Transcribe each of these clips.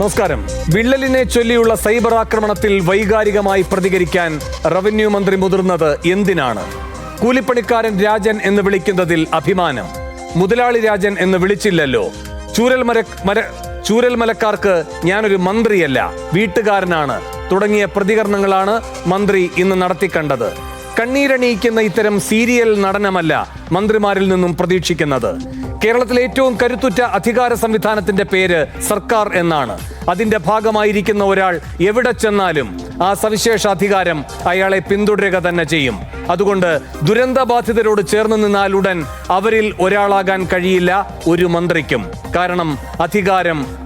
നമസ്കാരം. വിള്ളലിനെ ചൊല്ലിയുള്ള സൈബർ ആക്രമണത്തിൽ വൈകാരികമായി പ്രതികരിക്കാൻ റവന്യൂ മന്ത്രി മുതിർന്നത് എന്തിനാണ്? കൂലിപ്പണിക്കാരൻ രാജൻ എന്ന് വിളിക്കുന്നതിൽ അഭിമാനം. മുതലാളി രാജൻ എന്ന് വിളിച്ചില്ലല്ലോ. ചൂരൽമലക്കാർക്ക് ഞാനൊരു മന്ത്രിയല്ല, വീട്ടുകാരനാണ് തുടങ്ങിയ പ്രതികരണങ്ങളാണ് മന്ത്രി ഇന്ന് നടത്തിക്കണ്ടത്. കണ്ണീരണിയിക്കുന്ന ഇത്തരം സീരിയൽ നടനമല്ല മന്ത്രിമാരിൽ നിന്നും പ്രതീക്ഷിക്കുന്നത്. കേരളത്തിലെ ഏറ്റവും കരുത്തുറ്റ അധികാര സംവിധാനത്തിന്റെ പേര് സർക്കാർ എന്നാണ്. അതിന്റെ ഭാഗമായിരിക്കുന്ന ഒരാൾ എവിടെ ചെന്നാലും ആ സവിശേഷ അധികാരം അയാളെ പിന്തുടരുക തന്നെ ചെയ്യും. അതുകൊണ്ട് ദുരന്തബാധിതരോട് ചേർന്ന് നിന്നാൽ ഉടൻ അവരിൽ ഒരാളാകാൻ കഴിയില്ല ഒരു മന്ത്രിക്കും. കാരണം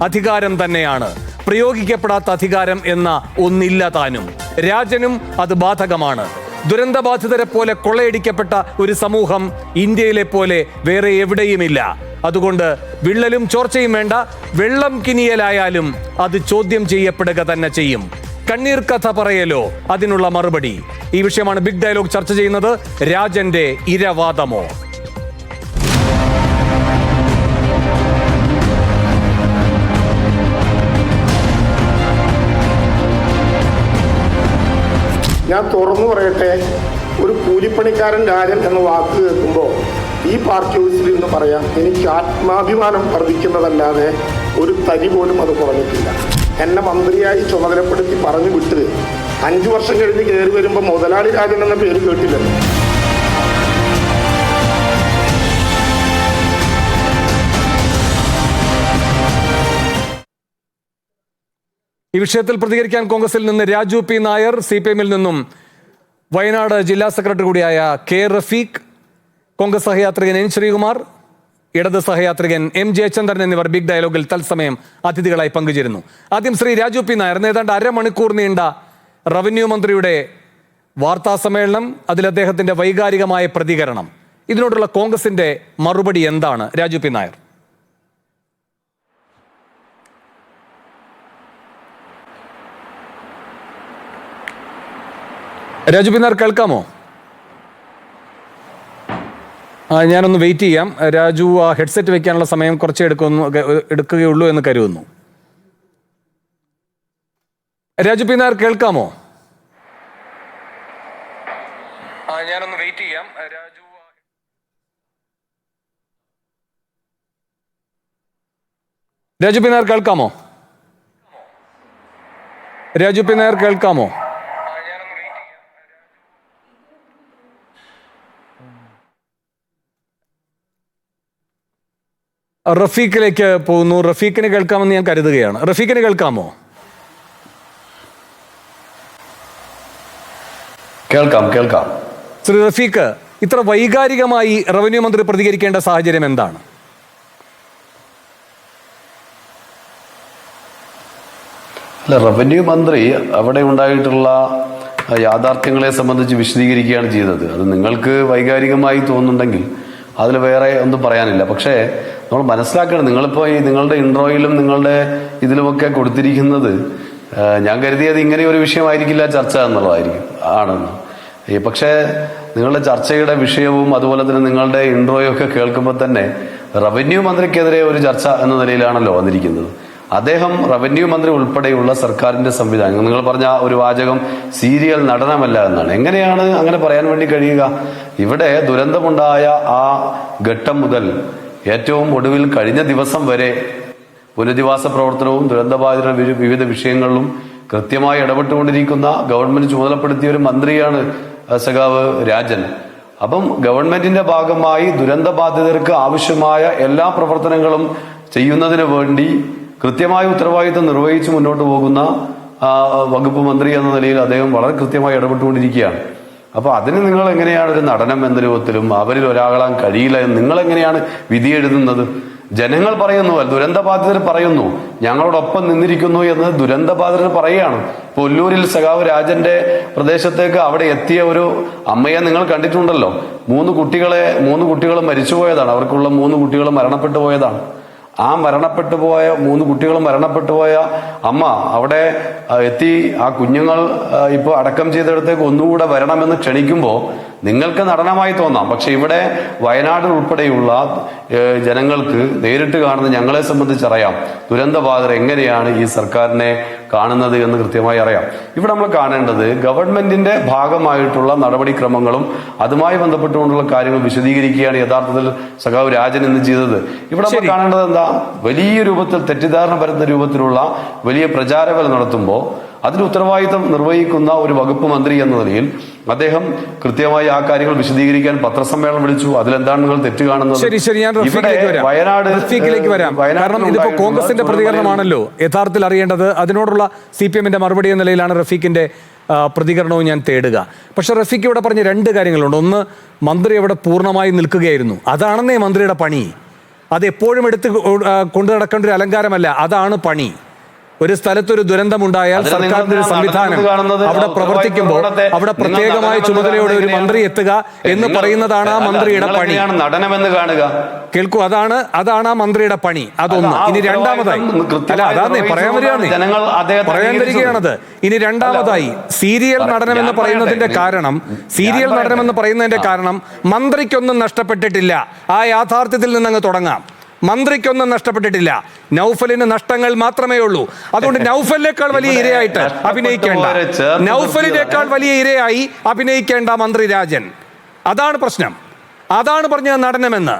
അധികാരം തന്നെയാണ്. പ്രയോഗിക്കപ്പെടാത്ത അധികാരം എന്ന ഒന്നില്ല താനും. രാജനും അത് ബാധകമാണ്. ദുരന്തബാധിതരെ പോലെ കൊള്ളയടിക്കപ്പെട്ട ഒരു സമൂഹം ഇന്ത്യയിലെ പോലെ വേറെ എവിടെയുമില്ല. അതുകൊണ്ട് വിള്ളലും ചോർച്ചയും വേണ്ട, വെള്ളം കിനിയലായാലും അത് ചോദ്യം ചെയ്യപ്പെടുക തന്നെ ചെയ്യും. കണ്ണീർ കഥ പറയലോ അതിനുള്ള മറുപടി. ഈ വിഷയമാണ് ബിഗ് ഡയലോഗ് ചർച്ച ചെയ്യുന്നത്. രാജന്റെ ഇരവാദമോ? ഞാൻ തുറന്നു പറയട്ടെ, ഒരു കൂലിപ്പണിക്കാരൻ രാജൻ എന്ന വാക്ക് കേൾക്കുമ്പോൾ ഈ പാർട്ടി ഓഫീസിൽ നിന്ന് പറയാം, എനിക്ക് ആത്മാഭിമാനം വർദ്ധിക്കുന്നതല്ലാതെ ഒരു തരി പോലും അത് കുറഞ്ഞിട്ടില്ല. എന്നെ മന്ത്രിയായി ചുമതലപ്പെടുത്തി പറഞ്ഞു വിട്ട് 5 വർഷം കഴിഞ്ഞ് കയറി വരുമ്പോൾ മുതലാളി രാജൻ എന്ന പേര് കേട്ടില്ലല്ലോ. ഈ വിഷയത്തിൽ പ്രതികരിക്കാൻ കോൺഗ്രസിൽ നിന്ന് രാജു പി നായർ, CPM-ൽ നിന്നും വയനാട് ജില്ലാ സെക്രട്ടറി കൂടിയായ കെ റഫീഖ്, കോൺഗ്രസ് സഹയാത്രികൻ N ശ്രീകുമാർ, ഇടത് സഹയാത്രികൻ M ജയചന്ദ്രൻ എന്നിവർ ബിഗ് ഡയലോഗിൽ തത്സമയം അതിഥികളായി പങ്കുചേരുന്നു. ആദ്യം ശ്രീ രാജു പി നായർ. ഏതാണ്ട് അരമണിക്കൂർ നീണ്ട റവന്യൂ മന്ത്രിയുടെ വാർത്താ സമ്മേളനം, അതിൽ അദ്ദേഹത്തിന്റെ വൈകാരികമായ പ്രതികരണം, ഇതിനോടുള്ള കോൺഗ്രസിന്റെ മറുപടി എന്താണ്? രാജു പി നായർ. രാജു പി നായർ കേൾക്കാമോ? ഞാനൊന്ന് വെയിറ്റ് ചെയ്യാം. രാജു ആ ഹെഡ്സെറ്റ് വെക്കാനുള്ള സമയം കുറച്ച് എടുക്കുകയുള്ളൂ എന്ന് കരുതുന്നു. രാജു പി നായർ കേൾക്കാമോ? ഞാനൊന്ന് വെയിറ്റ് ചെയ്യാം. രാജു പി നായർ കേൾക്കാമോ? രാജു പി നായർ കേൾക്കാമോ? റഫീഖിലേക്ക് പോകുന്നു. റഫീഖിന് കേൾക്കാമെന്ന് ഞാൻ കരുതുകയാണ്. റഫീഖിന് കേൾക്കാമോ? കേൾക്കാം. ശ്രീ റഫീഖ്, ഇത്ര വൈകാരികമായി റവന്യൂ മന്ത്രി പ്രതികരിക്കേണ്ട സാഹചര്യം എന്താണ്? അല്ല, റവന്യൂ മന്ത്രി അവിടെ ഉണ്ടായിട്ടുള്ള യാഥാർത്ഥ്യങ്ങളെ സംബന്ധിച്ച് വിശദീകരിക്കുകയാണ് ചെയ്തത്. അത് നിങ്ങൾക്ക് വൈകാരികമായി തോന്നുന്നുണ്ടെങ്കിൽ അതിൽ വേറെ ഒന്നും പറയാനില്ല. പക്ഷേ നമ്മൾ മനസ്സിലാക്കണം, നിങ്ങളിപ്പോൾ ഈ നിങ്ങളുടെ ഇൻട്രോയിലും നിങ്ങളുടെ ഇതിലുമൊക്കെ കൊടുത്തിരിക്കുന്നത്, ഞാൻ കരുതിയത് ഇങ്ങനെ ഒരു വിഷയമായിരിക്കില്ല ചർച്ച എന്നുള്ളതായിരിക്കും ആണെന്ന്. പക്ഷേ നിങ്ങളുടെ ചർച്ചയുടെ വിഷയവും അതുപോലെ തന്നെ നിങ്ങളുടെ ഇൻട്രോയും ഒക്കെ കേൾക്കുമ്പോൾ തന്നെ റവന്യൂ മന്ത്രിക്കെതിരെ ഒരു ചർച്ച എന്ന നിലയിലാണല്ലോ വന്നിരിക്കുന്നത്. അദ്ദേഹം റവന്യൂ മന്ത്രി ഉൾപ്പെടെയുള്ള സർക്കാരിന്റെ സംവിധാനം, നിങ്ങൾ പറഞ്ഞ ഒരു വാചകം സീരിയൽ നടനമല്ല എന്നാണ്. എങ്ങനെയാണ് അങ്ങനെ പറയാൻ വേണ്ടി കഴിയുക? ഇവിടെ ദുരന്തമുണ്ടായ ആ ഘട്ടം മുതൽ ഏറ്റവും ഒടുവിൽ കഴിഞ്ഞ ദിവസം വരെ പുനരധിവാസ പ്രവർത്തനവും ദുരന്തബാധിതരുടെ വിവിധ വിഷയങ്ങളിലും കൃത്യമായി ഇടപെട്ടുകൊണ്ടിരിക്കുന്ന ഗവൺമെന്റ് ചുമതലപ്പെടുത്തിയ ഒരു മന്ത്രിയാണ് സഖാവ് രാജൻ. അപ്പം ഗവൺമെന്റിന്റെ ഭാഗമായി ദുരന്തബാധിതർക്ക് ആവശ്യമായ എല്ലാ പ്രവർത്തനങ്ങളും ചെയ്യുന്നതിന് വേണ്ടി കൃത്യമായ ഉത്തരവാദിത്വം നിർവഹിച്ച് മുന്നോട്ട് പോകുന്ന വകുപ്പ് മന്ത്രി എന്ന നിലയിൽ അദ്ദേഹം വളരെ കൃത്യമായി ഇടപെട്ടുകൊണ്ടിരിക്കുകയാണ്. അപ്പൊ അതിന് നിങ്ങൾ എങ്ങനെയാണ് ഒരു നടനം എന്ന രൂപത്തിലും അവരിൽ ഒരാളാൻ കഴിയില്ല എന്ന് നിങ്ങൾ എങ്ങനെയാണ് വിധി എഴുതുന്നത്? ജനങ്ങൾ പറയുന്നു, ദുരന്തബാധിതർ പറയുന്നു, ഞങ്ങളോടൊപ്പം നിന്നിരിക്കുന്നു എന്ന് ദുരന്തബാധിതർ പറയുകയാണ്. ഇപ്പൊ ഒല്ലൂരിൽ സഖാവ് രാജന്റെ പ്രദേശത്തേക്ക് അവിടെ എത്തിയ ഒരു അമ്മയെ നിങ്ങൾ കണ്ടിട്ടുണ്ടല്ലോ. 3 കുട്ടികൾ മരിച്ചുപോയതാണ്. അവർക്കുള്ള 3 കുട്ടികൾ മരണപ്പെട്ടു പോയതാണ്. ആ 3 കുട്ടികൾ മരണപ്പെട്ടു പോയ അമ്മ അവിടെ എത്തി. ആ കുഞ്ഞുങ്ങൾ ഇപ്പോൾ അടക്കം ചെയ്തെടുത്തേക്ക് ഒന്നുകൂടെ വരണമെന്ന് ക്ഷണിക്കുമ്പോൾ നിങ്ങൾക്ക് നടനമായി തോന്നാം. പക്ഷെ ഇവിടെ വയനാട് ഉൾപ്പെടെയുള്ള ജനങ്ങൾക്ക് നേരിട്ട് കാണുന്ന ഞങ്ങളെ സംബന്ധിച്ചറിയാം ദുരന്തബാധിതർ എങ്ങനെയാണ് ഈ സർക്കാരിനെ കാണുന്നത് എന്ന് കൃത്യമായി അറിയാം. ഇവിടെ നമ്മൾ കാണേണ്ടത് ഗവൺമെന്റിന്റെ ഭാഗമായിട്ടുള്ള നടപടിക്രമങ്ങളും അതുമായി ബന്ധപ്പെട്ടുകൊണ്ടുള്ള കാര്യങ്ങൾ വിശദീകരിക്കുകയാണ് യഥാർത്ഥത്തിൽ സഖാവ് രാജൻ ഇന്ന് ചെയ്തത്. ഇവിടെ നമ്മൾ കാണേണ്ടത് എന്താ, വലിയ രൂപത്തിൽ തെറ്റിദ്ധാരണ പരത്തുന്ന രൂപത്തിലുള്ള വലിയ പ്രചാരവേല നടത്തുമ്പോൾ അതിന് ഉത്തരവാദിത്തം നിർവഹിക്കുന്ന ഒരു വകുപ്പ് മന്ത്രി എന്ന നിലയിൽ അദ്ദേഹം കൃത്യമായി ആ കാര്യങ്ങൾ വിശദീകരിക്കാൻ പത്രസമ്മേളനം വിളിച്ചു. അതിലെന്താണ് നിങ്ങൾ തെറ്റ് കാണുന്നത്? വയനാടിലേക്ക് വരാം. കാരണം ഇതിപ്പോ കോൺഗ്രസിന്റെ പ്രതികരണമാണല്ലോ യഥാർത്ഥത്തിൽ അറിയേണ്ടത്. അതിനോടുള്ള CPM-ന്റെ മറുപടി എന്ന നിലയിലാണ് റഫീഖിന്റെ പ്രതികരണവും ഞാൻ തേടുക. പക്ഷെ റഫീഖ് ഇവിടെ പറഞ്ഞ രണ്ട് കാര്യങ്ങളുണ്ട്. ഒന്ന്, മന്ത്രി അവിടെ പൂർണ്ണമായി നിൽക്കുകയായിരുന്നു. അതാണെന്നേ മന്ത്രിയുടെ പണി. അത് എപ്പോഴും എടുത്ത് കൊണ്ടു നടക്കേണ്ട ഒരു അലങ്കാരമല്ല, അതാണ് പണി. ഒരു സ്ഥലത്തൊരു ദുരന്തമുണ്ടായാൽ സർക്കാരിന്റെ ഒരു സംവിധാനം അവിടെ പ്രവർത്തിക്കുമ്പോൾ അവിടെ പ്രത്യേകമായ ചുമതലയോടെ ഒരു മന്ത്രി എത്തുക എന്ന് പറയുന്നതാണ് ആ മന്ത്രിയുടെ പണി. നടനമെന്ന് കാണുക, കേൾക്കൂ, അതാണ് ആ മന്ത്രിയുടെ പണി. അതൊന്ന്. ഇനി രണ്ടാമതായി, അല്ല അതാന്നേ പറയാൻ വരികയാണത്. ഇനി രണ്ടാമതായി, സീരിയൽ നടനമെന്ന് പറയുന്നതിന്റെ കാരണം മന്ത്രിക്കൊന്നും നഷ്ടപ്പെട്ടിട്ടില്ല. ആ യാഥാർത്ഥ്യത്തിൽ നിന്നങ്ങ് തുടങ്ങാം. മന്ത്രിക്കൊന്നും നഷ്ടപ്പെട്ടിട്ടില്ല, നൗഫലിന് നഷ്ടങ്ങൾ മാത്രമേ ഉള്ളൂ. അതുകൊണ്ട് നൗഫലിനേക്കാൾ വലിയ ഇരയായിട്ട് ഇരയായി അഭിനയിക്കേണ്ട മന്ത്രി രാജൻ. അതാണ് പ്രശ്നം. അതാണ് പറഞ്ഞത് നടനമെന്ന്.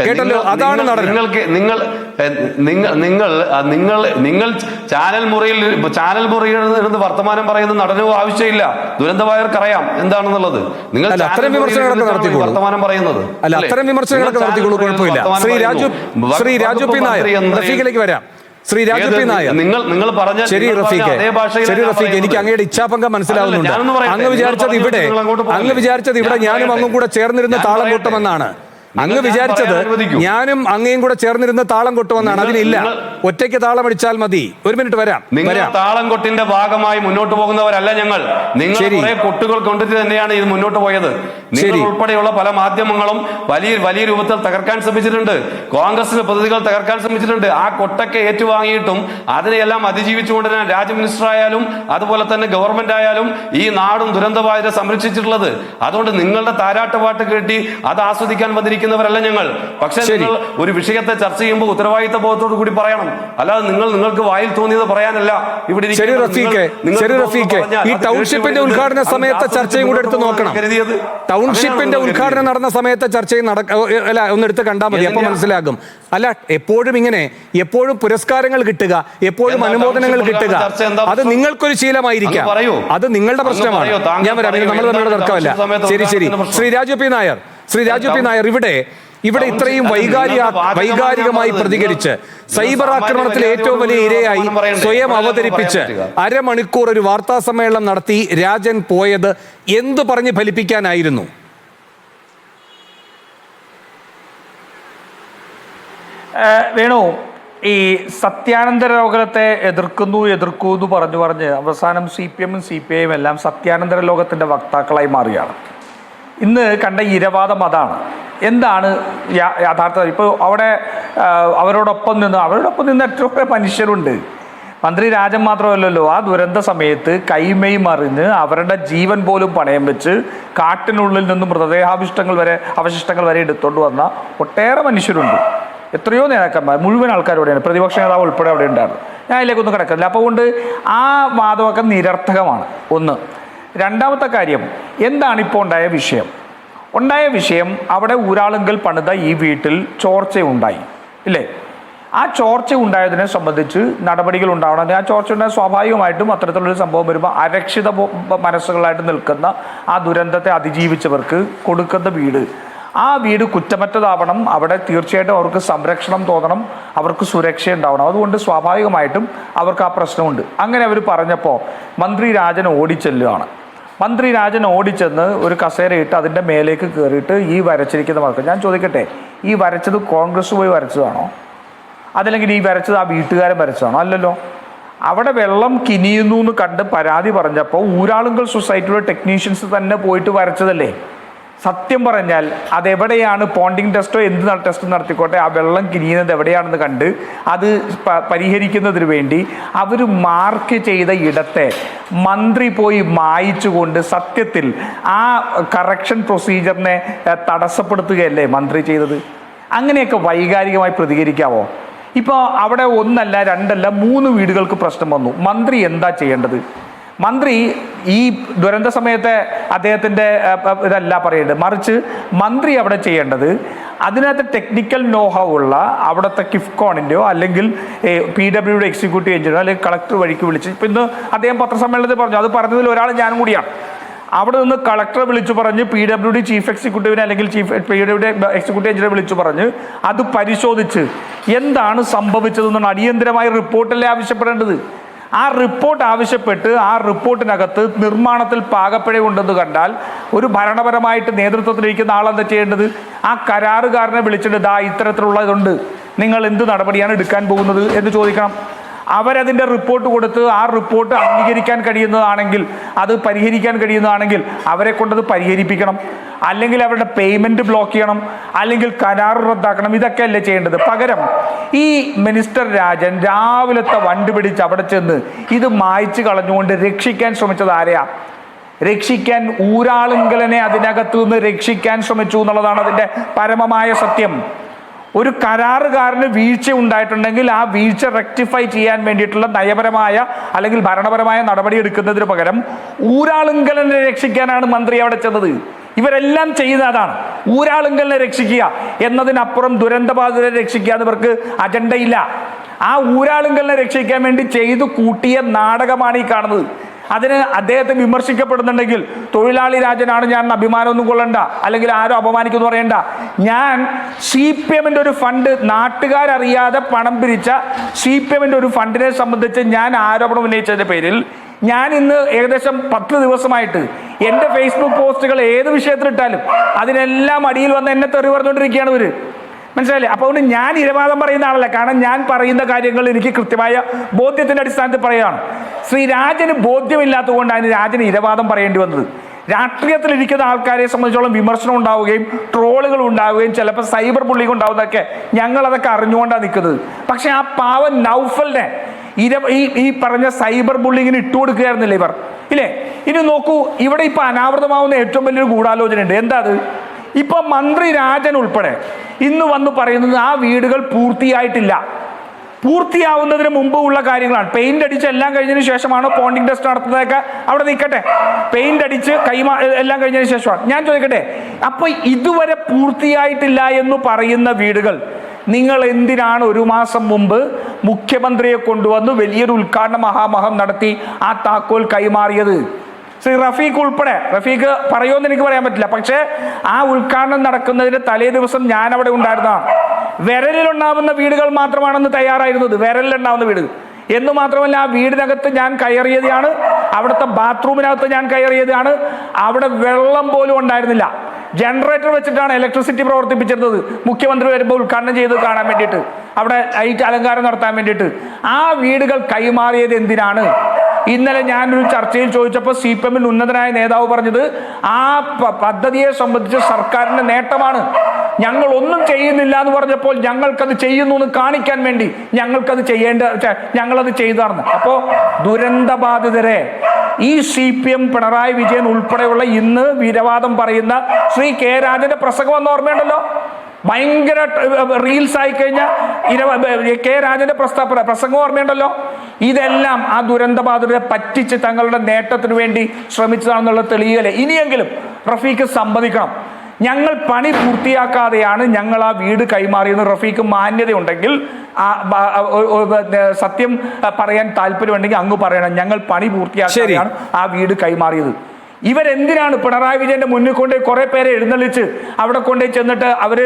കേട്ടല്ലോ, അതാണ് നടനം. നിങ്ങൾ ചാനൽ മുറിയിൽ വർത്തമാനം പറയുന്ന നടനവും ആവശ്യമില്ല. ദുരന്തമായവർക്കറിയാം എന്താണെന്നുള്ളത്. നിങ്ങൾ അത്തരം വിമർശനങ്ങളൊക്കെ നടത്തിക്കോളൂ. വർത്തമാനം പറയുന്നത് അത്തരം വിമർശനങ്ങളൊക്കെ നടത്തിക്കോളൂ, കുഴപ്പമില്ല. ശ്രീ രാജു പി നായർ, റഫീഖിലേക്ക് വരാം. ശ്രീ രാജു പി നായർ, നിങ്ങൾ പറഞ്ഞ ശരി റഫീഖ്, എനിക്ക് അങ്ങയുടെ ഇച്ഛാഭംഗം മനസ്സിലാവുന്നുണ്ട്. അങ്ങ് വിചാരിച്ചത് ഇവിടെ ഞാനും അങ്ങും കൂടെ ചേർന്നിരുന്ന് താളം കൊട്ടുമെന്നാണ്. അങ്ങ് വിചാരിച്ചത് ഞാനും അങ്ങയും കൂടെ ചേർന്നിരുന്ന് താളം കൊട്ടുമെന്നാണ്. അതിനില്ല, ഒറ്റയ്ക്ക് താളം അടിച്ചാൽ മതി. ഒരു മിനിറ്റ് വരാം. താളം കൊട്ടിന്റെ ഭാഗമായി മുന്നോട്ട് പോകുന്നവരല്ല ഞങ്ങൾ. നിങ്ങൾ കുറെ കൊട്ടുകൾ കൊണ്ടിട്ട് തന്നെയാണ് ഇത് മുന്നോട്ട് പോയത്. നിങ്ങൾ ഉൾപ്പെടെയുള്ള പല മാധ്യമങ്ങളും വലിയ രൂപത്തിൽ തകർക്കാൻ ശ്രമിച്ചിട്ടുണ്ട്. കോൺഗ്രസിന്റെ പദ്ധതികൾ തകർക്കാൻ ശ്രമിച്ചിട്ടുണ്ട്. ആ കൊട്ടൊക്കെ ഏറ്റുവാങ്ങിയിട്ടും അതിനെയെല്ലാം അതിജീവിച്ചുകൊണ്ട് തന്നെ രാജ്യ മിനിസ്റ്റർ ആയാലും അതുപോലെ തന്നെ ഗവൺമെന്റ് ആയാലും ഈ നാടും ദുരന്തബാധിതരെ സംരക്ഷിച്ചിട്ടുള്ളത്. അതുകൊണ്ട് നിങ്ങളുടെ താരാട്ടുപാട്ട് കേട്ടി അത് ആസ്വദിക്കാൻ വന്നിരിക്കുന്നവരല്ല ഞങ്ങൾ. പക്ഷെ നിങ്ങൾ ഒരു വിഷയത്തെ ചർച്ച ചെയ്യുമ്പോൾ ഉത്തരവാദിത്ത ബോധത്തോടു കൂടി പറയണം. അല്ലാതെ നിങ്ങൾക്ക് വായിൽ തോന്നിയത് പറയാനല്ല ഇവിടെ. ഈ ടൗൺഷിപ്പിന്റെ ഉദ്ഘാടന സമയത്തെ ചർച്ചയും കൂടെ എടുത്ത് നോക്കണം. ടൗൺഷിപ്പിന്റെ ഉദ്ഘാടനം നടന്ന സമയത്തെ ചർച്ചയും ഒന്ന് എടുത്ത് കണ്ടാൽ മതി, അപ്പൊ മനസ്സിലാകും. അല്ല, എപ്പോഴും പുരസ്കാരങ്ങൾ കിട്ടുക, എപ്പോഴും അനുമോദനങ്ങൾ കിട്ടുക, അത് നിങ്ങൾക്കൊരു ശീലമായിരിക്കാം. അത് നിങ്ങളുടെ പ്രശ്നമാണ്. ഞാൻ വരാം, നമ്മൾ തമ്മിലുള്ള തർക്കമല്ല. ശരി. ശ്രീ രാജു പി നായർ, ഇവിടെ ഇത്രയും വൈകാരികമായി പ്രതികരിച്ച് സൈബർ ആക്രമണത്തിൽ ഏറ്റവും വലിയ ഇരയായി സ്വയം അവതരിപ്പിച്ച് അരമണിക്കൂർ ഒരു വാർത്താ സമ്മേളനം നടത്തി രാജൻ പോയത് എന്ത് പറഞ്ഞ് ഫലിപ്പിക്കാനായിരുന്നു? വേണു, ഈ സത്യാനന്തര ലോകത്തെ എതിർക്കൂ എന്ന് പറഞ്ഞ് അവസാനം CPM-ഉം CPI-യും എല്ലാം സത്യാനന്തര ലോകത്തിന്റെ വക്താക്കളായി മാറുകയാണ്. ഇന്ന് കണ്ട ഇരവാദം അതാണ്. എന്താണ് യഥാർത്ഥം? ഇപ്പോൾ അവിടെ അവരോടൊപ്പം നിന്ന് എത്ര മനുഷ്യരുണ്ട്. മന്ത്രി രാജൻ മാത്രമല്ലല്ലോ, ആ ദുരന്ത സമയത്ത് കൈമൈ മറിഞ്ഞ് അവരുടെ ജീവൻ പോലും പണയം വെച്ച് കാട്ടിനുള്ളിൽ നിന്നും അവശിഷ്ടങ്ങൾ വരെ എടുത്തുകൊണ്ട് വന്ന ഒട്ടേറെ മനുഷ്യരുണ്ട്. എത്രയോ നേതാക്കന്മാർ, മുഴുവൻ ആൾക്കാർ അവിടെയാണ്, പ്രതിപക്ഷ നേതാവ് ഉൾപ്പെടെ അവിടെ ഉണ്ടായിരുന്നു. ഞാൻ അതിലേക്കൊന്നും കിടക്കുന്നില്ല. അപ്പോൾ കൊണ്ട് ആ വാദമൊക്കെ നിരർത്ഥകമാണ്. ഒന്ന്. രണ്ടാമത്തെ കാര്യം, എന്താണ് ഇപ്പോൾ ഉണ്ടായ വിഷയം? അവിടെ ഊരാളുങ്കൽ പണിത ഈ വീട്ടിൽ ചോർച്ചയുണ്ടായി, ഇല്ലേ? ആ ചോർച്ച ഉണ്ടായതിനെ സംബന്ധിച്ച് നടപടികൾ ഉണ്ടാവണം. ആ ചോർച്ച ഉണ്ടായ സ്വാഭാവികമായിട്ടും അത്തരത്തിലുള്ളൊരു സംഭവം വരുമ്പോൾ അരക്ഷിത മനസ്സുകളായിട്ട് നിൽക്കുന്ന ആ ദുരന്തത്തെ അതിജീവിച്ചവർക്ക് കൊടുക്കുന്ന വീട്, ആ വീട് കുറ്റമറ്റതാവണം. അവിടെ തീർച്ചയായിട്ടും അവർക്ക് സംരക്ഷണം തോന്നണം, അവർക്ക് സുരക്ഷ ഉണ്ടാവണം. അതുകൊണ്ട് സ്വാഭാവികമായിട്ടും അവർക്ക് ആ പ്രശ്നമുണ്ട്. അങ്ങനെ അവർ പറഞ്ഞപ്പോൾ മന്ത്രി രാജൻ ഓടിച്ചെല്ലുകയാണ്. മന്ത്രി രാജൻ ഓടിച്ചെന്ന് ഒരു കസേരയിട്ട് അതിൻ്റെ മേലേക്ക് കയറിയിട്ട് ഈ വരച്ചിരിക്കുന്ന മക്കൾ, ഞാൻ ചോദിക്കട്ടെ, ഈ വരച്ചത് കോൺഗ്രസ് പോയി വരച്ചതാണോ? അതല്ലെങ്കിൽ ഈ വരച്ചത് ആ വീട്ടുകാരൻ വരച്ചതാണോ? അല്ലല്ലോ. അവിടെ വെള്ളം കിനിയുന്നു എന്ന് കണ്ട് പരാതി പറഞ്ഞപ്പോൾ ഊരാളുങ്കൽ സൊസൈറ്റിയുടെ ടെക്നീഷ്യൻസ് തന്നെ പോയിട്ട് വരച്ചതല്ലേ? സത്യം പറഞ്ഞാൽ അതെവിടെയാണ് പോണ്ടിങ് ടെസ്റ്റോ എന്ത് ടെസ്റ്റ് നടത്തിക്കോട്ടെ ആ വെള്ളം കിനിയുന്നത് എവിടെയാണെന്ന് കണ്ട് അത് പരിഹരിക്കുന്നതിന് വേണ്ടി അവർ മാർക്ക് ചെയ്ത ഇടത്തെ മന്ത്രി പോയി മായിച്ചുകൊണ്ട് സത്യത്തിൽ ആ കറക്ഷൻ പ്രൊസീജിയറിനെ തടസ്സപ്പെടുത്തുകയല്ലേ മന്ത്രി ചെയ്തത്? അങ്ങനെയൊക്കെ വൈകാരികമായി പ്രതികരിക്കാവോ? ഇപ്പോൾ അവിടെ 1 അല്ല 2 അല്ല 3 വീടുകൾക്ക് പ്രശ്നം വന്നു. മന്ത്രി എന്താ ചെയ്യേണ്ടത്? മന്ത്രി ഈ ദുരന്ത സമയത്തെ അദ്ദേഹത്തിൻ്റെ ഇതല്ല പറയേണ്ടത്, മറിച്ച് മന്ത്രി അവിടെ ചെയ്യേണ്ടത് അതിനകത്ത് ടെക്നിക്കൽ നോഹൗ ഉള്ള അവിടുത്തെ കിഫ്കോണിൻ്റെയോ അല്ലെങ്കിൽ PWD എക്സിക്യൂട്ടീവ് എഞ്ചിനീയർ അല്ലെങ്കിൽ കളക്ടർ വഴിക്ക് വിളിച്ച്, ഇപ്പം ഇന്ന് അദ്ദേഹം പത്രസമ്മേളനത്തിൽ പറഞ്ഞു, അത് പറഞ്ഞതിൽ ഒരാൾ ഞാനും കൂടിയാണ്. അവിടെ നിന്ന് കളക്ടറെ വിളിച്ചു പറഞ്ഞ് PWD ചീഫ് എക്സിക്യൂട്ടീവിനെ അല്ലെങ്കിൽ PWD എക്സിക്യൂട്ടീവ് എഞ്ചിനീയർ വിളിച്ചു പറഞ്ഞ് അത് പരിശോധിച്ച് എന്താണ് സംഭവിച്ചതെന്നാണ് അടിയന്തരമായി റിപ്പോർട്ടല്ലേ ആവശ്യപ്പെടേണ്ടത്. ആ റിപ്പോർട്ട് ആവശ്യപ്പെട്ട് ആ റിപ്പോർട്ടിനകത്ത് നിർമ്മാണത്തിൽ പാകപ്പിഴയുണ്ടെന്ന് കണ്ടാൽ ഒരു ഭരണപരമായിട്ട് നേതൃത്വത്തിലിരിക്കുന്ന ആളെന്താ ചെയ്യേണ്ടത്? ആ കരാറുകാരനെ വിളിച്ചിട്ട് ദാ ഇത്തരത്തിലുള്ള ഇതുണ്ട്, നിങ്ങൾ എന്ത് നടപടിയാണ് എടുക്കാൻ പോകുന്നത് എന്ന് ചോദിക്കണം. അവരതിൻ്റെ റിപ്പോർട്ട് കൊടുത്ത് ആ റിപ്പോർട്ട് അംഗീകരിക്കാൻ കഴിയുന്നതാണെങ്കിൽ, അത് പരിഹരിക്കാൻ കഴിയുന്നതാണെങ്കിൽ അവരെ കൊണ്ടത് പരിഹരിപ്പിക്കണം. അല്ലെങ്കിൽ അവരുടെ പേയ്മെൻറ്റ് ബ്ലോക്ക് ചെയ്യണം, അല്ലെങ്കിൽ കരാർ റദ്ദാക്കണം. ഇതൊക്കെ അല്ലേ ചെയ്യേണ്ടത്? പകരം ഈ മിനിസ്റ്റർ രാജൻ രാവിലത്തെ വണ്ടി പിടിച്ച് അവിടെ ചെന്ന് ഇത് മായ്ച്ചു കളഞ്ഞുകൊണ്ട് രക്ഷിക്കാൻ ശ്രമിച്ചത് ആരെയാ? രക്ഷിക്കാൻ ഊരാളുങ്കലനെ അതിനകത്തു നിന്ന് രക്ഷിക്കാൻ ശ്രമിച്ചു എന്നുള്ളതാണ് അതിൻ്റെ പരമമായ സത്യം. ഒരു കരാറുകാരന് വീഴ്ച ഉണ്ടായിട്ടുണ്ടെങ്കിൽ ആ വീഴ്ച റെക്ടിഫൈ ചെയ്യാൻ വേണ്ടിയിട്ടുള്ള നയപരമായ അല്ലെങ്കിൽ ഭരണപരമായ നടപടി എടുക്കുന്നതിന് പകരം ഊരാളുങ്കലിനെ രക്ഷിക്കാനാണ് മന്ത്രി അവിടെ ചെന്നത്. ഇവരെല്ലാം ചെയ്യുന്ന അതാണ്, ഊരാളുങ്കലിനെ രക്ഷിക്കുക എന്നതിനപ്പുറം ദുരന്തബാധിതരെ രക്ഷിക്കുക എന്നിവർക്ക് അജണ്ടയില്ല. ആ ഊരാളുങ്കലിനെ രക്ഷിക്കാൻ വേണ്ടി ചെയ്തു കൂട്ടിയ നാടകമാണ് ഈ കാണുന്നത്. അതിന് അദ്ദേഹത്തെ വിമർശിക്കപ്പെടുന്നുണ്ടെങ്കിൽ തൊഴിലാളി രാജനാണ് ഞാൻ, അഭിമാനമൊന്നും കൊള്ളണ്ട, അല്ലെങ്കിൽ ആരും അപമാനിക്കുമെന്ന് പറയണ്ട. ഞാൻ CPM-ന്റെ ഒരു ഫണ്ട്, നാട്ടുകാരറിയാതെ പണം പിരിച്ച CPM-ന്റെ ഒരു ഫണ്ടിനെ സംബന്ധിച്ച് ഞാൻ ആരോപണം ഉന്നയിച്ചതിൻ്റെ പേരിൽ ഞാൻ ഇന്ന് ഏകദേശം 10 ദിവസമായിട്ട് എൻ്റെ ഫേസ്ബുക്ക് പോസ്റ്റുകൾ ഏത് വിഷയത്തിലിട്ടാലും അതിനെല്ലാം അടിയിൽ വന്ന് എന്നെ തെറി പറഞ്ഞുകൊണ്ടിരിക്കുകയാണ് ഇവർ. മനസ്സിലായില്ലേ? അപ്പോൾ അതുകൊണ്ട് ഞാൻ ഇരവാദം പറയുന്ന ആളല്ല. കാരണം ഞാൻ പറയുന്ന കാര്യങ്ങൾ എനിക്ക് കൃത്യമായ ബോധ്യത്തിൻ്റെ അടിസ്ഥാനത്തിൽ പറയുകയാണ്. ശ്രീ രാജന് ബോധ്യമില്ലാത്തതുകൊണ്ടാണ് രാജന് ഇരവാദം പറയേണ്ടി വന്നത്. രാഷ്ട്രീയത്തിലിരിക്കുന്ന ആൾക്കാരെ സംബന്ധിച്ചോളം വിമർശനം ഉണ്ടാവുകയും ട്രോളുകൾ ഉണ്ടാവുകയും ചിലപ്പോൾ സൈബർ ബുള്ളിങ് ഉണ്ടാവുന്നതൊക്കെ ഞങ്ങളതൊക്കെ അറിഞ്ഞുകൊണ്ടാണ് നിൽക്കുന്നത്. പക്ഷെ ആ പാവൻ നൗഫലിനെ ഈ പറഞ്ഞ സൈബർ ബുള്ളിങ്ങിന് ഇട്ടുകൊടുക്കുകയായിരുന്നില്ലേ ഇവർ? ഇല്ലേ? ഇനി നോക്കൂ, ഇവിടെ ഇപ്പം അനാവൃതമാവുന്ന ഏറ്റവും വലിയൊരു ഗൂഢാലോചന ഉണ്ട്. എന്താ അത്? ഇപ്പൊ മന്ത്രി രാജൻ ഉൾപ്പെടെ ഇന്ന് വന്ന് പറയുന്നത് ആ വീടുകൾ പൂർത്തിയായിട്ടില്ല. പൂർത്തിയാവുന്നതിന് മുമ്പ് ഉള്ള കാര്യങ്ങളാണ്. പെയിന്റ് അടിച്ച് എല്ലാം കഴിഞ്ഞതിന് ശേഷമാണ് പോണ്ടിങ് ടെസ്റ്റ് നടത്തുന്നതൊക്കെ അവിടെ നിൽക്കട്ടെ. പെയിന്റ് അടിച്ച് എല്ലാം കഴിഞ്ഞതിന് ശേഷമാണ്. ഞാൻ ചോദിക്കട്ടെ, അപ്പൊ ഇതുവരെ പൂർത്തിയായിട്ടില്ല എന്ന് പറയുന്ന വീടുകൾ നിങ്ങൾ എന്തിനാണ് 1 മാസം മുമ്പ് മുഖ്യമന്ത്രിയെ കൊണ്ടുവന്ന് വലിയൊരു ഉദ്ഘാടന മഹാമഹം നടത്തി ആ താക്കോൽ കൈമാറിയത്? ശ്രീ റഫീഖ് ഉൾപ്പെടെ, റഫീഖ് പറയുമെന്ന് എനിക്ക് പറയാൻ പറ്റില്ല, പക്ഷേ ആ ഉദ്ഘാടനം നടക്കുന്നതിന് തലേ ദിവസം ഞാൻ അവിടെ ഉണ്ടായിരുന്നതാണ്. വിരലിലുണ്ടാവുന്ന വീടുകൾ മാത്രമാണെന്ന് തയ്യാറായിരുന്നത്, വിരലിലുണ്ടാവുന്ന വീട് എന്ന് മാത്രമല്ല ആ വീടിനകത്ത് ഞാൻ കയറിയതാണ്, അവിടുത്തെ ബാത്റൂമിനകത്ത് ഞാൻ കയറിയതാണ്. അവിടെ വെള്ളം പോലും ഉണ്ടായിരുന്നില്ല. ജനറേറ്റർ വെച്ചിട്ടാണ് ഇലക്ട്രിസിറ്റി പ്രവർത്തിപ്പിച്ചിരുന്നത്. മുഖ്യമന്ത്രി വരുമ്പോൾ ഉദ്ഘാടനം ചെയ്ത് കാണാൻ വേണ്ടിയിട്ട്, അവിടെ ലൈറ്റ് അലങ്കാരം നടത്താൻ വേണ്ടിയിട്ട്. ആ വീടുകൾ കൈമാറിയത് എന്തിനാണ്? ഇന്നലെ ഞാനൊരു ചർച്ചയിൽ ചോദിച്ചപ്പോൾ CPM-ൽ ഉന്നതനായ നേതാവ് പറഞ്ഞത് ആ പദ്ധതിയെ സംബന്ധിച്ച് സർക്കാരിന്റെ നേട്ടമാണ്, ഞങ്ങൾ ഒന്നും ചെയ്യുന്നില്ല എന്ന് പറഞ്ഞപ്പോൾ ഞങ്ങൾക്കത് ചെയ്യുന്നു എന്ന് കാണിക്കാൻ വേണ്ടി ഞങ്ങളത് ചെയ്താർന്ന്. അപ്പോൾ ദുരന്തബാധിതരെ ഈ CPM പിണറായി വിജയൻ ഉൾപ്പെടെയുള്ള ഇന്ന് വീരവാദം പറയുന്ന ശ്രീ K രാജന്റെ പ്രസംഗം എന്ന് ഓർമ്മയുണ്ടല്ലോ, ഭയങ്കര റീൽസ് ആയി കഴിഞ്ഞ K രാജന്റെ പ്രസംഗം ഓർമ്മയുണ്ടല്ലോ. ഇതെല്ലാം ആ ദുരന്തബാധിതരെ പറ്റിച്ച് തങ്ങളുടെ നേട്ടത്തിന് വേണ്ടി ശ്രമിച്ചതാണെന്നുള്ള തെളിയല്ലേ. ഇനിയെങ്കിലും റഫീഖ് സമ്മതിക്കണം, ഞങ്ങൾ പണി പൂർത്തിയാക്കാതെയാണ് ഞങ്ങൾ ആ വീട് കൈമാറിയെന്ന് റഫീഖ് മാന്യതയുണ്ടെങ്കിൽ, സത്യം പറയാൻ താല്പര്യമുണ്ടെങ്കിൽ അങ്ങ് പറയണം, ഞങ്ങൾ പണി പൂർത്തിയാക്കാതെയാണ് ആ വീട് കൈമാറിയത്. ഇവരെന്തിനാണ് പിണറായി വിജയന്റെ മുന്നിൽ കൊണ്ട് കുറെ പേരെ എഴുന്നള്ളിച്ച് അവിടെ കൊണ്ടേ ചെന്നിട്ട് അവര്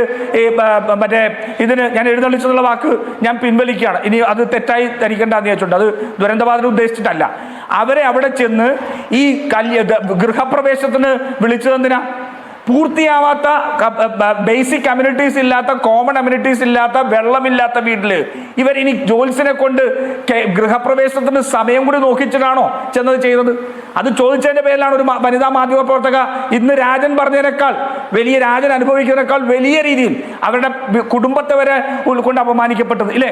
മറ്റേ ഇതിന്, ഞാൻ എഴുന്നള്ളിച്ചെന്നുള്ള വാക്ക് ഞാൻ പിൻവലിക്കുകയാണ്, ഇനി അത് തെറ്റായി ധരിക്കേണ്ടെന്ന് വെച്ചിട്ടുണ്ട്, അത് ദുരന്തബാധിതരെ ഉദ്ദേശിച്ചിട്ടല്ല. അവരെ അവിടെ ചെന്ന് ഈ ഗൃഹപ്രവേശത്തിന് വിളിച്ചതെന്തിനാ? പൂർത്തിയാവാത്ത ബേസിക് അമ്യൂണിറ്റീസ് ഇല്ലാത്ത, കോമൺ അമ്യൂണിറ്റീസ് ഇല്ലാത്ത, വെള്ളമില്ലാത്ത വീട്ടില് ഇവർ ഇനി ജോൽസിനെ കൊണ്ട് ഗൃഹപ്രവേശനത്തിന് സമയം കൂടി നോക്കിച്ചിട്ടാണോ ചെന്നത് ചെയ്തത്? അത് ചോദിച്ചതിന്റെ പേരിലാണ് ഒരു വനിതാ മാധ്യമ പ്രവർത്തക ഇന്ന് രാജൻ പറഞ്ഞതിനേക്കാൾ വലിയ, രാജൻ അനുഭവിക്കുന്നതിനേക്കാൾ വലിയ രീതിയിൽ അവരുടെ കുടുംബത്തെ വരെ കൊണ്ട് അപമാനിക്കപ്പെട്ടത് ഇല്ലേ?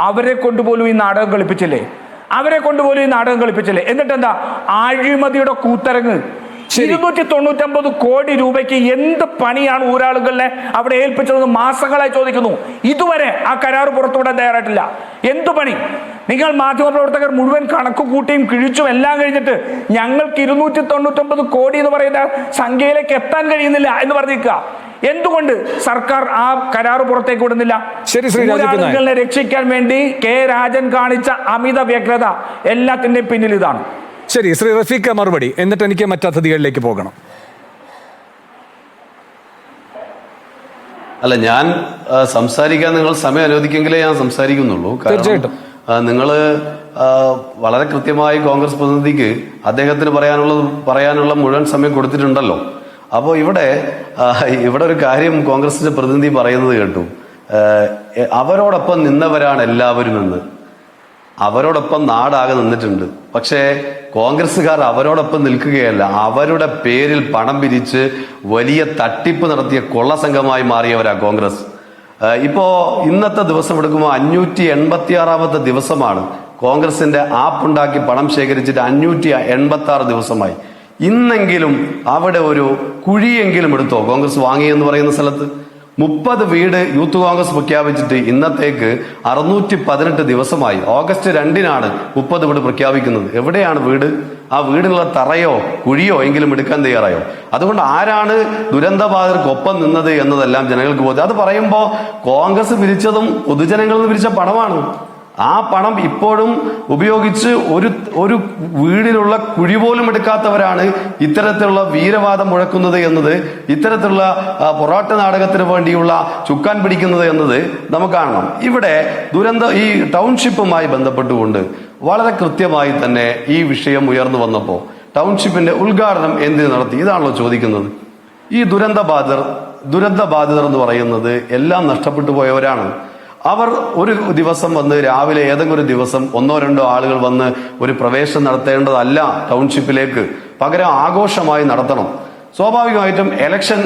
അവരെ കൊണ്ടുപോലും ഈ നാടകം കളിപ്പിച്ചില്ലേ? എന്നിട്ട് എന്താ അഴിമതിയുടെ കൂത്തരങ്ങ്? 299 കോടി രൂപയ്ക്ക് എന്ത് പണിയാണ് ഊരാളുകളെ അവിടെ ഏൽപ്പിച്ചതെന്ന് മാസങ്ങളായി ചോദിക്കുന്നു. ഇതുവരെ ആ കരാർ പുറത്തുവിടാൻ തയ്യാറായിട്ടില്ല. എന്തു പണി? നിങ്ങൾ മാധ്യമപ്രവർത്തകർ മുഴുവൻ കണക്ക് കൂട്ടിയും കിഴിച്ചും എല്ലാം കഴിഞ്ഞിട്ട് ഞങ്ങൾക്ക് 299 കോടി എന്ന് പറയുന്ന സംഖ്യയിലേക്ക് എത്താൻ കഴിയുന്നില്ല എന്ന് പറഞ്ഞിരിക്കുക. എന്തുകൊണ്ട് സർക്കാർ ആ കരാർ പുറത്തേക്ക് വിടുന്നില്ല? ഊരാളുകളെ രക്ഷിക്കാൻ വേണ്ടി കെ രാജൻ കാണിച്ച അമിത വ്യഗ്രത എല്ലാത്തിന്റെയും പിന്നിൽ ഇതാണ്. ശരി, ശ്രീ റഫീഖ് മറുപടി, എന്നിട്ട് എനിക്ക് മറ്റതിഥികളിലേക്ക് പോകണം. അല്ല, ഞാൻ സംസാരിക്കാൻ നിങ്ങൾ സമയം അനുവദിക്കെങ്കിലേ ഞാൻ സംസാരിക്കുന്നുള്ളൂ. തീർച്ചയായിട്ടും നിങ്ങൾ വളരെ കൃത്യമായി കോൺഗ്രസ് പ്രതിനിധിക്ക് അദ്ദേഹത്തിന് പറയാനുള്ള മുഴുവൻ സമയം കൊടുത്തിട്ടുണ്ടല്ലോ. അപ്പോൾ ഇവിടെ ഒരു കാര്യം കോൺഗ്രസിന്റെ പ്രതിനിധി പറയുന്നത് കേട്ടു, അവരോടൊപ്പം നിന്നവരാണ് എല്ലാവരും എന്ന്. അവരോടൊപ്പം നാടാകെ നിന്നിട്ടുണ്ട്. പക്ഷേ കോൺഗ്രസ്സുകാർ അവരോടൊപ്പം നിൽക്കുകയല്ല, അവരുടെ പേരിൽ പണം പിരിച്ച് വലിയ തട്ടിപ്പ് നടത്തിയ കൊള്ളസംഘമായി മാറിയവരാ കോൺഗ്രസ്. ഇപ്പോ ഇന്നത്തെ ദിവസം എടുക്കുമ്പോൾ 586ാമത്തെ ദിവസമാണ് കോൺഗ്രസിന്റെ ആപ്പുണ്ടാക്കി പണം ശേഖരിച്ചിട്ട് 586 ദിവസമായി. ഇന്നെങ്കിലും അവിടെ ഒരു കുഴിയെങ്കിലും എടുത്തോ കോൺഗ്രസ് വാങ്ങിയെന്ന് പറയുന്ന സ്ഥലത്ത്? 30 വീട് യൂത്ത് കോൺഗ്രസ് പ്രഖ്യാപിച്ചിട്ട് ഇന്നത്തേക്ക് 618 ദിവസമായി. ഓഗസ്റ്റ് 2-നാണ് 30 വീട് പ്രഖ്യാപിക്കുന്നത്. എവിടെയാണ് വീട്? ആ വീടിനുള്ള തറയോ കുഴിയോ എങ്കിലും എടുക്കാൻ തയ്യാറായോ? അതുകൊണ്ട് ആരാണ് ദുരന്തബാധിതർക്കൊപ്പം നിന്നത് എന്നതെല്ലാം ജനങ്ങൾക്ക് ബോധ്യം. അത് പറയുമ്പോൾ കോൺഗ്രസ് പിരിച്ചതും പൊതുജനങ്ങളിൽ നിന്ന് പിരിച്ച പണമാണ്. ആ പണം ഇപ്പോഴും ഉപയോഗിച്ച് ഒരു വീടിലുള്ള കുഴി പോലും എടുക്കാത്തവരാണ് ഇത്തരത്തിലുള്ള വീരവാദം മുഴക്കുന്നത് എന്നത്, ഇത്തരത്തിലുള്ള പൊറാട്ട് നാടകത്തിന് വേണ്ടിയുള്ള ചുക്കാൻ പിടിക്കുന്നത് എന്നത് നമുക്ക് കാണണം. ഇവിടെ ഈ ടൗൺഷിപ്പുമായി ബന്ധപ്പെട്ടുകൊണ്ട് വളരെ കൃത്യമായി തന്നെ ഈ വിഷയം ഉയർന്നു വന്നപ്പോൾ ടൗൺഷിപ്പിന്റെ ഉദ്ഘാടനം എന്തിനു നടത്തി? ഇതാണല്ലോ ചോദിക്കുന്നത്. ഈ ദുരന്തബാധിതർ എന്ന് പറയുന്നത് എല്ലാം നഷ്ടപ്പെട്ടു പോയവരാണ്. അവർ ഒരു ദിവസം വന്ന് രാവിലെ ഏതെങ്കിലും ഒരു ദിവസം 1-2 ആളുകൾ വന്ന് ഒരു പ്രവേശനം നടത്തേണ്ടതല്ല ടൗൺഷിപ്പിലേക്ക്. പകരം ആഘോഷമായി നടത്തണം. സ്വാഭാവികമായിട്ടും ഇലക്ഷൻ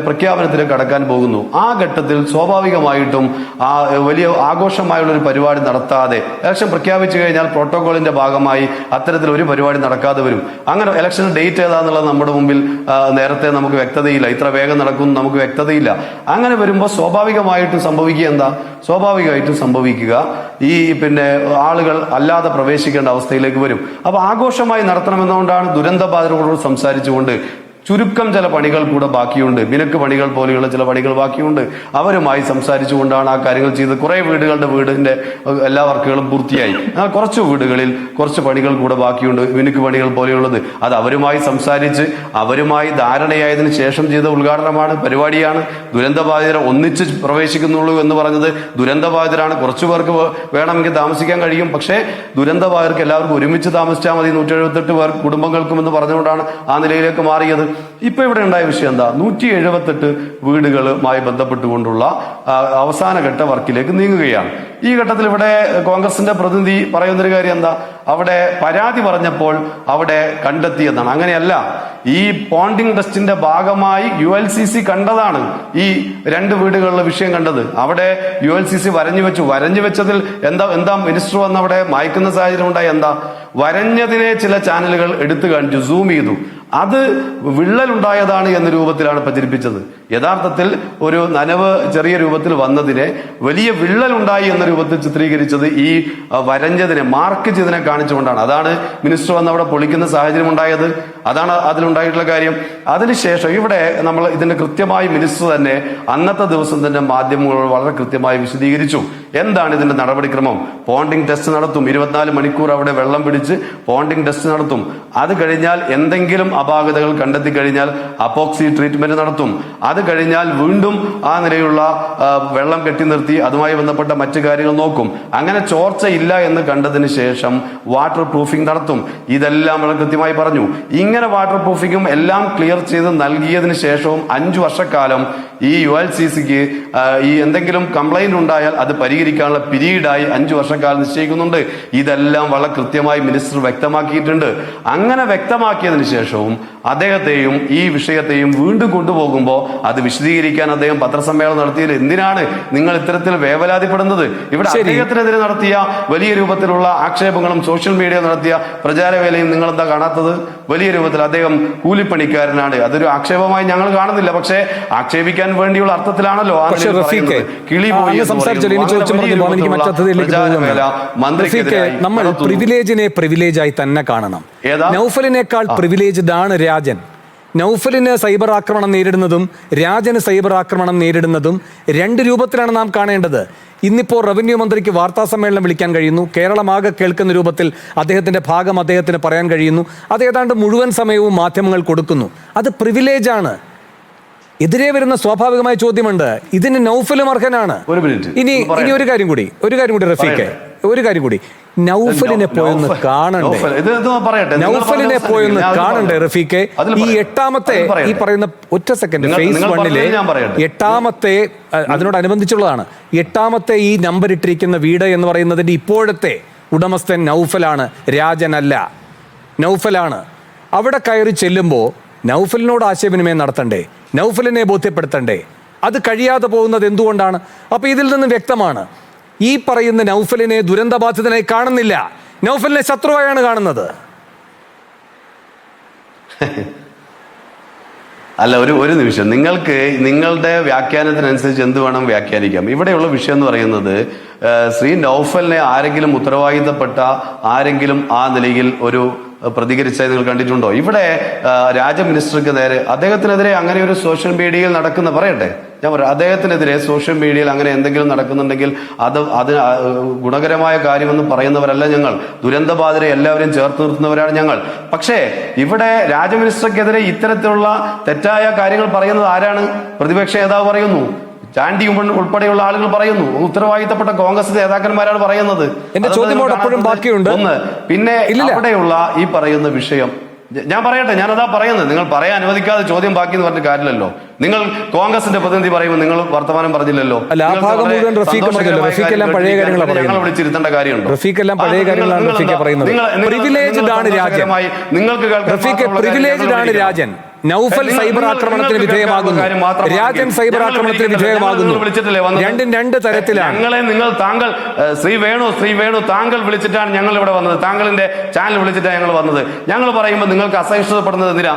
പ്രഖ്യാപനത്തിലേക്ക് കടക്കാൻ പോകുന്നു. ആ ഘട്ടത്തിൽ സ്വാഭാവികമായിട്ടും ആ വലിയ ആഘോഷമായുള്ളൊരു പരിപാടി നടത്താതെ ഇലക്ഷൻ പ്രഖ്യാപിച്ചു കഴിഞ്ഞാൽ പ്രോട്ടോകോളിന്റെ ഭാഗമായി അത്തരത്തിൽ ഒരു പരിപാടി നടക്കാതെ വരും. അങ്ങനെ ഇലക്ഷൻ ഡേറ്റ് ഏതാന്നുള്ളത് നമ്മുടെ മുമ്പിൽ നേരത്തെ നമുക്ക് വ്യക്തതയില്ല, ഇത്ര വേഗം നടക്കും നമുക്ക് വ്യക്തതയില്ല. അങ്ങനെ വരുമ്പോൾ സ്വാഭാവികമായിട്ടും സംഭവിക്കുക ഈ ആളുകൾ അല്ലാതെ പ്രവേശിക്കേണ്ട അവസ്ഥയിലേക്ക് വരും. അപ്പൊ ആഘോഷമായി നടത്തണമെന്നുകൊണ്ടാണ് ദുരന്തബാധിതരോട് സംസാരിച്ചുകൊണ്ട് ചുരുക്കം ചില പണികൾ കൂടെ ബാക്കിയുണ്ട്, മിനുക്ക് പണികൾ പോലെയുള്ള ചില പണികൾ ബാക്കിയുണ്ട്. അവരുമായി സംസാരിച്ചുകൊണ്ടാണ് ആ കാര്യങ്ങൾ ചെയ്തത്. കുറെ വീടിന്റെ എല്ലാ വർക്കുകളും പൂർത്തിയായി. എന്നാൽ കുറച്ച് വീടുകളിൽ കുറച്ച് പണികൾ കൂടെ ബാക്കിയുണ്ട്, മിനുക്ക് പണികൾ പോലെയുള്ളത്. അത് അവരുമായി സംസാരിച്ച് അവരുമായി ധാരണയായതിനു ശേഷം ചെയ്ത ഉദ്ഘാടനമാണ്, പരിപാടിയാണ്. ദുരന്തബാധിതരെ ഒന്നിച്ച് പ്രവേശിക്കുന്നുള്ളൂ എന്ന് പറഞ്ഞത് ദുരന്തബാധിതരാണ്. കുറച്ചു പേർക്ക് വേണമെങ്കിൽ താമസിക്കാൻ കഴിയും, പക്ഷേ ദുരന്തബാധിതർക്ക് എല്ലാവർക്കും ഒരുമിച്ച് താമസിച്ചാൽ മതി, 178 പേർ കുടുംബങ്ങൾക്കും എന്ന് പറഞ്ഞുകൊണ്ടാണ് ആ നിലയിലേക്ക് മാറിയത്. ഇപ്പൊ ഇവിടെ ഉണ്ടായ വിഷയം എന്താ? 178 വീടുകളുമായി ബന്ധപ്പെട്ടുകൊണ്ടുള്ള അവസാനഘട്ട വർക്കിലേക്ക് നീങ്ങുകയാണ്. ഈ ഘട്ടത്തിൽ ഇവിടെ കോൺഗ്രസിന്റെ പ്രതിനിധി പറയുന്നൊരു കാര്യം എന്താ? അവിടെ പരാതി പറഞ്ഞപ്പോൾ അവിടെ കണ്ടെത്തിയെന്നാണ്. അങ്ങനെയല്ല, ഈ പോണ്ടിംഗ് ടെസ്റ്റിന്റെ ഭാഗമായി ULCC കണ്ടതാണ് ഈ 2 വീടുകളിലെ വിഷയം കണ്ടത്. അവിടെ ULCC വരഞ്ഞു വെച്ചതിൽ എന്താ മിനിസ്റ്റർ വന്ന് അവിടെ മായ്ക്കുന്ന സാഹചര്യം ഉണ്ടായി. എന്താ വരഞ്ഞതിനെ ചില ചാനലുകൾ എടുത്തു കാണിച്ചു, സൂം ചെയ്തു. അത് വിള്ളലുണ്ടായതാണ് എന്ന രൂപത്തിലാണ് പ്രചരിപ്പിച്ചത്. യഥാർത്ഥത്തിൽ ഒരു നനവ് ചെറിയ രൂപത്തിൽ വന്നതിനെ വലിയ വിള്ളലുണ്ടായി എന്ന രൂപത്തിൽ ചിത്രീകരിച്ചത് ഈ വരഞ്ഞതിനെ, മാർക്ക് ചെയ്തതിനെ കാണിച്ചുകൊണ്ടാണ്. അതാണ് മിനിസ്റ്റർ വന്ന് അവിടെ പൊളിക്കുന്ന സാഹചര്യം ഉണ്ടായത്. അതാണ് അതിലുണ്ടായിട്ടുള്ള കാര്യം. അതിനുശേഷം ഇവിടെ നമ്മൾ ഇതിന്റെ കൃത്യമായി മിനിസ്റ്റർ തന്നെ അന്നത്തെ ദിവസം തന്നെ മാധ്യമങ്ങളോട് വളരെ കൃത്യമായി വിശദീകരിച്ചു എന്താണ് ഇതിന്റെ നടപടിക്രമം. പോണ്ടിംഗ് ടെസ്റ്റ് നടത്തും, 24 മണിക്കൂർ അവിടെ വെള്ളം പിടിച്ച് പോണ്ടിംഗ് ടെസ്റ്റ് നടത്തും. അത് കഴിഞ്ഞാൽ എന്തെങ്കിലും അപാകതകൾ കണ്ടെത്തി കഴിഞ്ഞാൽ അപ്പോക്സി ട്രീറ്റ്മെന്റ് നടത്തും. അത് കഴിഞ്ഞാൽ വീണ്ടും ആ നിലയുള്ള വെള്ളം കെട്ടി നിർത്തി അതുമായി ബന്ധപ്പെട്ട മറ്റു കാര്യങ്ങൾ നോക്കും. അങ്ങനെ ചോർച്ച ഇല്ല എന്ന് കണ്ടതിന് ശേഷം വാട്ടർ പ്രൂഫിംഗ് നടത്തും. ഇതെല്ലാം വളരെ കൃത്യമായി പറഞ്ഞു. ഇങ്ങനെ വാട്ടർ പ്രൂഫിങ്ങും എല്ലാം ക്ലിയർ ചെയ്ത് നൽകിയതിന് ശേഷവും 5 വർഷക്കാലം ഈ ULCCക്ക് ഈ എന്തെങ്കിലും കംപ്ലൈന്റ് ഉണ്ടായാൽ അത് പരിഹരിക്കാനുള്ള പീരീഡായി 5 വർഷക്കാലം നിശ്ചയിക്കുന്നുണ്ട്. ഇതെല്ലാം വളരെ കൃത്യമായി മിനിസ്റ്റർ വ്യക്തമാക്കിയിട്ടുണ്ട്. അങ്ങനെ വ്യക്തമാക്കിയതിന് ശേഷവും അദ്ദേഹത്തെയും ഈ വിഷയത്തെയും വീണ്ടും കൊണ്ടുപോകുമ്പോൾ അത് വിശദീകരിക്കാൻ അദ്ദേഹം പത്രസമ്മേളനം നടത്തിയത് എന്തിനാണ് നിങ്ങൾ ഇത്തരത്തിൽ വേവലാതിപ്പെടുന്നത്? ഇവിടെ അദ്ദേഹത്തിനെതിരെ നടത്തിയ വലിയ രൂപത്തിലുള്ള ആക്ഷേപങ്ങളും സോഷ്യൽ മീഡിയ നടത്തിയ പ്രചാരവേലയും നിങ്ങൾ എന്താ കാണാത്തത്? വലിയ രൂപത്തിൽ അദ്ദേഹം കൂലിപ്പണിക്കാരനാണ്, അതൊരു ആക്ഷേപമായി ഞങ്ങൾ കാണുന്നില്ല. പക്ഷേ ആക്ഷേപിക്കാൻ വേണ്ടിയുള്ള അർത്ഥത്തിലാണല്ലോ കിളി നമ്മൾ പ്രിവിലേജിനെ പ്രിവിലേജായി തന്നെ കാണണം. നൗഫലിനേക്കാൾ പ്രിവിലേജ്ഡ് ആണ് രാജൻ. നൗഫലിന് സൈബർ ആക്രമണം നേരിടുന്നതും രാജന് സൈബർ ആക്രമണം നേരിടുന്നതും 2 രൂപത്തിലാണ് നാം കാണേണ്ടത്. ഇന്നിപ്പോൾ റവന്യൂ മന്ത്രിക്ക് വാർത്താ സമ്മേളനം വിളിക്കാൻ കഴിയുന്നു. കേരളമാകെ കേൾക്കുന്ന രൂപത്തിൽ അദ്ദേഹത്തിന്റെ ഭാഗം അദ്ദേഹത്തിന് പറയാൻ കഴിയുന്നു. അത് ഏതാണ്ട് മുഴുവൻ സമയവും മാധ്യമങ്ങൾ കൊടുക്കുന്നു. അത് പ്രിവിലേജാണ്. എതിരെ വരുന്ന സ്വാഭാവികമായ ചോദ്യമുണ്ട്, ഇതിന് നൗഫലും അർഹനാണ്. ഇനി ഒരു കാര്യം കൂടി റഫീഖെ, ഒരു കാര്യം കൂടി, നൗഫലിനെ പോയൊന്ന് കാണണ്ടേ? നൗഫലിനെ പോയൊന്ന് കാണണ്ടേ റഫീഖെ? ഈ 8ാമത്തെ ഈ പറയുന്ന ഒറ്റ സെക്കൻഡ് ഫേസ് 1-ലെ 8ാമത്തെ അതിനോടനുബന്ധിച്ചുള്ളതാണ് 8ാമത്തെ ഈ നമ്പർ ഇട്ടിരിക്കുന്ന വീട് എന്ന് പറയുന്നതിന്റെ ഇപ്പോഴത്തെ ഉടമസ്ഥൻ നൗഫലാണ്, രാജനല്ല. നൗഫലാണ്. അവിടെ കയറി ചെല്ലുമ്പോൾ നൗഫലിനോട് ആശയവിനിമയം നടത്തണ്ടേ? നൗഫലിനെ ബോധ്യപ്പെടുത്തണ്ടേ? അത് കഴിയാതെ പോകുന്നത് എന്തുകൊണ്ടാണ്? അപ്പൊ ഇതിൽ നിന്ന് വ്യക്തമാണ്, ഈ പറയുന്ന നൗഫലിനെ ദുരന്തബാധിതനായി കാണുന്നില്ല, നൗഫലിനെ ശത്രുവായാണ് കാണുന്നത്. അല്ല, ഒരു നിമിഷം, നിങ്ങൾക്ക് നിങ്ങളുടെ വ്യാഖ്യാനത്തിനനുസരിച്ച് എന്ത് വേണം വ്യാഖ്യാനിക്കാം. ഇവിടെയുള്ള വിഷയം എന്ന് പറയുന്നത് ശ്രീ നൗഫലിനെ ആരെങ്കിലും ഉത്തരവാദിത്തപ്പെട്ട ആരെങ്കിലും ആ നിലയിൽ ഒരു പ്രതികരിച്ചായി നിങ്ങൾ കണ്ടിട്ടുണ്ടോ? ഇവിടെ രാജമിനിസ്റ്റർക്ക് നേരെ അദ്ദേഹത്തിനെതിരെ അങ്ങനെ ഒരു സോഷ്യൽ മീഡിയയിൽ നടക്കുന്ന പറയട്ടെ, ഞാൻ പറയാം, അദ്ദേഹത്തിനെതിരെ സോഷ്യൽ മീഡിയയിൽ അങ്ങനെ എന്തെങ്കിലും നടക്കുന്നുണ്ടെങ്കിൽ അത് ഗുണകരമായ കാര്യമെന്ന് പറയുന്നവരല്ല ഞങ്ങൾ. ദുരന്തബാധിതരെ എല്ലാവരെയും ചേർത്ത് നിർത്തുന്നവരാണ് ഞങ്ങൾ. പക്ഷേ ഇവിടെ രാജമിനിസ്റ്റർക്കെതിരെ ഇത്തരത്തിലുള്ള തെറ്റായ കാര്യങ്ങൾ പറയുന്നത് ആരാണ്? പ്രതിപക്ഷ നേതാവ് പറയുന്നു, ചാണ്ടി ഉൾപ്പെടെയുള്ള ആളുകൾ പറയുന്നു, ഉത്തരവാദിത്തപ്പെട്ട കോൺഗ്രസ് നേതാക്കന്മാരാണ് പറയുന്നത്. എന്റെ ചോദ്യമോട് അപ്പോഴും ബാക്കിയുണ്ട്. പിന്നെ അവിടെയുള്ള ഈ പറയുന്ന വിഷയം ഞാൻ പറയട്ടെ, ഞാനതാ പറയുന്നത്. നിങ്ങൾ പറയാൻ അനുവദിക്കാതെ ചോദ്യം ബാക്കി എന്ന് പറഞ്ഞ കാര്യമില്ലല്ലോ. നിങ്ങൾ കോൺഗ്രസിന്റെ പ്രതിനിധി പറയുമ്പോൾ നിങ്ങൾ വർത്തമാനം പറഞ്ഞില്ലല്ലോ. ഞങ്ങൾ വിളിച്ചിരുത്തേണ്ട കാര്യമുണ്ടോ? നിങ്ങൾക്ക് രാജൻ നൗഫൽ സൈബർ ആക്രമണത്തിന് വിധേയമാകുന്നു, രാജൻ സൈബർ ആക്രമണത്തിന് വിധേയമാകുന്നു. രണ്ടും 2 തരത്തിലാണ്. താങ്കൾ ശ്രീ വേണു താങ്കൾ വിളിച്ചിട്ടാണ് ഞങ്ങൾ ഇവിടെ വന്നത്. താങ്കളിന്റെ ചാനൽ വിളിച്ചിട്ടാണ് ഞങ്ങൾ വന്നത്. ഞങ്ങൾ പറയുമ്പോൾ നിങ്ങൾക്ക് അസഹിഷ്ണുതപ്പെടുന്നത് എന്തിനാ?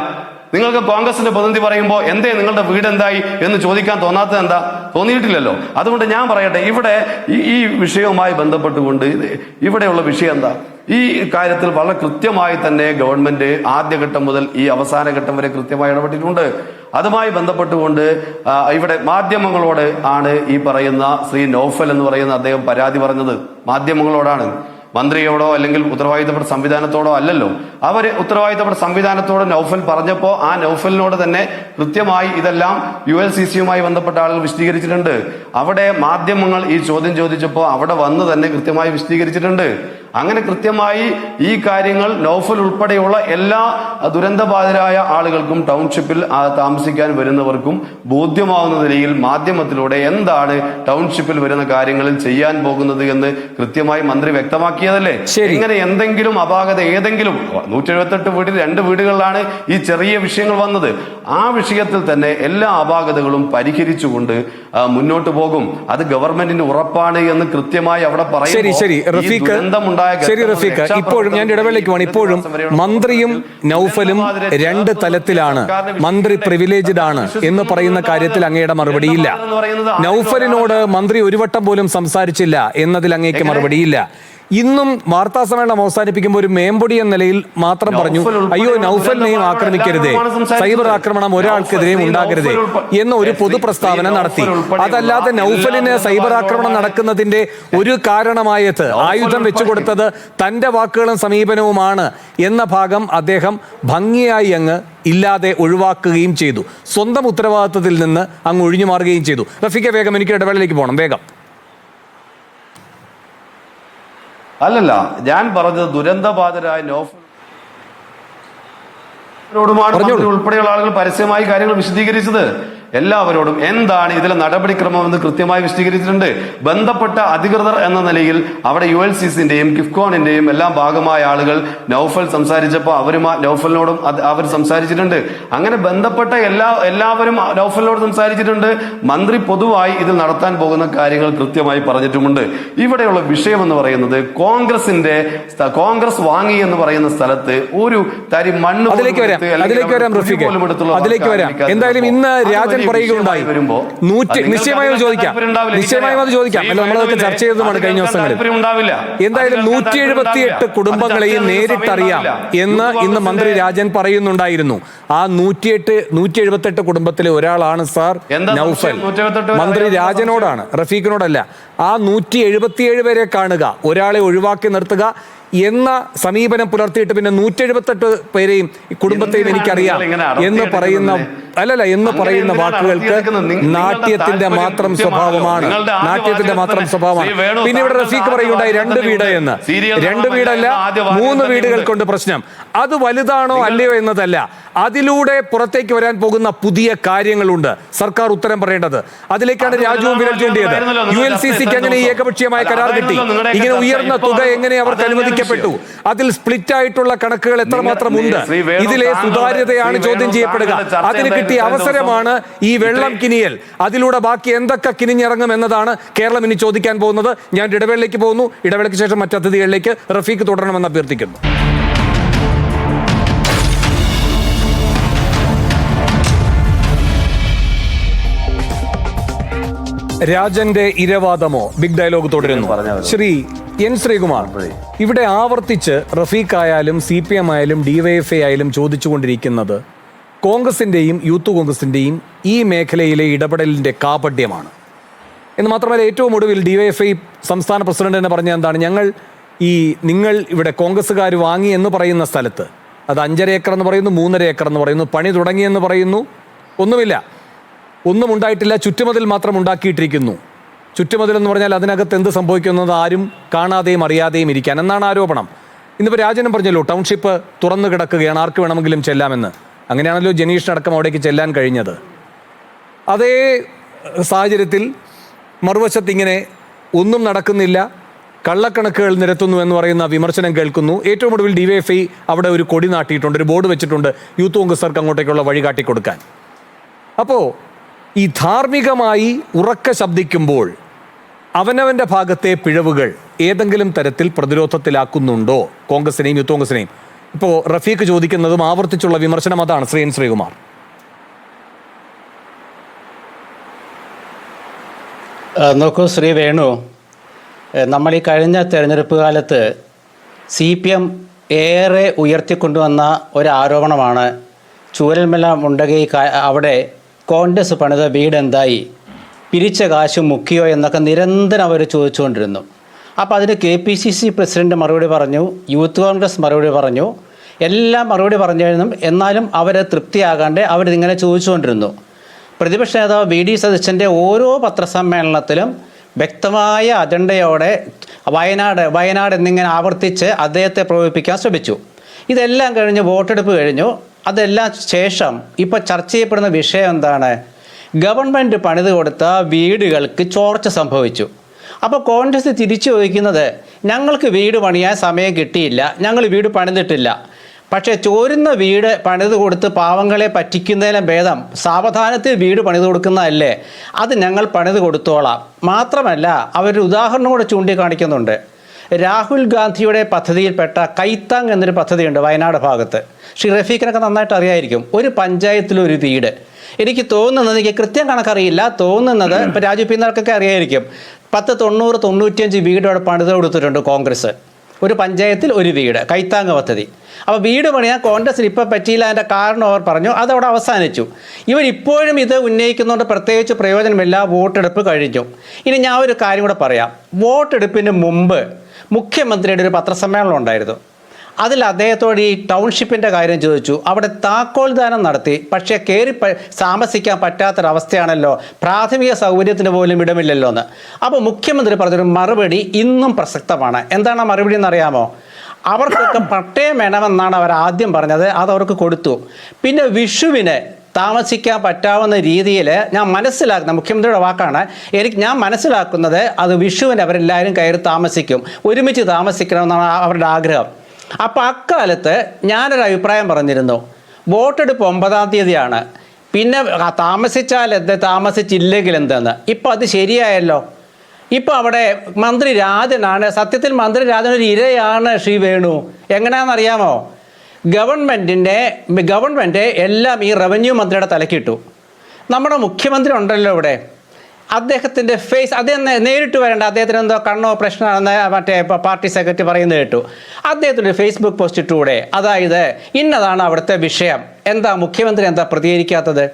നിങ്ങൾക്ക് കോൺഗ്രസിന്റെ പ്രതിനിധി പറയുമ്പോൾ എന്തേ നിങ്ങളുടെ വീട് എന്തായി എന്ന് ചോദിക്കാൻ തോന്നാത്തത് എന്താ? തോന്നിയിട്ടില്ലല്ലോ. അതുകൊണ്ട് ഞാൻ പറയട്ടെ, ഇവിടെ ഈ വിഷയവുമായി ബന്ധപ്പെട്ടുകൊണ്ട് ഇവിടെയുള്ള വിഷയം എന്താ? ഈ കാര്യത്തിൽ വളരെ കൃത്യമായി തന്നെ ഗവൺമെന്റ് ആദ്യഘട്ടം മുതൽ ഈ അവസാന ഘട്ടം വരെ കൃത്യമായി ഇടപെട്ടിട്ടുണ്ട്. അതുമായി ബന്ധപ്പെട്ടുകൊണ്ട് ഇവിടെ മാധ്യമങ്ങളോട് ആണ് ഈ പറയുന്ന ശ്രീ നൗഫൽ എന്ന് പറയുന്ന അദ്ദേഹം പരാതി പറഞ്ഞത്. മാധ്യമങ്ങളോടാണ്, മന്ത്രിയോടോ അല്ലെങ്കിൽ ഉത്തരവാദിത്തപ്പെട്ട സംവിധാനത്തോടോ അല്ലല്ലോ. അവര് ഉത്തരവാദിത്തപ്പെട്ട സംവിധാനത്തോട് നൗഫൽ പറഞ്ഞപ്പോ ആ നൗഫലിനോട് തന്നെ കൃത്യമായി ഇതെല്ലാം ULCCയുമായി ബന്ധപ്പെട്ട ആളുകൾ വിശദീകരിച്ചിട്ടുണ്ട്. അവിടെ മാധ്യമങ്ങൾ ഈ ചോദ്യം ചോദിച്ചപ്പോൾ അവിടെ വന്ന് തന്നെ കൃത്യമായി വിശദീകരിച്ചിട്ടുണ്ട്. അങ്ങനെ കൃത്യമായി ഈ കാര്യങ്ങൾ നൗഫൽ ഉൾപ്പെടെയുള്ള എല്ലാ ദുരന്തബാധിതരായ ആളുകൾക്കും ടൗൺഷിപ്പിൽ താമസിക്കാൻ വരുന്നവർക്കും ബോധ്യമാവുന്ന നിലയിൽ മാധ്യമത്തിലൂടെ എന്താണ് ടൗൺഷിപ്പിൽ വരുന്ന കാര്യങ്ങളിൽ ചെയ്യാൻ പോകുന്നത് എന്ന് കൃത്യമായി മന്ത്രി വ്യക്തമാക്കിയതല്ലേ. ഇങ്ങനെ എന്തെങ്കിലും അപാകത ഏതെങ്കിലും 178 വീട്ടിൽ 2 വീടുകളിലാണ് ഈ ചെറിയ വിഷയങ്ങൾ വന്നത്. ആ വിഷയത്തിൽ തന്നെ എല്ലാ അപാകതകളും പരിഹരിച്ചുകൊണ്ട് മുന്നോട്ട് പോകും. അത് ഗവൺമെന്റിന് ഉറപ്പാണ് എന്ന് കൃത്യമായി അവിടെ പറയുന്നു. ശരി റഫീഖ്, ഇപ്പോഴും ഞാൻ ഇടവേളയ്ക്ക് പോകണം. ഇപ്പോഴും മന്ത്രിയും നൗഫലും 2 തലത്തിലാണ്. മന്ത്രി പ്രിവിലേജ്ഡ് ആണ് എന്ന് പറയുന്ന കാര്യത്തിൽ അങ്ങയുടെ മറുപടിയില്ല. നൗഫലിനോട് മന്ത്രി ഒരു വട്ടം പോലും സംസാരിച്ചില്ല എന്നതിൽ അങ്ങേക്ക് മറുപടിയില്ല. ഇന്നും വാർത്താ സമ്മേളനം അവസാനിപ്പിക്കുമ്പോൾ ഒരു മേമ്പൊടി എന്ന നിലയിൽ മാത്രം പറഞ്ഞു, അയ്യോ നൗഫലിനെയും ആക്രമിക്കരുതേ, സൈബർ ആക്രമണം ഒരാൾക്കെതിരെയും ഉണ്ടാകരുതേ എന്ന ഒരു പൊതു പ്രസ്താവന നടത്തി. അതല്ലാതെ നൗഫലിന് സൈബർ ആക്രമണം നടക്കുന്നതിന്റെ ഒരു കാരണമായത് ആയുധം വെച്ചുകൊടുത്തത് തന്റെ വാക്കുകളും സമീപനവുമാണ് എന്ന ഭാഗം അദ്ദേഹം ഭംഗിയായി അങ്ങ് ഇല്ലാതെ ഒഴിവാക്കുകയും ചെയ്തു. സ്വന്തം ഉത്തരവാദിത്വത്തിൽ നിന്ന് അങ്ങ് ഒഴിഞ്ഞു മാറുകയും ചെയ്തു. റഫീഖെ, വേഗം എനിക്ക് ഇടവേളയിലേക്ക് പോകണം, വേഗം. അല്ലല്ല, ഞാൻ പറഞ്ഞത് ദുരന്തബാധിതരായ നൗഫൽ പറഞ്ഞോളൂ. ഉൾപ്പെടെയുള്ള ആളുകൾ പരസ്യമായി കാര്യങ്ങൾ വിശദീകരിച്ചത്. എല്ലാവരോടും എന്താണ് ഇതിലെ നടപടിക്രമം എന്ന് കൃത്യമായി വിശദീകരിച്ചിട്ടുണ്ട്. ബന്ധപ്പെട്ട അധികൃതർ എന്ന നിലയിൽ അവിടെ ULCCന്റെയും കിഫ്കോണിന്റെയും എല്ലാം ഭാഗമായ ആളുകൾ നൗഫൽ സംസാരിച്ചപ്പോൾ നൗഫലിനോടും അവർ സംസാരിച്ചിട്ടുണ്ട്. അങ്ങനെ ബന്ധപ്പെട്ട എല്ലാവരും നൗഫലിനോട് സംസാരിച്ചിട്ടുണ്ട്. മന്ത്രി പൊതുവായി ഇതിൽ നടത്താൻ പോകുന്ന കാര്യങ്ങൾ കൃത്യമായി പറഞ്ഞിട്ടുമുണ്ട്. ഇവിടെയുള്ള വിഷയം എന്ന് പറയുന്നത് കോൺഗ്രസ് വാങ്ങി എന്ന് പറയുന്ന സ്ഥലത്ത് ഒരു തരി മണ്ണ് അതിലേക്ക് വരാം റഫീഖ്, അതിലേക്ക് വരാം. എന്തായാലും ഇന്ന് രാജൻ പറയുകയുണ്ടായി, നിശ്ചയമായും ചോദിക്കാം, അല്ല നമ്മളതൊക്കെ ചർച്ച ചെയ്തതുമാണ് കഴിഞ്ഞ ദിവസങ്ങളിൽ. എന്തായാലും 178 കുടുംബങ്ങളെയും നേരിട്ടറിയാം എന്ന് ഇന്ന് മന്ത്രി രാജൻ പറയുന്നുണ്ടായിരുന്നു. ആ 178 കുടുംബത്തിലെ ഒരാളാണ് സാർ നൗഫൽ. മന്ത്രി രാജനോടാണ്, റഫീഖിനോടല്ല. ആ 177 പേരെ കാണുക, ഒരാളെ ഒഴിവാക്കി നിർത്തുക എന്ന സമീപനം പുലർത്തിയിട്ട് പിന്നെ 178 പേരെയും കുടുംബത്തെയും എനിക്കറിയാം എന്ന് പറയുന്ന വാക്കുകൾക്ക് നാട്യത്തിന്റെ മാത്രം സ്വഭാവമാണ്. പിന്നെ ഇവിടെ റഫീഖ് പറയുണ്ടായി 2 വീട് എന്ന്. 2 വീടല്ല, 3 വീടുകൾ കൊണ്ട് പ്രശ്നം. അത് വലുതാണോ അല്ലയോ എന്നതല്ല, അതിലൂടെ പുറത്തേക്ക് വരാൻ പോകുന്ന പുതിയ കാര്യങ്ങളുണ്ട്. സർക്കാർ ഉത്തരം പറയേണ്ടത്. അതിലേക്കാണ് രാജുവും വിരൽ ചൂണ്ടിയത്. ULCCക്ക് എങ്ങനെ ഈ ഏകപക്ഷീയമായ കരാർ കിട്ടി? ഇങ്ങനെ ഉയർന്ന തുക എങ്ങനെ അവർക്ക് അനുവദിക്കപ്പെട്ടു? അതിൽ സ്പ്ലിറ്റ് ആയിട്ടുള്ള കണക്കുകൾ എത്രമാത്രം ഉണ്ട്? ഇതിലെ സുതാര്യതയാണ് ചോദ്യം ചെയ്യപ്പെടുക. അതിന് കിട്ടിയ അവസരമാണ് ഈ വെള്ളം കിനിയൽ. അതിലൂടെ ബാക്കി എന്തൊക്കെ കിനിഞ്ഞിറങ്ങും എന്നതാണ് കേരളം ഇനി ചോദിക്കാൻ പോകുന്നത്. ഞാൻ ഇടവേളയിലേക്ക് പോകുന്നു. ഇടവേളയ്ക്ക് ശേഷം മറ്റ് അതിഥികളിലേക്ക് റഫീഖ് തുടരണമെന്ന് അഭ്യർത്ഥിക്കുന്നു. രാജന്റെ ഇരവാദമോ ബിഗ് ഡയലോഗ് തുടരുന്നു. ശ്രീ എൻ ശ്രീകുമാർ, ഇവിടെ ആവർത്തിച്ച് റഫീഖ് ആയാലും CPM ആയാലും DYFI ആയാലും ചോദിച്ചുകൊണ്ടിരിക്കുന്നത് കോൺഗ്രസിന്റെയും യൂത്ത് കോൺഗ്രസിന്റെയും ഈ മേഖലയിലെ ഇടപെടലിന്റെ കാപട്യമാണ് എന്ന് മാത്രമല്ല, ഏറ്റവും ഒടുവിൽ DYFI സംസ്ഥാന പ്രസിഡന്റ് തന്നെ പറഞ്ഞ എന്താണ്, നിങ്ങൾ ഇവിടെ കോൺഗ്രസ്സുകാർ വാങ്ങി എന്ന് പറയുന്ന സ്ഥലത്ത് അത് 5.5 ഏക്കർ എന്ന് പറയുന്നു, 3.5 ഏക്കർ എന്ന് പറയുന്നു, പണി തുടങ്ങിയെന്ന് പറയുന്നു, ഒന്നും ഉണ്ടായിട്ടില്ല, ചുറ്റുമതിൽ മാത്രം ഉണ്ടാക്കിയിട്ടിരിക്കുന്നു. ചുറ്റുമതിൽ എന്ന് പറഞ്ഞാൽ അതിനകത്ത് എന്ത് സംഭവിക്കുന്നത് ആരും കാണാതെയും അറിയാതെയും ഇരിക്കാൻ എന്നാണ് ആരോപണം. ഇന്നിപ്പോൾ രാജനും പറഞ്ഞല്ലോ, ടൗൺഷിപ്പ് തുറന്നു കിടക്കുകയാണ്, ആർക്ക് വേണമെങ്കിലും ചെല്ലാമെന്ന്. അങ്ങനെയാണല്ലോ ജനീഷിനടക്കം അവിടേക്ക് ചെല്ലാൻ കഴിഞ്ഞത്. അതേ സാഹചര്യത്തിൽ മറുവശത്ത് ഇങ്ങനെ ഒന്നും നടക്കുന്നില്ല, കള്ളക്കണക്കുകൾ നിരത്തുന്നു എന്ന് പറയുന്ന വിമർശനം കേൾക്കുന്നു. ഏറ്റവും ഒടുവിൽ DYFI അവിടെ ഒരു കൊടി നാട്ടിയിട്ടുണ്ട്, ഒരു ബോർഡ് വെച്ചിട്ടുണ്ട് യൂത്ത് കോൺഗ്രസ്സുകാർക്ക് അങ്ങോട്ടേക്കുള്ള വഴി കാട്ടിക്കൊടുക്കാൻ. അപ്പോൾ ഈ ധാർമ്മികമായി ഉറക്കെ ശബ്ദിക്കുമ്പോൾ അവനവൻ്റെ ഭാഗത്തെ പിഴവുകൾ ഏതെങ്കിലും തരത്തിൽ പ്രതിരോധത്തിലാക്കുന്നുണ്ടോ കോൺഗ്രസിനെയും യൂത്ത് കോൺഗ്രസിനെയും? ഇപ്പോൾ റഫീഖ് ചോദിക്കുന്നതും ആവർത്തിച്ചുള്ള വിമർശനം അതാണ്. ശ്രീ എൻ ശ്രീകുമാർ, നോക്കൂ ശ്രീ വേണു, നമ്മൾ ഈ കഴിഞ്ഞ തെരഞ്ഞെടുപ്പ് കാലത്ത് CPM ഏറെ ഉയർത്തിക്കൊണ്ടുവന്ന ഒരു ആരോപണമാണ് ചൂരൽമല മുണ്ടകൈ അവിടെ കോൺഗ്രസ് പണിത വീട് എന്തായി, പിരിച്ച കാശ് മുക്കിയോ എന്നൊക്കെ നിരന്തരം അവർ ചോദിച്ചുകൊണ്ടിരുന്നു. അപ്പോൾ അതിന് KPCC പ്രസിഡന്റ് മറുപടി പറഞ്ഞു, യൂത്ത് കോൺഗ്രസ് മറുപടി പറഞ്ഞു, എല്ലാം മറുപടി പറഞ്ഞിരുന്നു. എന്നാലും അവരെ തൃപ്തിയാകാണ്ട് അവരിതിങ്ങനെ ചോദിച്ചുകൊണ്ടിരുന്നു. പ്രതിപക്ഷ നേതാവ് VD സതീശൻ്റെ ഓരോ പത്രസമ്മേളനത്തിലും വ്യക്തമായ അജണ്ടയോടെ വയനാട് എന്നിങ്ങനെ ആവർത്തിച്ച് അദ്ദേഹത്തെ പ്രകോപിപ്പിക്കാൻ ശ്രമിച്ചു. ഇതെല്ലാം കഴിഞ്ഞ് വോട്ടെടുപ്പ് കഴിഞ്ഞു. അതെല്ലാം ശേഷം ഇപ്പോൾ ചർച്ച ചെയ്യപ്പെടുന്ന വിഷയം എന്താണ്? ഗവൺമെൻറ് പണിത് കൊടുത്ത വീടുകൾക്ക് ചോർച്ച സംഭവിച്ചു. അപ്പോൾ കോൺഗ്രസ് തിരിച്ചു ചോദിക്കുന്നത്, ഞങ്ങൾക്ക് വീട് പണിയാൻ സമയം കിട്ടിയില്ല, ഞങ്ങൾ വീട് പണിതിട്ടില്ല. പക്ഷേ ചോരുന്ന വീട് പണിത് കൊടുത്ത് പാവങ്ങളെ പറ്റിക്കുന്നതിലും ഭേദം സാവധാനത്തിൽ വീട് പണിത് കൊടുക്കുന്നതല്ലേ, അത് ഞങ്ങൾ പണിത് കൊടുത്തോളാം. മാത്രമല്ല അവരൊരു ഉദാഹരണം കൂടെ ചൂണ്ടിക്കാണിക്കുന്നുണ്ട്. രാഹുൽ ഗാന്ധിയുടെ പദ്ധതിയിൽപ്പെട്ട കൈത്താങ് എന്നൊരു പദ്ധതിയുണ്ട് വയനാട് ഭാഗത്ത്. ശ്രീ റഫീഖിനൊക്കെ നന്നായിട്ട് അറിയായിരിക്കും. ഒരു പഞ്ചായത്തിലൊരു വീട്. എനിക്ക് തോന്നുന്നത്, എനിക്ക് കൃത്യം കണക്കറിയില്ല, തോന്നുന്നത് ഇപ്പോൾ രാജു പിന്നാർക്കൊക്കെ അറിയായിരിക്കും, 90-95 വീട് അവിടെ പണിത് കൊടുത്തിട്ടുണ്ട് കോൺഗ്രസ്. ഒരു പഞ്ചായത്തിൽ ഒരു വീട്, കൈത്താങ് പദ്ധതി. അപ്പോൾ വീട് പണിയാൻ കോൺഗ്രസിന് ഇപ്പോൾ പറ്റിയില്ല. അതിൻ്റെ കാരണം അവർ പറഞ്ഞു, അതവിടെ അവസാനിച്ചു. ഇവരിപ്പോഴും ഇത് ഉന്നയിക്കുന്നതുകൊണ്ട് പ്രത്യേകിച്ച് പ്രയോജനമില്ല. വോട്ടെടുപ്പ് കഴിഞ്ഞു. ഇനി ഞാൻ ഒരു കാര്യം കൂടെ പറയാം. വോട്ടെടുപ്പിന് മുമ്പ് മുഖ്യമന്ത്രിയുടെ ഒരു പത്രസമ്മേളനം ഉണ്ടായിരുന്നു. അതിൽ അദ്ദേഹത്തോട് ഈ ടൗൺഷിപ്പിൻ്റെ കാര്യം ചോദിച്ചു. അവിടെ താക്കോൽ ദാനം നടത്തി, പക്ഷേ കയറി താമസിക്കാൻ പറ്റാത്തൊരവസ്ഥയാണല്ലോ, പ്രാഥമിക സൗകര്യത്തിന് പോലും ഇടമില്ലല്ലോ എന്ന്. അപ്പോൾ മുഖ്യമന്ത്രി പറഞ്ഞൊരു മറുപടി ഇന്നും പ്രസക്തമാണ്. എന്താണ് ആ മറുപടി എന്നറിയാമോ? അവർക്കൊക്കെ പട്ടയം വേണമെന്നാണ് അവർ ആദ്യം പറഞ്ഞത്. അത് അവർക്ക് കൊടുത്തു. പിന്നെ വിഷുവിന് താമസിക്കാൻ പറ്റാവുന്ന രീതിയിൽ ഞാൻ മനസ്സിലാക്കുന്ന മുഖ്യമന്ത്രിയുടെ വാക്കാണ്, ഞാൻ മനസ്സിലാക്കുന്നത് അത് വിഷുവിന് അവരെല്ലാവരും കയറി താമസിക്കും, ഒരുമിച്ച് താമസിക്കണമെന്നാണ് അവരുടെ ആഗ്രഹം. അപ്പോൾ അക്കാലത്ത് ഞാനൊരു അഭിപ്രായം പറഞ്ഞിരുന്നു, വോട്ടെടുപ്പ് 9-ാം തീയതിയാണ്, പിന്നെ താമസിച്ചാൽ എന്ത്, താമസിച്ചില്ലെങ്കിൽ എന്തെന്ന്. ഇപ്പോൾ അത് ശരിയായല്ലോ. ഇപ്പോൾ അവിടെ മന്ത്രി രാജനാണ്, സത്യത്തിൽ മന്ത്രി രാജൻ ഒരു ഇരയാണ് ശ്രീ വേണു. എങ്ങനെയാണെന്നറിയാമോ? ഗവൺമെൻറ് എല്ലാം ഈ റവന്യൂ മന്ത്രിയുടെ തലക്കിട്ടു. നമ്മുടെ മുഖ്യമന്ത്രി ഉണ്ടല്ലോ ഇവിടെ, അദ്ദേഹത്തിൻ്റെ അദ്ദേഹം നേരിട്ട് വരേണ്ട, അദ്ദേഹത്തിന് എന്തോ കണ്ണോ പ്രശ്നമാണെന്ന് മറ്റേ പാർട്ടി സെക്രട്ടറി പറയുന്നത് കേട്ടു. അദ്ദേഹത്തിൻ്റെ ഫേസ്ബുക്ക് പോസ്റ്റ് ഇട്ടുകൂടെ, അതായത് ഇന്നതാണ് അവിടുത്തെ വിഷയം, എന്താ മുഖ്യമന്ത്രി എന്താ പ്രതികരിക്കാത്തത്?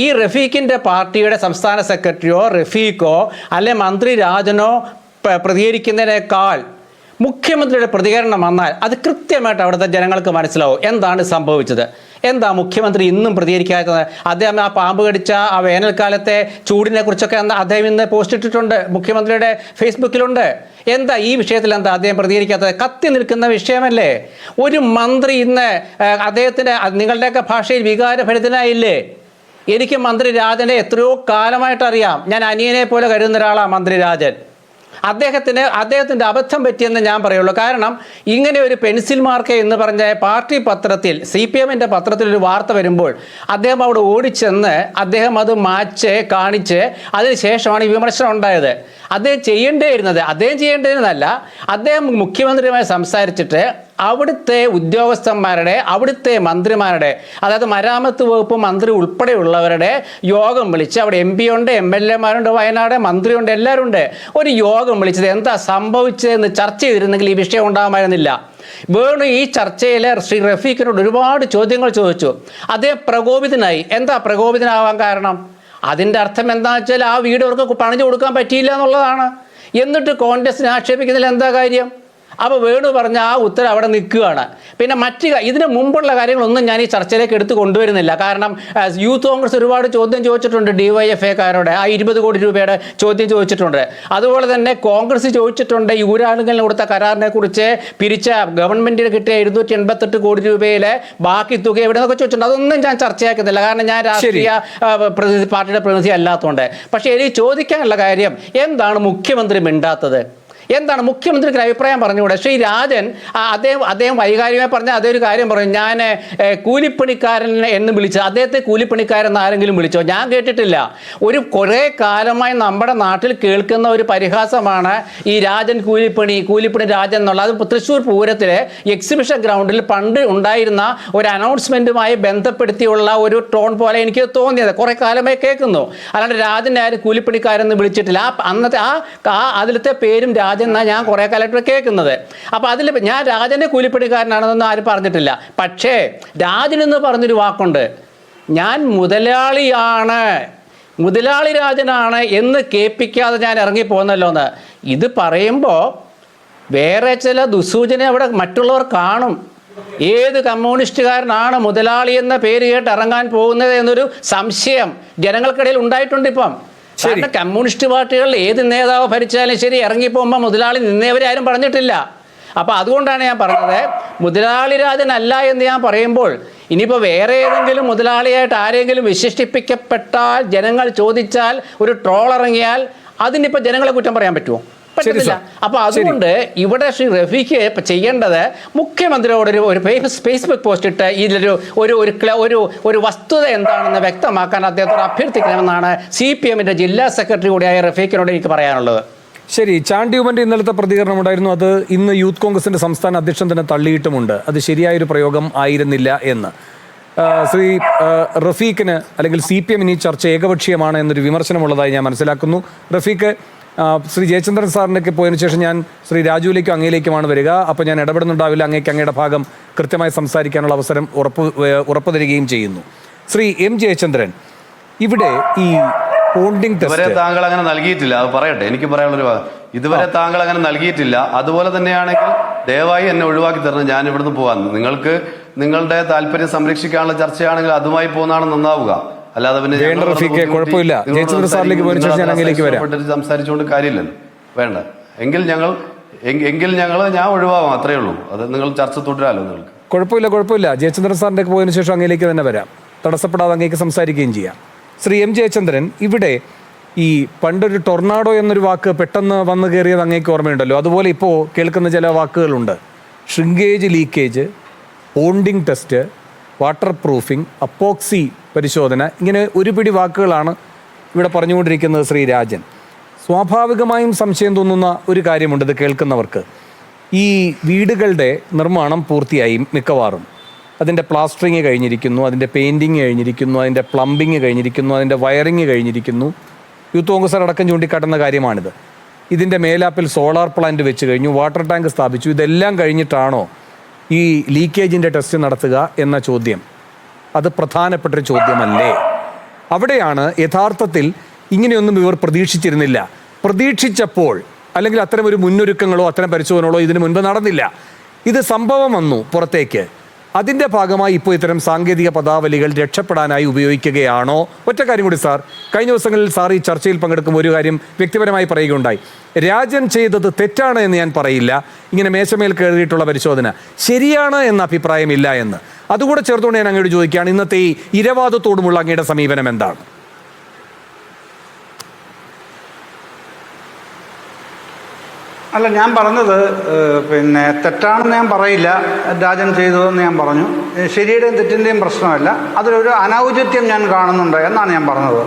ഈ റഫീഖിൻ്റെ പാർട്ടിയുടെ സംസ്ഥാന സെക്രട്ടറിയോ റഫീഖോ അല്ലെ മന്ത്രി രാജനോ പ്രതികരിക്കുന്നതിനേക്കാൾ മുഖ്യമന്ത്രിയുടെ പ്രതികരണം വന്നാൽ അത് കൃത്യമായിട്ട് അവിടുത്തെ ജനങ്ങൾക്ക് മനസ്സിലാവും എന്താണ് സംഭവിച്ചത്. എന്താ മുഖ്യമന്ത്രി ഇന്നും പ്രതികരിക്കാത്തത്? അദ്ദേഹം ആ പാമ്പ് കടിച്ച ആ വേനൽക്കാലത്തെ ചൂടിനെ കുറിച്ചൊക്കെ അദ്ദേഹം ഇന്ന് പോസ്റ്റ് ഇട്ടിട്ടുണ്ട്, മുഖ്യമന്ത്രിയുടെ ഫേസ്ബുക്കിലുണ്ട്. എന്താ ഈ വിഷയത്തിൽ എന്താ അദ്ദേഹം പ്രതികരിക്കാത്തത്? കത്തി നിൽക്കുന്ന വിഷയമല്ലേ? ഒരു മന്ത്രി ഇന്ന് അദ്ദേഹത്തിന് നിങ്ങളുടെയൊക്കെ ഭാഷയിൽ വികാരഭരിതനായില്ലേ? എനിക്ക് മന്ത്രി രാജനെ എത്രയോ കാലമായിട്ട് അറിയാം. ഞാൻ അനിയനെ പോലെ കരുതുന്ന ഒരാളാണ് മന്ത്രി രാജൻ. അദ്ദേഹത്തിൻ്റെ അബദ്ധം പറ്റിയെന്ന് ഞാൻ പറയുള്ളൂ. കാരണം ഇങ്ങനെ ഒരു പെൻസിൽ മാർക്ക് എന്ന് പറഞ്ഞ പാർട്ടി പത്രത്തിൽ, CPM-ൻ്റെ പത്രത്തിൽ ഒരു വാർത്ത വരുമ്പോൾ അദ്ദേഹം അവിടെ ഓടിച്ചെന്ന് അദ്ദേഹം അത് കാണിച്ച് അതിനുശേഷമാണ് ഈ വിമർശനം ഉണ്ടായത്. അദ്ദേഹം ചെയ്യേണ്ടിയിരുന്നതല്ല, അദ്ദേഹം മുഖ്യമന്ത്രിയുമായി സംസാരിച്ചിട്ട് അവിടുത്തെ ഉദ്യോഗസ്ഥന്മാരുടെ, അവിടുത്തെ മന്ത്രിമാരുടെ, അതായത് മരാമത്ത് വകുപ്പ് മന്ത്രി ഉൾപ്പെടെയുള്ളവരുടെ യോഗം വിളിച്ച്, അവിടെ MP ഉണ്ട്, MLA-മാരുണ്ട്, വയനാട് മന്ത്രിയുണ്ട്, എല്ലാവരും ഉണ്ട്, ഒരു യോഗം വിളിച്ചത് എന്താ സംഭവിച്ചതെന്ന് ചർച്ച ചെയ്തിരുന്നെങ്കിൽ ഈ വിഷയം ഉണ്ടാകുമായിരുന്നില്ല. വേണു ഈ ചർച്ചയിൽ ശ്രീ റഫീഖിനോട് ഒരുപാട് ചോദ്യങ്ങൾ ചോദിച്ചു. അദ്ദേഹം പ്രകോപിതനായി. എന്താ പ്രകോപിതനാവാൻ കാരണം? അതിൻ്റെ അർത്ഥം എന്താണെന്ന് വെച്ചാൽ ആ വീട് അവർക്ക് പണിഞ്ഞു കൊടുക്കാൻ പറ്റിയില്ല എന്നുള്ളതാണ്. എന്നിട്ട് കോൺഗ്രസിനെ ആക്ഷേപിക്കുന്നതിൽ എന്താ കാര്യം? അപ്പോൾ വേണു പറഞ്ഞ ആ ഉത്തരം അവിടെ നിൽക്കുകയാണ്. പിന്നെ ഇതിന് മുമ്പുള്ള കാര്യങ്ങളൊന്നും ഞാൻ ഈ ചർച്ചയിലേക്ക് എടുത്ത് കൊണ്ടുവരുന്നില്ല. കാരണം യൂത്ത് കോൺഗ്രസ് ഒരുപാട് ചോദ്യം ചോദിച്ചിട്ടുണ്ട് DYFA-കാരോട്, ആ 20 കോടി രൂപയുടെ ചോദ്യം ചോദിച്ചിട്ടുണ്ട്. അതുപോലെ തന്നെ കോൺഗ്രസ് ചോദിച്ചിട്ടുണ്ട് ഈ ഊരാളുകളിൽ കൊടുത്ത കരാറിനെ കുറിച്ച്, പിരിച്ച ഗവൺമെൻറ്റിന് കിട്ടിയ 288 കോടി രൂപയിലെ ബാക്കി തുക എവിടെ നിന്നൊക്കെ ചോദിച്ചിട്ടുണ്ട്. അതൊന്നും ഞാൻ ചർച്ചയാക്കുന്നില്ല, കാരണം ഞാൻ രാഷ്ട്രീയ പാർട്ടിയുടെ പ്രതിനിധി അല്ലാത്തതുകൊണ്ട്. പക്ഷേ എനിക്ക് ചോദിക്കാനുള്ള കാര്യം, എന്താണ് മുഖ്യമന്ത്രി മിണ്ടാത്തത്? എന്താണ് മുഖ്യമന്ത്രിക്ക് അഭിപ്രായം പറഞ്ഞുകൂടെ? ശ്രീ രാജൻ അദ്ദേഹം വൈകാരികമായി പറഞ്ഞ അതേ ഒരു കാര്യം പറഞ്ഞു, ഞാൻ കൂലിപ്പണിക്കാരൻ എന്ന് വിളിച്ചത്, അദ്ദേഹത്തെ കൂലിപ്പണിക്കാരെന്ന് ആരെങ്കിലും വിളിച്ചോ? ഞാൻ കേട്ടിട്ടില്ല. കുറേ കാലമായി നമ്മുടെ നാട്ടിൽ കേൾക്കുന്ന ഒരു പരിഹാസമാണ് ഈ രാജൻ കൂലിപ്പണി രാജൻ എന്നുള്ളത്. അത് തൃശ്ശൂർ പൂരത്തിലെ എക്സിബിഷൻ ഗ്രൗണ്ടിൽ പണ്ട് ഉണ്ടായിരുന്ന ഒരു അനൗൺസ്മെൻറ്റുമായി ബന്ധപ്പെടുത്തിയുള്ള ഒരു ടോൺ പോലെ എനിക്ക് തോന്നിയത്. കുറേ കാലമായി കേൾക്കുന്നു. അല്ലാണ്ട് രാജനെ ആരും കൂലിപ്പണിക്കാരെന്ന് വിളിച്ചിട്ടില്ല. അന്നത്തെ അതിലത്തെ പേരും രാജൻ എന്നാണ് ഞാൻ കുറേ കാലമായിട്ട് കേൾക്കുന്നത്. അപ്പോൾ അതിൽ ഞാൻ രാജനെ കൂലിപ്പണിക്കാരനാണെന്നൊന്നും ആരും പറഞ്ഞിട്ടില്ല. പക്ഷേ രാജനെന്ന് പറഞ്ഞൊരു വാക്കുണ്ട്, ഞാൻ മുതലാളി രാജനാണ് എന്ന് കേൾപ്പിക്കാതെ ഞാൻ ഇറങ്ങിപ്പോന്നല്ലോ എന്ന്. ഇത് പറയുമ്പോൾ വേറെ ചില ദുസൂചന അവിടെ മറ്റുള്ളവർ കാണും. ഏത് കമ്മ്യൂണിസ്റ്റുകാരനാണ് മുതലാളി എന്ന പേര് കേട്ട് ഇറങ്ങാൻ പോകുന്നത് എന്നൊരു സംശയം ജനങ്ങൾക്കിടയിൽ ഉണ്ടായിട്ടുണ്ട്. ഇപ്പം കാരണം കമ്മ്യൂണിസ്റ്റ് പാർട്ടികളിൽ ഏത് നേതാവ് ഭരിച്ചാലും ശരി, ഇറങ്ങിപ്പോകുമ്പോൾ മുതലാളി നിന്നേവരാരും പറഞ്ഞിട്ടില്ല. അപ്പോൾ അതുകൊണ്ടാണ് ഞാൻ പറഞ്ഞത്, മുതലാളി രാജനല്ല എന്ന് ഞാൻ പറയുമ്പോൾ ഇനിയിപ്പോൾ വേറെ ഏതെങ്കിലും മുതലാളിയായിട്ട് ആരെങ്കിലും വിശേഷിപ്പിക്കപ്പെട്ടാൽ, ജനങ്ങൾ ചോദിച്ചാൽ, ഒരു ട്രോൾ ഇറങ്ങിയാൽ അതിനിപ്പോൾ ജനങ്ങളെ കുറ്റം പറയാൻ പറ്റുമോ? പറ്റത്തില്ല. അപ്പോൾ അതുകൊണ്ട് ഇവിടെ ശ്രീ റഫീഖ് ചെയ്യേണ്ടത് മുഖ്യമന്ത്രിയോട് ഒരു ഫേസ്ബുക്ക് പോസ്റ്റ് ഇട്ട് ഇതിലൊരു ഒരു വസ്തുത എന്താണെന്ന് വ്യക്തമാക്കാൻ അദ്ദേഹത്തോട് അഭ്യർത്ഥിക്കണമെന്നാണ് CPM-ൻ്റെ ജില്ലാ സെക്രട്ടറി കൂടിയായ റഫീഖിനോട് എനിക്ക് പറയാനുള്ളത്. ശരി, ചാണ്ടി ഉമ്മന്റെ ഇന്നലത്തെ പ്രതികരണം ഉണ്ടായിരുന്നു. അത് ഇന്ന് യൂത്ത് കോൺഗ്രസിന്റെ സംസ്ഥാന അധ്യക്ഷൻ തന്നെ തള്ളിയിട്ടുമുണ്ട്. അത് ശരിയായൊരു പ്രയോഗം ആയിരുന്നില്ല എന്ന്. ശ്രീ റഫീഖിന് അല്ലെങ്കിൽ CPM-ന് ഈ ചർച്ച ഏകപക്ഷീയമാണ് എന്നൊരു വിമർശനമുള്ളതായി ഞാൻ മനസ്സിലാക്കുന്നു. റഫീഖ്, ശ്രീ ജയചന്ദ്രൻ സാറിനൊക്കെ പോയതിനു ശേഷം ഞാൻ ശ്രീ രാജുവിലേക്കും അങ്ങയിലേക്കുമാണ് വരിക. അപ്പോൾ ഞാൻ ഇടപെടുന്നുണ്ടാവില്ല. അങ്ങയുടെ ഭാഗം കൃത്യമായി സംസാരിക്കാനുള്ള അവസരം ഉറപ്പു തരികയും ചെയ്യുന്നു. ശ്രീ M. ജയചന്ദ്രൻ, ഇവിടെ ഈ പോണ്ടിംഗ് ടെസ്റ്റ് താങ്കൾ അങ്ങനെ നൽകിയിട്ടില്ല. അത് പറയട്ടെ, എനിക്ക് പറയാനുള്ളൊരു ഇതുവരെ താങ്കൾ അങ്ങനെ നൽകിയിട്ടില്ല. അതുപോലെ തന്നെയാണെങ്കിൽ ദയവായി എന്നെ ഒഴിവാക്കി തരണം, ഞാൻ ഇവിടുന്ന് പോകാൻ. നിങ്ങൾക്ക് നിങ്ങളുടെ താല്പര്യം സംരക്ഷിക്കാനുള്ള ചർച്ചയാണെങ്കിൽ അതുമായി പോകുന്നതാണ് നന്നാവുക. അല്ലാതെ പിന്നെ കുഴപ്പമില്ല, സംസാരിച്ചുകൊണ്ട് കാര്യമില്ലല്ലോ. വേണ്ട എങ്കിൽ ഞങ്ങൾ എങ്കിൽ ഞാൻ ഒഴിവാകും, അത്രയേ ഉള്ളൂ. അത് നിങ്ങൾ ചർച്ച തുടരാലോ നിങ്ങൾക്ക്. കുഴപ്പമില്ല. ജയചന്ദ്രൻ സാറിൻ്റെ പോയതിനു ശേഷം അങ്ങയിലേക്ക് തന്നെ വരാം. തടസ്സപ്പെടാതെ അങ്ങേക്ക് സംസാരിക്കുകയും ചെയ്യാം. ശ്രീ എം ജയചന്ദ്രൻ, ഇവിടെ ഈ പണ്ടൊരു ടൊർണാഡോ എന്നൊരു വാക്ക് പെട്ടെന്ന് വന്നു കയറിയത് അങ്ങേക്ക് ഓർമ്മയുണ്ടല്ലോ. അതുപോലെ ഇപ്പോൾ കേൾക്കുന്ന ചില വാക്കുകളുണ്ട്. Shrinkage, leakage, ponding test, water proofing, epoxy പരിശോധന, ഇങ്ങനെ ഒരു പിടി വാക്കുകളാണ് ഇവിടെ പറഞ്ഞുകൊണ്ടിരിക്കുന്നത് ശ്രീ രാജൻ. സ്വാഭാവികമായും സംശയം തോന്നുന്ന ഒരു കാര്യമുണ്ട് ഇത് കേൾക്കുന്നവർക്ക്. ഈ വീടുകളുടെ നിർമ്മാണം പൂർത്തിയായി മിക്കവാറും. അതിൻ്റെ പ്ലാസ്റ്ററിങ് കഴിഞ്ഞിരിക്കുന്നു, അതിൻ്റെ പെയിൻറ്റിങ് കഴിഞ്ഞിരിക്കുന്നു, അതിൻ്റെ പ്ലംബിങ് കഴിഞ്ഞിരിക്കുന്നു, അതിൻ്റെ വയറിങ് കഴിഞ്ഞിരിക്കുന്നു. യൂത്ത് കോൺഗ്രസ് അടക്കം ചൂണ്ടിക്കാട്ടുന്ന കാര്യമാണിത്. ഇതിൻ്റെ മേലാപ്പിൽ സോളാർ പ്ലാന്റ് വെച്ച് കഴിഞ്ഞു, വാട്ടർ ടാങ്ക് സ്ഥാപിച്ചു. ഇതെല്ലാം കഴിഞ്ഞിട്ടാണോ ഈ ലീക്കേജിൻ്റെ ടെസ്റ്റ് നടത്തുക എന്ന ചോദ്യം? അത് പ്രധാനപ്പെട്ടൊരു ചോദ്യമല്ലേ? അവിടെയാണ് യഥാർത്ഥത്തിൽ ഇങ്ങനെയൊന്നും ഇവർ പ്രതീക്ഷിച്ചിരുന്നില്ല. പ്രതീക്ഷിച്ചപ്പോൾ അല്ലെങ്കിൽ അത്തരം ഒരു മുന്നൊരുക്കങ്ങളോ അത്തരം പരിശോധനകളോ ഇതിനു മുൻപ് നടന്നില്ല. ഇത് സംഭവം വന്നു പുറത്തേക്ക്. അതിൻ്റെ ഭാഗമായി ഇപ്പോൾ ഇത്തരം സാങ്കേതിക പദാവലികൾ രക്ഷപ്പെടാനായി ഉപയോഗിക്കുകയാണോ? ഒറ്റ കാര്യം കൂടി സാർ, കഴിഞ്ഞ ദിവസങ്ങളിൽ സാർ ഈ ചർച്ചയിൽ പങ്കെടുക്കുമ്പോൾ ഒരു കാര്യം വ്യക്തിപരമായി പറയുകയുണ്ടായി. രാജൻ ചെയ്തത് തെറ്റാണ് എന്ന് ഞാൻ പറയില്ല, ഇങ്ങനെ മേശമേൽ കയറിയിട്ടുള്ള പരിശോധന ശരിയാണ് എന്ന അഭിപ്രായമില്ല എന്ന്. അതുകൂടെ ചേർത്തുകൊണ്ട് ഞാൻ അങ്ങോട്ട് ചോദിക്കുകയാണ്, ഇന്നത്തെ ഈ ഇരവാദത്തോടുമുള്ള അങ്ങയുടെ സമീപനം എന്താണ്? അല്ല, ഞാൻ പറഞ്ഞത് പിന്നെ തെറ്റാണെന്ന് ഞാൻ പറയില്ല, രാജൻ ചെയ്തതെന്ന് ഞാൻ പറഞ്ഞു. ശരിയുടെയും തെറ്റിൻ്റെയും പ്രശ്നമല്ല, അതിലൊരു അനൗചിത്യം ഞാൻ കാണുന്നുണ്ട് എന്നാണ് ഞാൻ പറഞ്ഞത്.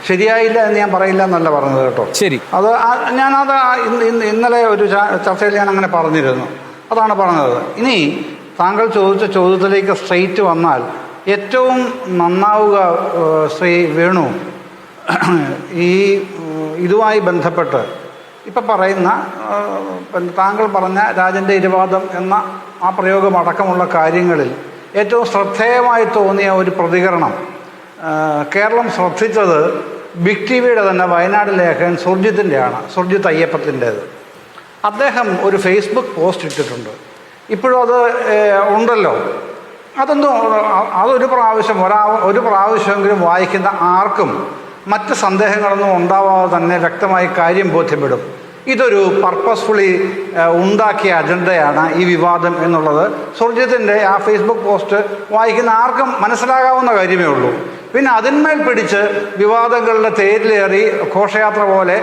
ശരിയായില്ല എന്ന് ഞാൻ പറയില്ല എന്നല്ല പറഞ്ഞത് കേട്ടോ. ശരി, അത് ഞാനത് ഇന്നലെ ഒരു ചർച്ചയിൽ ഞാൻ അങ്ങനെ പറഞ്ഞിരുന്നു, അതാണ് പറഞ്ഞത്. ഇനി താങ്കൾ ചോദിച്ച ചോദ്യത്തിലേക്ക് സ്ട്രെയിറ്റ് വന്നാൽ ഏറ്റവും നന്നാവുക ശ്രീ വേണു, ഈ ഇതുമായി ബന്ധപ്പെട്ട് ഇപ്പം പറയുന്ന താങ്കൾ പറഞ്ഞ രാജൻ്റെ ഇരവാദം എന്ന ആ പ്രയോഗമടക്കമുള്ള കാര്യങ്ങളിൽ ഏറ്റവും ശ്രദ്ധേയമായി തോന്നിയ ഒരു പ്രതികരണം കേരളം ശ്രദ്ധിച്ചത് ബിഗ് ടി വിയുടെ തന്നെ വയനാട് ലേഖകൻ സുർജിത്തിൻ്റെയാണ്, സുർജിത്ത് അയ്യപ്പത്തിൻ്റേത്. അദ്ദേഹം ഒരു ഫേസ്ബുക്ക് പോസ്റ്റ് ഇട്ടിട്ടുണ്ട്, ഇപ്പോഴും അത് ഉണ്ടല്ലോ. അതൊരു പ്രാവശ്യം ഒരു പ്രാവശ്യമെങ്കിലും വായിക്കുന്ന ആർക്കും മറ്റ് സന്ദേഹങ്ങളൊന്നും ഉണ്ടാവാതെ തന്നെ വ്യക്തമായി കാര്യം ബോധ്യപ്പെടും. ഇതൊരു പർപ്പസ്ഫുള്ളി ഉണ്ടാക്കിയ അജണ്ടയാണ് ഈ വിവാദം എന്നുള്ളത് സുർജിത്തിൻ്റെ ആ ഫേസ്ബുക്ക് പോസ്റ്റ് വായിക്കുന്ന ആർക്കും മനസ്സിലാകാവുന്ന കാര്യമേ ഉള്ളൂ. പിന്നെ അതിന്മേൽ പിടിച്ച് വിവാദങ്ങളുടെ തേരിലേറി ഘോഷയാത്ര പോലെ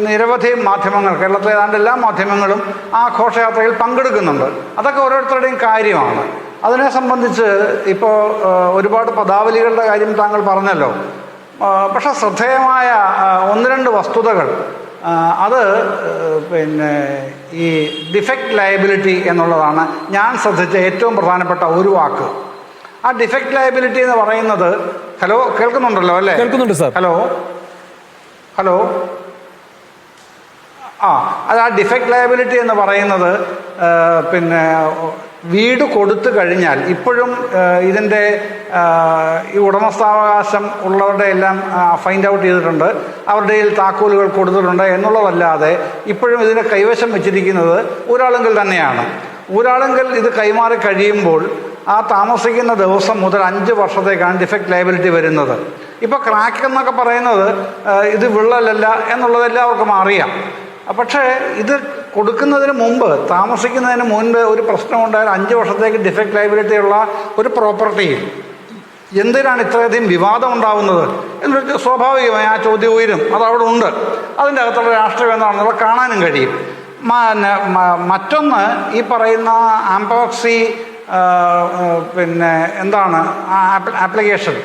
നിരവധി മാധ്യമങ്ങൾ, കേരളത്തിലെ ഏതാണ്ട് എല്ലാ മാധ്യമങ്ങളും ആ ഘോഷയാത്രയിൽ പങ്കെടുക്കുന്നുണ്ട്. അതൊക്കെ ഓരോരുത്തരുടെയും കാര്യമാണ്. അതിനെ സംബന്ധിച്ച് ഇപ്പോൾ ഒരുപാട് പദാവലികളുടെ കാര്യം താങ്കൾ പറഞ്ഞല്ലോ. പക്ഷെ ശ്രദ്ധേയമായ ഒന്ന് രണ്ട് വസ്തുതകൾ, അത് പിന്നെ ഈ ഡിഫക്റ്റ് ലയബിലിറ്റി എന്നുള്ളതാണ് ഞാൻ ശ്രദ്ധിച്ച ഏറ്റവും പ്രധാനപ്പെട്ട ഒരു വാക്ക്. ആ ഡിഫക്റ്റ് ലയബിലിറ്റി എന്ന് പറയുന്നത്, ഹലോ കേൾക്കുന്നുണ്ടല്ലോ അല്ലേ? കേൾക്കുന്നുണ്ട് സാർ. ഹലോ അത് ആ ഡിഫക്റ്റ് ലയബിലിറ്റി എന്ന് പറയുന്നത് പിന്നെ വീട് കൊടുത്തു കഴിഞ്ഞാൽ ഇപ്പോഴും ഇതിൻ്റെ ഈ ഉടമസ്ഥാവകാശം ഉള്ളവരുടെ എല്ലാം ഫൈൻഡ് ഔട്ട് ചെയ്തിട്ടുണ്ട്, അവരുടെ കയ്യിൽ താക്കോലുകൾ കൊടുത്തിട്ടുണ്ട് എന്നുള്ളതല്ലാതെ ഇപ്പോഴും ഇതിനെ കൈവശം വെച്ചിരിക്കുന്നത് ഊരാളുങ്കൽ തന്നെയാണ്. ഊരാളുങ്കൽ ഇത് കൈമാറി കഴിയുമ്പോൾ ആ താമസിക്കുന്ന ദിവസം മുതൽ 5 വർഷത്തേക്കാണ് ഡിഫക്റ്റ് ലയബിലിറ്റി വരുന്നത്. ഇപ്പോൾ ക്രാക്ക് എന്നൊക്കെ പറയുന്നത് ഇത് വിള്ളലല്ല എന്നുള്ളത് എല്ലാവർക്കും അറിയാം. പക്ഷേ ഇത് കൊടുക്കുന്നതിന് മുമ്പ്, താമസിക്കുന്നതിന് മുൻപ് ഒരു പ്രശ്നമുണ്ടായാൽ 5 വർഷത്തേക്ക് ഡിഫക്റ്റ് ലയബിലിറ്റി ഉള്ള ഒരു പ്രോപ്പർട്ടിയിൽ എന്തിനാണ് ഇത്രയധികം വിവാദം ഉണ്ടാവുന്നത് എന്നൊരു സ്വാഭാവികമായി ആ ചോദ്യം ഉയരും. അതവിടെ ഉണ്ട്. അതിൻ്റെ അകത്തുള്ള രാഷ്ട്രീയം എന്താണെന്നുള്ളത് കാണാനും കഴിയും. മറ്റൊന്ന്, ഈ പറയുന്ന ആംപോക്സി പിന്നെ എന്താണ് ആപ്ലിക്കേഷൻ,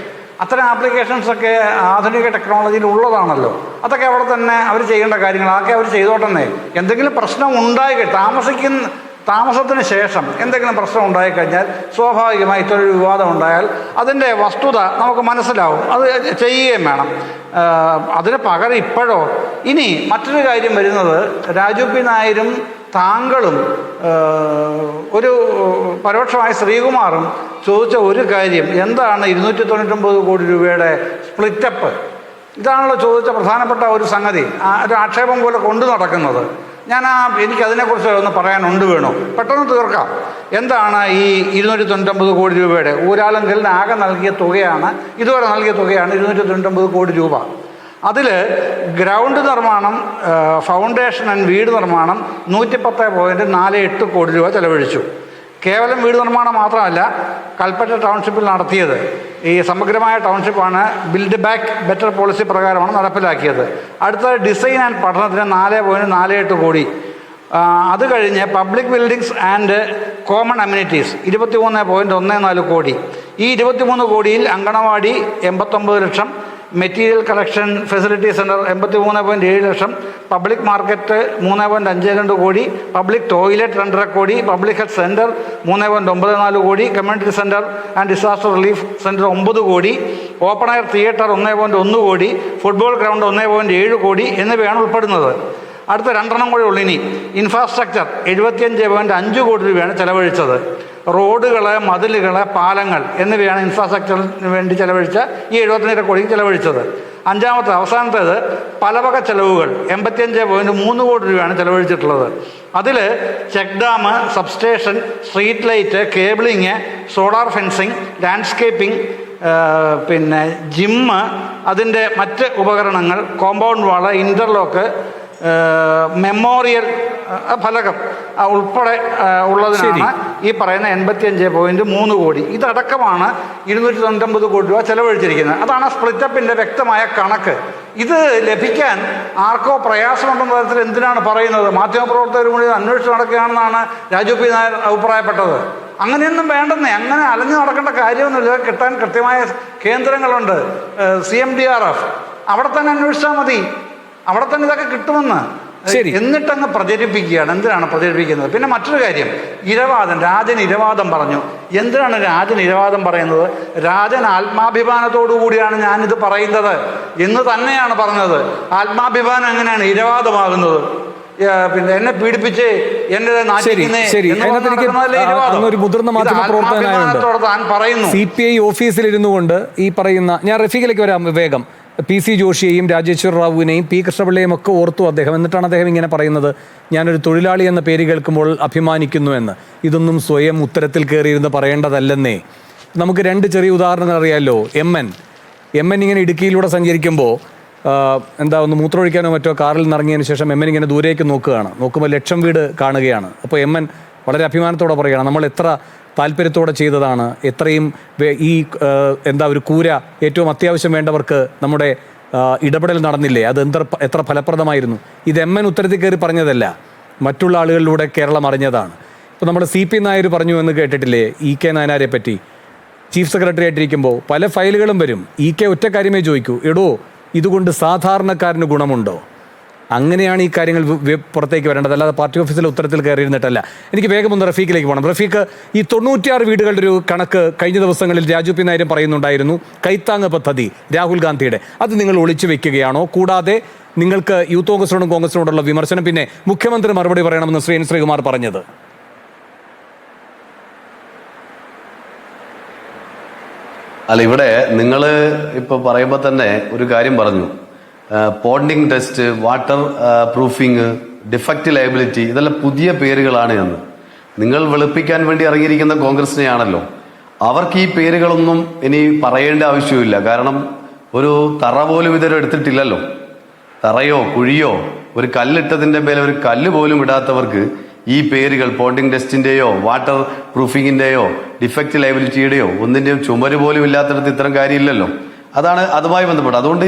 അത്തരം ആപ്ലിക്കേഷൻസൊക്കെ ആധുനിക ടെക്നോളജിയിൽ ഉള്ളതാണല്ലോ. അതൊക്കെ അവിടെ തന്നെ അവർ ചെയ്യേണ്ട കാര്യങ്ങൾ, അതൊക്കെ അവർ ചെയ്തോട്ടെന്നേ. എന്തെങ്കിലും പ്രശ്നം താമസത്തിന് ശേഷം എന്തെങ്കിലും പ്രശ്നം ഉണ്ടായിക്കഴിഞ്ഞാൽ സ്വാഭാവികമായി ഇത്തരൊരു വിവാദം ഉണ്ടായാൽ അതിൻ്റെ വസ്തുത നമുക്ക് മനസ്സിലാവും, അത് ചെയ്യുകയും വേണം. അതിന് പകരം ഇപ്പോഴോ ഇനി മറ്റൊരു കാര്യം വരുന്നത്, രാജു പി നായരും താങ്കളും ഒരു പരോക്ഷമായ ശ്രീകുമാറും ചോദിച്ച ഒരു കാര്യം, എന്താണ് 299 കോടി രൂപയുടെ സ്പ്ലിറ്റപ്പ്? ഇതാണല്ലോ ചോദിച്ച പ്രധാനപ്പെട്ട ഒരു സംഗതി, ഒരു ആക്ഷേപം പോലെ കൊണ്ടു നടക്കുന്നത്. എനിക്കതിനെക്കുറിച്ച് ഒന്ന് പറയാനുണ്ട് വേണോ? പെട്ടെന്ന് തീർക്കാം. എന്താണ് ഈ 299 കോടി രൂപയുടെ? ഊരാളുങ്കലിന് ആകെ നൽകിയ തുകയാണ്, ഇതുവരെ നൽകിയ തുകയാണ് 299 കോടി രൂപ. അതിൽ ഗ്രൗണ്ട് നിർമ്മാണം, ഫൗണ്ടേഷൻ ആൻഡ് വീട് നിർമ്മാണം 110.48 കോടി രൂപ ചെലവഴിച്ചു. കേവലം വീട് നിർമ്മാണം മാത്രമല്ല, കൽപ്പറ്റ ടൗൺഷിപ്പിൽ നടത്തിയത് ഈ സമഗ്രമായ ടൗൺഷിപ്പാണ് ബിൽഡ് ബാക്ക് ബെറ്റർ പോളിസി പ്രകാരമാണ് നടപ്പിലാക്കിയത്. അടുത്ത ഡിസൈൻ ആൻഡ് പഠനത്തിന് 4.48 കോടി. അത് കഴിഞ്ഞ് public buildings and common amenities 23.14 കോടി. ഈ 23 കോടിയിൽ അങ്കണവാടി 89 ലക്ഷം, മെറ്റീരിയൽ കളക്ഷൻ ഫെസിലിറ്റി സെൻറ്റർ 83.7 ലക്ഷം, പബ്ലിക് മാർക്കറ്റ് 3.52 കോടി, പബ്ലിക് ടോയ്ലറ്റ് 2.5 കോടി, പബ്ലിക് ഹെൽത്ത് സെൻറ്റർ 3.94 കോടി, community centre and disaster relief centre 9 കോടി, ഓപ്പൺ എയർ തിയേറ്റർ 1.1 കോടി, ഫുട്ബോൾ ഗ്രൗണ്ട് 1.7 കോടി എന്നിവയാണ് ഉൾപ്പെടുന്നത്. അടുത്ത 2 കൂടെ ഉള്ളു. ഇനി ഇൻഫ്രാസ്ട്രക്ചർ 75.5 കോടി രൂപയാണ് ചെലവഴിച്ചത്. റോഡുകൾ, മതിലുകൾ, പാലങ്ങൾ എന്നിവയാണ് ഇൻഫ്രാസ്ട്രക്ചറിന് വേണ്ടി ചെലവഴിച്ച ഈ 72 കോടിക്ക് ചെലവഴിച്ചത്. അവസാനത്തേത് പലവക ചെലവുകൾ 85.3 കോടി രൂപയാണ് ചെലവഴിച്ചിട്ടുള്ളത്. അതിൽ check dam, substation, street light, cabling, solar fencing, landscaping, പിന്നെ ജിമ്മ്, അതിൻ്റെ മറ്റ് ഉപകരണങ്ങൾ, കോമ്പൗണ്ട് വാള്, ഇൻ്റർലോക്ക്, മെമ്മോറിയൽ ഫലകം ഉൾപ്പെടെ ഉള്ളതിനാണ് ഈ പറയുന്ന 85.3 കോടി. ഇതടക്കമാണ് 299 കോടി രൂപ ചെലവഴിച്ചിരിക്കുന്നത്. അതാണ് സ്പ്ലിറ്റപ്പിൻ്റെ വ്യക്തമായ കണക്ക്. ഇത് ലഭിക്കാൻ ആർക്കോ പ്രയാസമുണ്ടെന്ന തരത്തിൽ എന്തിനാണ് പറയുന്നത്? മാധ്യമപ്രവർത്തകർ കൂടി അന്വേഷിച്ച് നടക്കുകയാണെന്നാണ് രാജു പി നായർ അഭിപ്രായപ്പെട്ടത്. അങ്ങനെയൊന്നും വേണ്ടെന്നേ, അങ്ങനെ അലഞ്ഞു നടക്കേണ്ട കാര്യമൊന്നുമില്ല. കിട്ടാൻ കൃത്യമായ കേന്ദ്രങ്ങളുണ്ട്, CMDRF, അവിടെ തന്നെ അന്വേഷിച്ചാൽ മതി. അവിടെ തന്നെ ഇതൊക്കെ കിട്ടുമെന്ന് എന്നിട്ടങ്ങ് പ്രചരിപ്പിക്കുകയാണ്. എന്തിനാണ് പ്രചരിപ്പിക്കുന്നത്? പിന്നെ മറ്റൊരു കാര്യം, രാജൻ ഇരവാദം പറഞ്ഞു. എന്തിനാണ് രാജൻ ഇരവാദം പറയുന്നത്? രാജൻ ആത്മാഭിമാനത്തോടു കൂടിയാണ് ഞാനിത് പറയുന്നത് എന്ന് തന്നെയാണ് പറഞ്ഞത്. ആത്മാഭിമാനം എങ്ങനെയാണ് ഇരവാദമാകുന്നത്? പിന്നെ എന്നെ പീഡിപ്പിച്ച് എന്നെ മുതിർന്ന മാധ്യമ പ്രവർത്തകനായ CPI ഓഫീസിലിരുന്നു കൊണ്ട് ഈ പറയുന്ന, ഞാൻ റഫീഖിലേക്ക് വരാം വേഗം, PC ജോഷിയെയും രാജേശ്വർ റാവുവിനെയും P കൃഷ്ണപിള്ളയെയും ഒക്കെ ഓർത്തു അദ്ദേഹം. എന്നിട്ടാണ് അദ്ദേഹം ഇങ്ങനെ പറയുന്നത്, ഞാനൊരു തൊഴിലാളി എന്ന പേര് കേൾക്കുമ്പോൾ അഭിമാനിക്കുന്നു എന്ന്. ഇതൊന്നും സ്വയം ഉത്തരത്തിൽ കയറിയിരുന്ന് പറയേണ്ടതല്ലെന്നേ. നമുക്ക് 2 ചെറിയ ഉദാഹരണങ്ങൾ അറിയാമല്ലോ. എം എൻ ഇങ്ങനെ ഇടുക്കിയിലൂടെ സഞ്ചരിക്കുമ്പോൾ ഒന്ന് മൂത്രമൊഴിക്കാനോ മറ്റോ കാറിൽ നിറങ്ങിയതിന് ശേഷം എം എൻ ഇങ്ങനെ ദൂരേക്ക് നോക്കുമ്പോൾ ലക്ഷം വീട് കാണുകയാണ്. അപ്പോൾ എം എൻ വളരെ അഭിമാനത്തോടെ പറയുകയാണ്, നമ്മൾ എത്ര താല്പര്യത്തോടെ ചെയ്തതാണ്, എത്രയും ഈ ഒരു കൂര ഏറ്റവും അത്യാവശ്യം വേണ്ടവർക്ക് നമ്മുടെ ഇടപെടൽ നടന്നില്ലേ, അത് എത്ര ഫലപ്രദമായിരുന്നു. ഇത് എം എൻ ഉത്തരത്തിൽ കയറി പറഞ്ഞതല്ല, മറ്റുള്ള ആളുകളിലൂടെ കേരളം അറിഞ്ഞതാണ്. ഇപ്പോൾ നമ്മുടെ CP നായർ പറഞ്ഞു എന്ന് കേട്ടിട്ടില്ലേ EK നായനാരെ പറ്റി? ചീഫ് സെക്രട്ടറി ആയിട്ടിരിക്കുമ്പോൾ പല ഫയലുകളും വരും. EK ഒറ്റ കാര്യമേ ചോദിക്കൂ, എടോ ഇതുകൊണ്ട് സാധാരണക്കാരന് ഗുണമുണ്ടോ? അങ്ങനെയാണ് ഈ കാര്യങ്ങൾ പുറത്തേക്ക് വരേണ്ടത്, അല്ലാതെ പാർട്ടി ഓഫീസിലെ ഉത്തരത്തിൽ കയറിയിരുന്നിട്ടല്ല. എനിക്ക് വേഗം ഒന്ന് റഫീഖിലേക്ക് പോകണം. റഫീഖ്, ഈ 96 വീടുകളുടെ ഒരു കണക്ക് കഴിഞ്ഞ ദിവസങ്ങളിൽ രാജു പി നായരും പറയുന്നുണ്ടായിരുന്നു, കൈത്താങ് പദ്ധതി രാഹുൽ ഗാന്ധിയുടെ. അത് നിങ്ങൾ ഒളിച്ചു വെക്കുകയാണോ? കൂടാതെ നിങ്ങൾക്ക് യൂത്ത് കോൺഗ്രസിനോടുള്ള വിമർശനം, പിന്നെ മുഖ്യമന്ത്രി മറുപടി പറയണമെന്ന് ശ്രീകുമാർ പറഞ്ഞത്. അല്ല, ഇവിടെ നിങ്ങൾ ഇപ്പോൾ പറയുമ്പോൾ തന്നെ ഒരു കാര്യം പറഞ്ഞു, ponding test, water proofing, defect liability, ഇതെല്ലാം പുതിയ പേരുകളാണ് എന്ന്. നിങ്ങൾ വെളുപ്പിക്കാൻ വേണ്ടി ഇറങ്ങിയിരിക്കുന്ന കോൺഗ്രസിനെയാണല്ലോ. അവർക്ക് ഈ പേരുകളൊന്നും ഇനി പറയേണ്ട ആവശ്യമില്ല. കാരണം ഒരു തറ പോലും ഇതുവരെ എടുത്തിട്ടില്ലല്ലോ. തറയോ കുഴിയോ ഒരു കല്ലിട്ടതിന്റെ മേലെ ഒരു കല്ല് പോലും ഇടാത്തവർക്ക് ഈ പേരുകൾ പോണ്ടിങ് ടെസ്റ്റിന്റെയോ വാട്ടർ പ്രൂഫിങ്ങിന്റെയോ ഡിഫക്റ്റ് ലയബിലിറ്റിയുടെയോ ഒന്നിന്റെയും ചുമര് പോലും ഇല്ലാത്തടത്ത് ഇത്തരം കാര്യമില്ലല്ലോ. അതാണ് അതുമായി ബന്ധപ്പെട്ട്. അതുകൊണ്ട്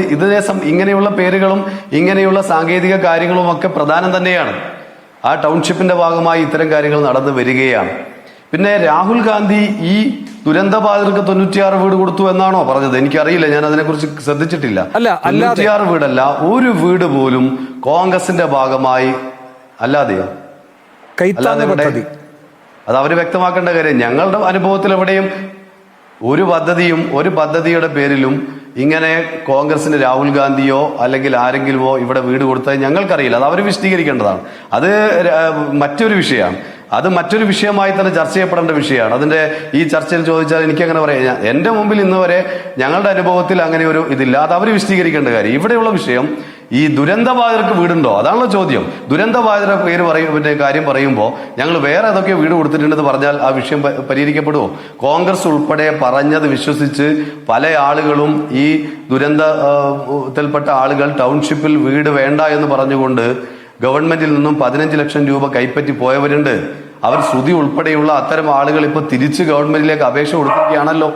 ഇങ്ങനെയുള്ള പേരുകളും ഇങ്ങനെയുള്ള സാങ്കേതിക കാര്യങ്ങളും ഒക്കെ പ്രധാനം തന്നെയാണ്. ആ ടൗൺഷിപ്പിന്റെ ഭാഗമായി ഇത്തരം കാര്യങ്ങൾ നടന്നു വരികയാണ്. പിന്നെ രാഹുൽ ഗാന്ധി ഈ ദുരന്തബാധിതർക്ക് 96 വീട് കൊടുത്തു എന്നാണോ പറഞ്ഞത്? എനിക്കറിയില്ല, ഞാൻ അതിനെക്കുറിച്ച് ശ്രദ്ധിച്ചിട്ടില്ല. 96 വീടല്ല, ഒരു വീട് പോലും കോൺഗ്രസിന്റെ ഭാഗമായി അല്ലാതെയോ? അത് അവര് വ്യക്തമാക്കേണ്ട കാര്യം. ഞങ്ങളുടെ അനുഭവത്തിൽ എവിടെയും ഒരു പദ്ധതിയുടെ പേരിലും ഇങ്ങനെ കോൺഗ്രസിന് രാഹുൽ ഗാന്ധിയോ അല്ലെങ്കിൽ ആരെങ്കിലുമോ ഇവിടെ വീട് കൊടുത്താൽ ഞങ്ങൾക്കറിയില്ല. അത് അവർ വിശദീകരിക്കേണ്ടതാണ്. അത് മറ്റൊരു വിഷയമാണ്. അത് മറ്റൊരു വിഷയമായി തന്നെ ചർച്ച ചെയ്യപ്പെടേണ്ട വിഷയമാണ്. അതിന്റെ ഈ ചർച്ചയിൽ ചോദിച്ചാൽ എനിക്കങ്ങനെ പറയാം. എന്റെ മുമ്പിൽ ഇന്ന് വരെ ഞങ്ങളുടെ അനുഭവത്തിൽ അങ്ങനെ ഒരു ഇതില്ല. അത് അവർ വിശദീകരിക്കേണ്ട കാര്യം. ഇവിടെയുള്ള വിഷയം ഈ ദുരന്തബാധിതർക്ക് വീടുണ്ടോ? അതാണല്ലോ ചോദ്യം. ദുരന്തബാധിതരുടെ കാര്യം പറയുമ്പോൾ ഞങ്ങൾ വേറെ ഏതൊക്കെ വീട് കൊടുത്തിട്ടുണ്ടെന്ന് പറഞ്ഞാൽ ആ വിഷയം പരിഹരിക്കപ്പെടുമോ? കോൺഗ്രസ് ഉൾപ്പെടെ പറഞ്ഞത് വിശ്വസിച്ച് പല ആളുകളും ഈ ദുരന്തത്തിൽപ്പെട്ട ആളുകൾ ടൗൺഷിപ്പിൽ വീട് വേണ്ട എന്ന് പറഞ്ഞുകൊണ്ട് ഗവൺമെന്റിൽ നിന്നും 15 ലക്ഷം രൂപ കൈപ്പറ്റി പോയവരുണ്ട്. അവർ ശ്രുതി ഉൾപ്പെടെയുള്ള അത്തരം ആളുകൾ ഇപ്പോൾ തിരിച്ച് ഗവൺമെന്റിലേക്ക് അപേക്ഷ കൊടുക്കുകയാണല്ലോ.